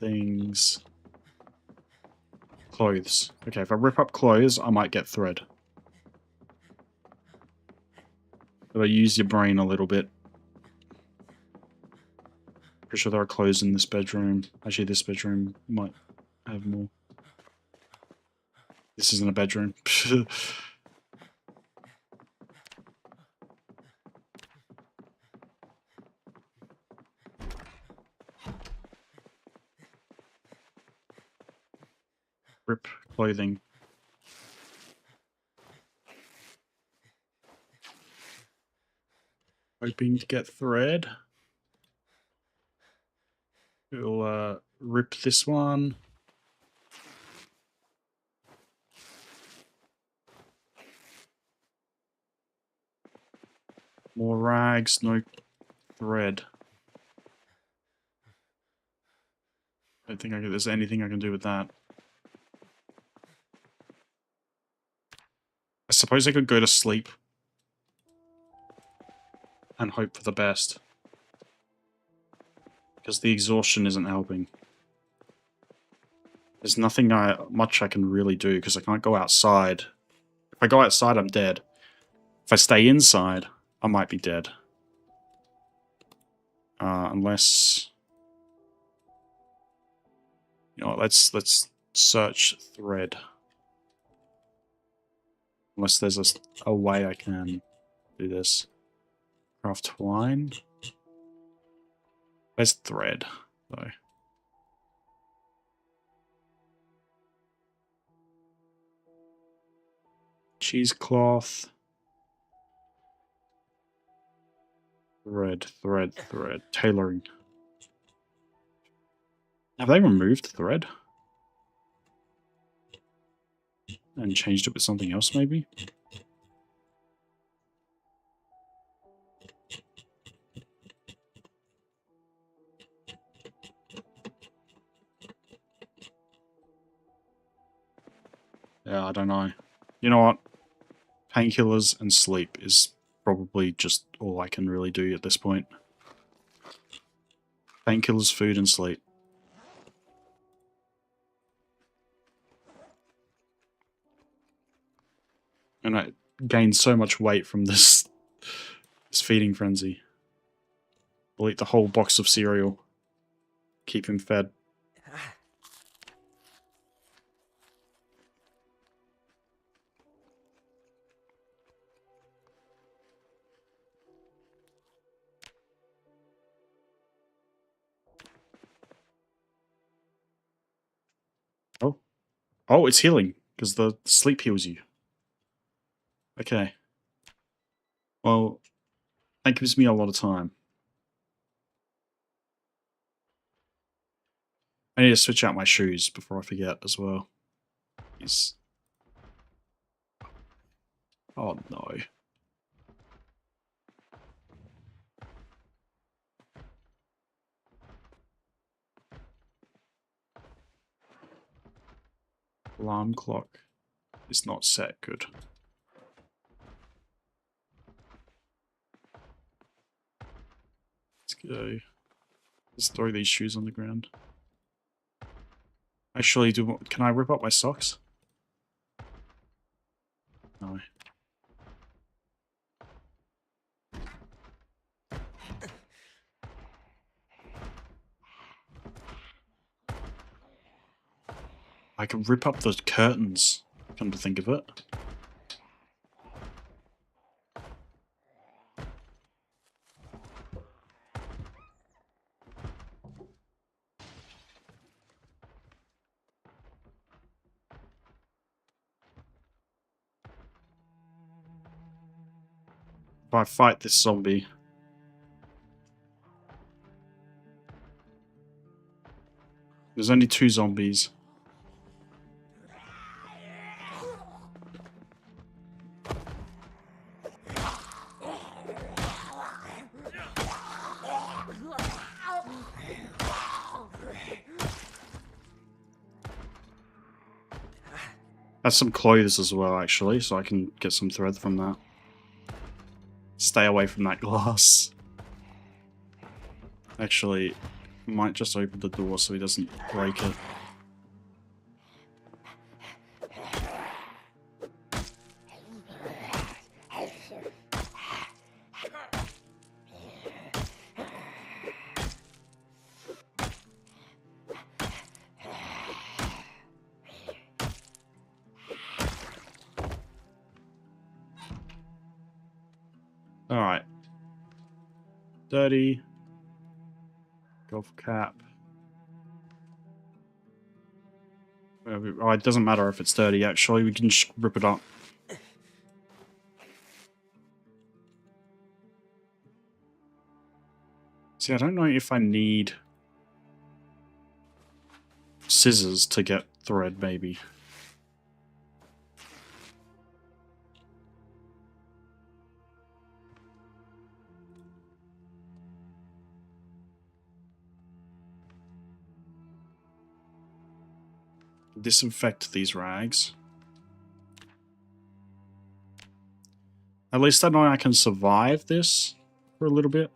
things. Clothes. Okay, if I rip up clothes, I might get thread. But I use your brain a little bit. Pretty sure there are clothes in this bedroom. Actually, this bedroom might have more. This isn't a bedroom. Rip clothing. Hoping to get thread. We'll rip this one. More rags, no thread. I don't think there's anything I can do with that. I suppose I could go to sleep and hope for the best. Because the exhaustion isn't helping. There's nothing much I can really do because I can't go outside. If I go outside, I'm dead. If I stay inside, I might be dead. Unless... You know what, let's search thread. Unless there's a way I can do this. Craft twine. Where's thread, though? Cheesecloth. Thread. Tailoring. Have they removed thread? And changed it with something else, maybe? Yeah, I don't know. You know what? Painkillers and sleep is probably just all I can really do at this point. Painkillers, food, and sleep. And I gained so much weight from this feeding frenzy. I'll eat the whole box of cereal. Keep him fed. Oh. Oh, it's healing, because the sleep heals you. Okay. Well, that gives me a lot of time. I need to switch out my shoes before I forget as well. Jeez. Oh no. Alarm clock is not set. Good. Let's go. Let's throw these shoes on the ground. Actually, can I rip up my socks? No. I can rip up the curtains, come to think of it. If I fight this zombie... There's only 2 zombies. Has some clothes as well, actually, so I can get some thread from that. Stay away from that glass. Actually, might just open the door so he doesn't break it. Alright. Dirty. Golf cap. Oh, it doesn't matter if it's dirty, actually. We can just rip it up. See, I don't know if I need scissors to get thread, maybe. Disinfect these rags. At least I know I can survive this for a little bit.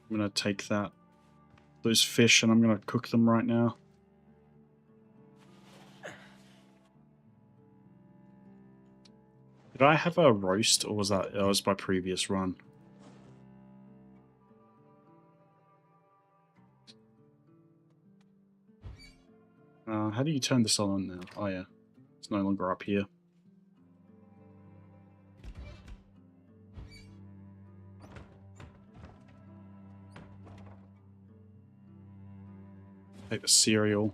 I'm gonna take those fish and I'm gonna cook them right now. Did I have a roast or was that was my previous run? How do you turn this on now? Oh yeah, it's no longer up here. Take the cereal.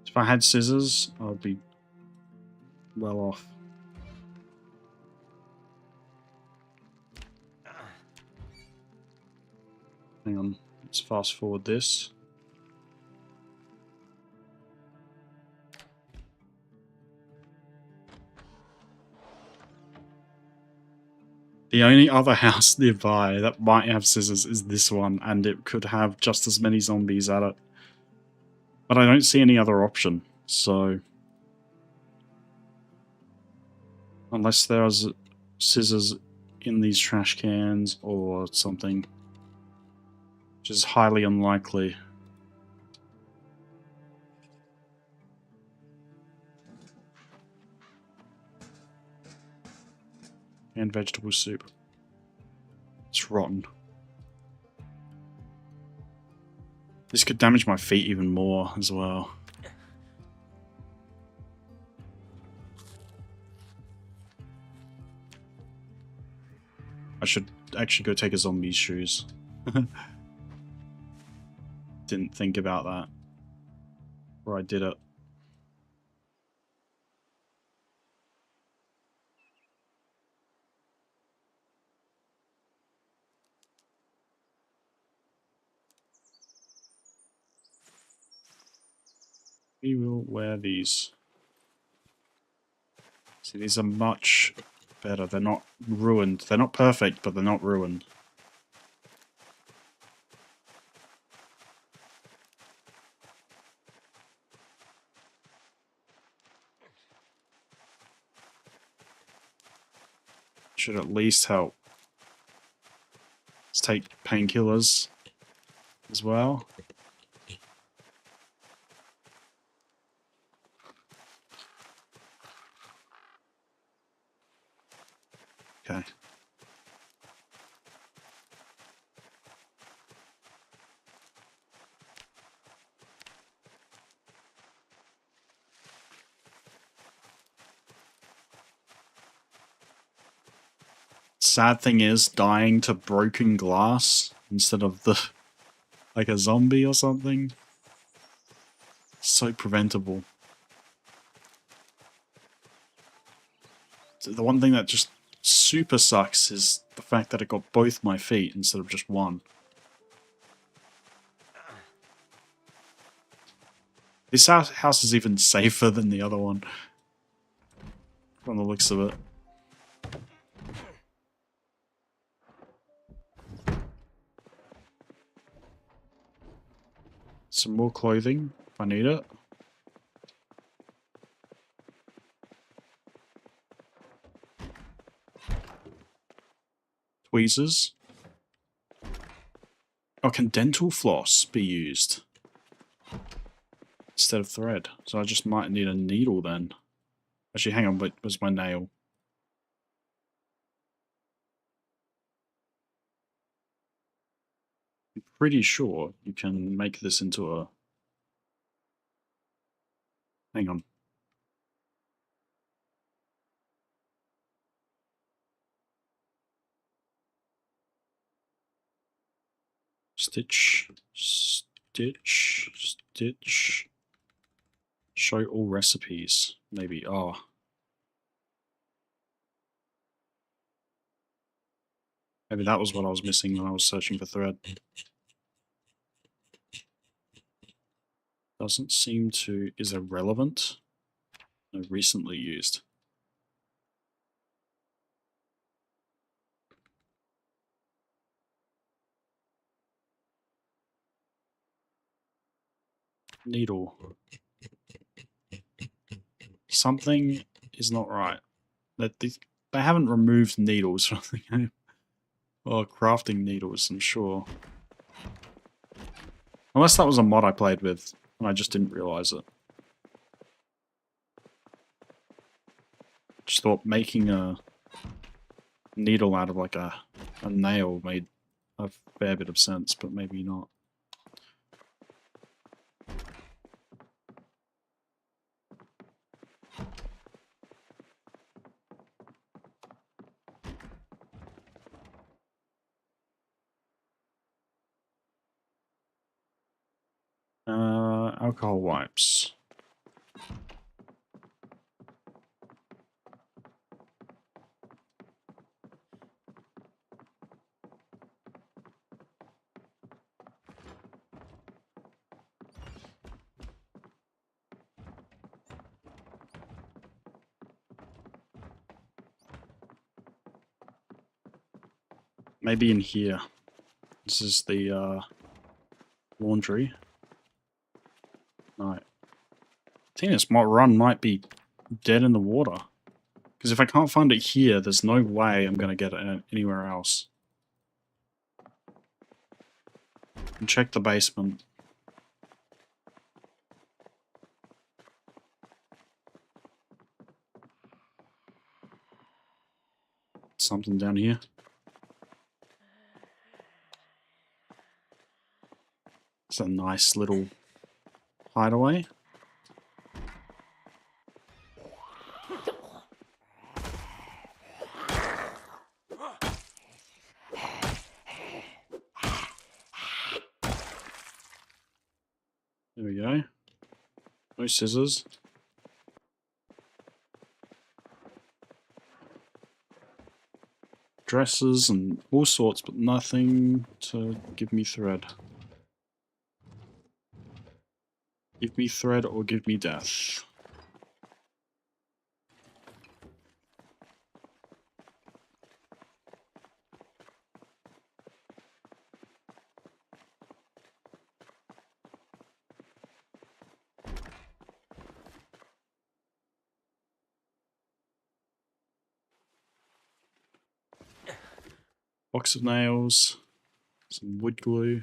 If I had scissors, I'd be well off. Hang on, let's fast forward this. The only other house nearby that might have scissors is this one, and it could have just as many zombies at it. But I don't see any other option, so... Unless there's scissors in these trash cans or something. Which is highly unlikely. And vegetable soup. It's rotten. This could damage my feet even more as well. I should actually go take a zombie's shoes. Didn't think about that. Or I did it. We will wear these. See, these are much better. They're not ruined. They're not perfect, but they're not ruined. Should at least help. Let's take painkillers as well. Okay. Sad thing is, dying to broken glass instead of the like a zombie or something. So preventable. The one thing that just super sucks is the fact that it got both my feet instead of just one. This house is even safer than the other one, from the looks of it. Some more clothing, if I need it. Tweezers. Oh, can dental floss be used instead of thread? So I just might need a needle then. Actually, hang on, where's my nail? I'm pretty sure you can make this into a... Hang on. Stitch, stitch, stitch. Show all recipes. Maybe. Oh. Maybe that was what I was missing when I was searching for thread. Doesn't seem to... Is irrelevant? No, recently used. Needle. Something is not right. They haven't removed needles from the game. Or crafting needles, I'm sure. Unless that was a mod I played with, and I just didn't realise it. Just thought making a needle out of like a nail made a fair bit of sense, but maybe not. Alcohol wipes. Maybe in here. This is the laundry. No. I think this run might be dead in the water. Because if I can't find it here, there's no way I'm going to get it anywhere else. And check the basement. Something down here. It's a nice little hideaway. There we go. No scissors. Dresses and all sorts, but nothing to give me thread. Give me thread or give me death. Box of nails, some wood glue.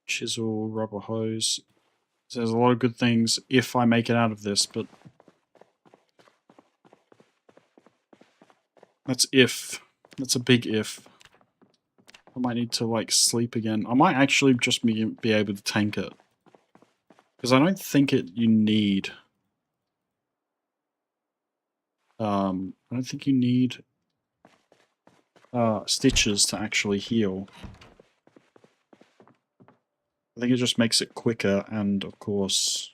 Chisel, rubber hose. So there's a lot of good things if I make it out of this, but that's if. That's a big if. I might need to, like, sleep again. I might actually just be able to tank it. Because I don't think you need... I don't think you need stitches to actually heal. I think it just makes it quicker and, of course,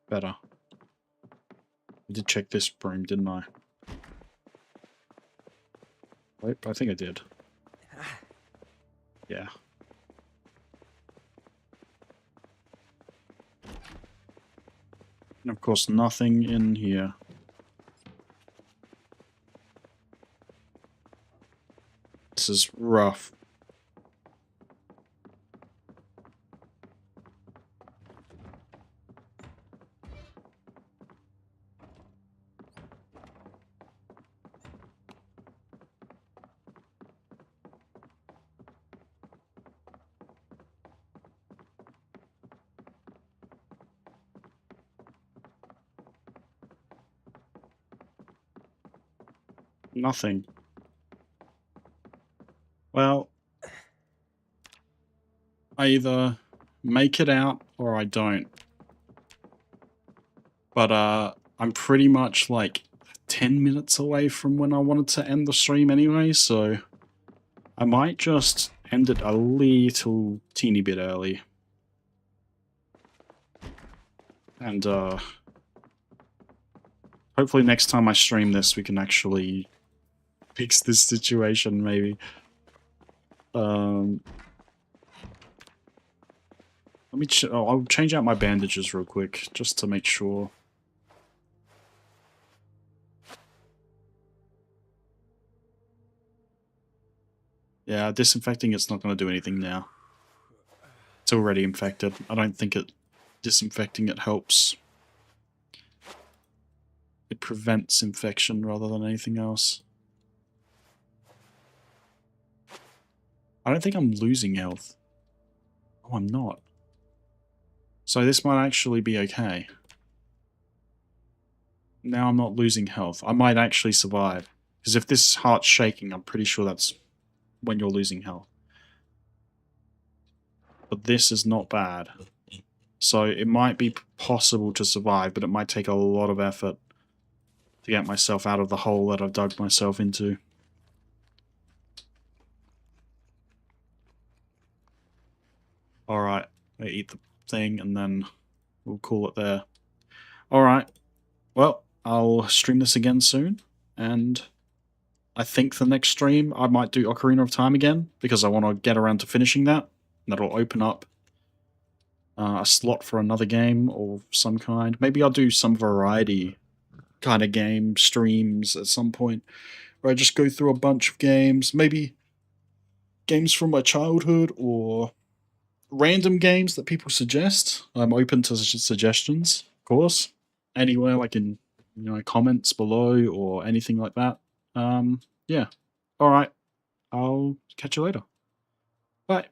better. I did check this broom, didn't I? Wait, I think I did. Yeah. And of course, nothing in here. This is rough. Nothing. Well, I either make it out or I don't. But I'm pretty much like 10 minutes away from when I wanted to end the stream anyway, so I might just end it a little teeny bit early. And hopefully next time I stream this we can actually fix this situation, maybe. Let me I'll change out my bandages real quick, just to make sure. Yeah, disinfecting it's not going to do anything now. It's already infected. I don't think disinfecting it helps. It prevents infection rather than anything else. I don't think I'm losing health. Oh, I'm not. So this might actually be okay. Now I'm not losing health. I might actually survive. Because if this heart's shaking, I'm pretty sure that's when you're losing health. But this is not bad. So it might be possible to survive, but it might take a lot of effort to get myself out of the hole that I've dug myself into. Alright, I eat the thing and then we'll call it there. Alright, well, I'll stream this again soon, and I think the next stream I might do Ocarina of Time again, because I want to get around to finishing that. That'll open up a slot for another game of some kind. Maybe I'll do some variety kind of game streams at some point, where I just go through a bunch of games, maybe games from my childhood or random games that people suggest. I'm open to suggestions, of course, anywhere, like in comments below or anything like that. Yeah. All right. I'll catch you later. Bye.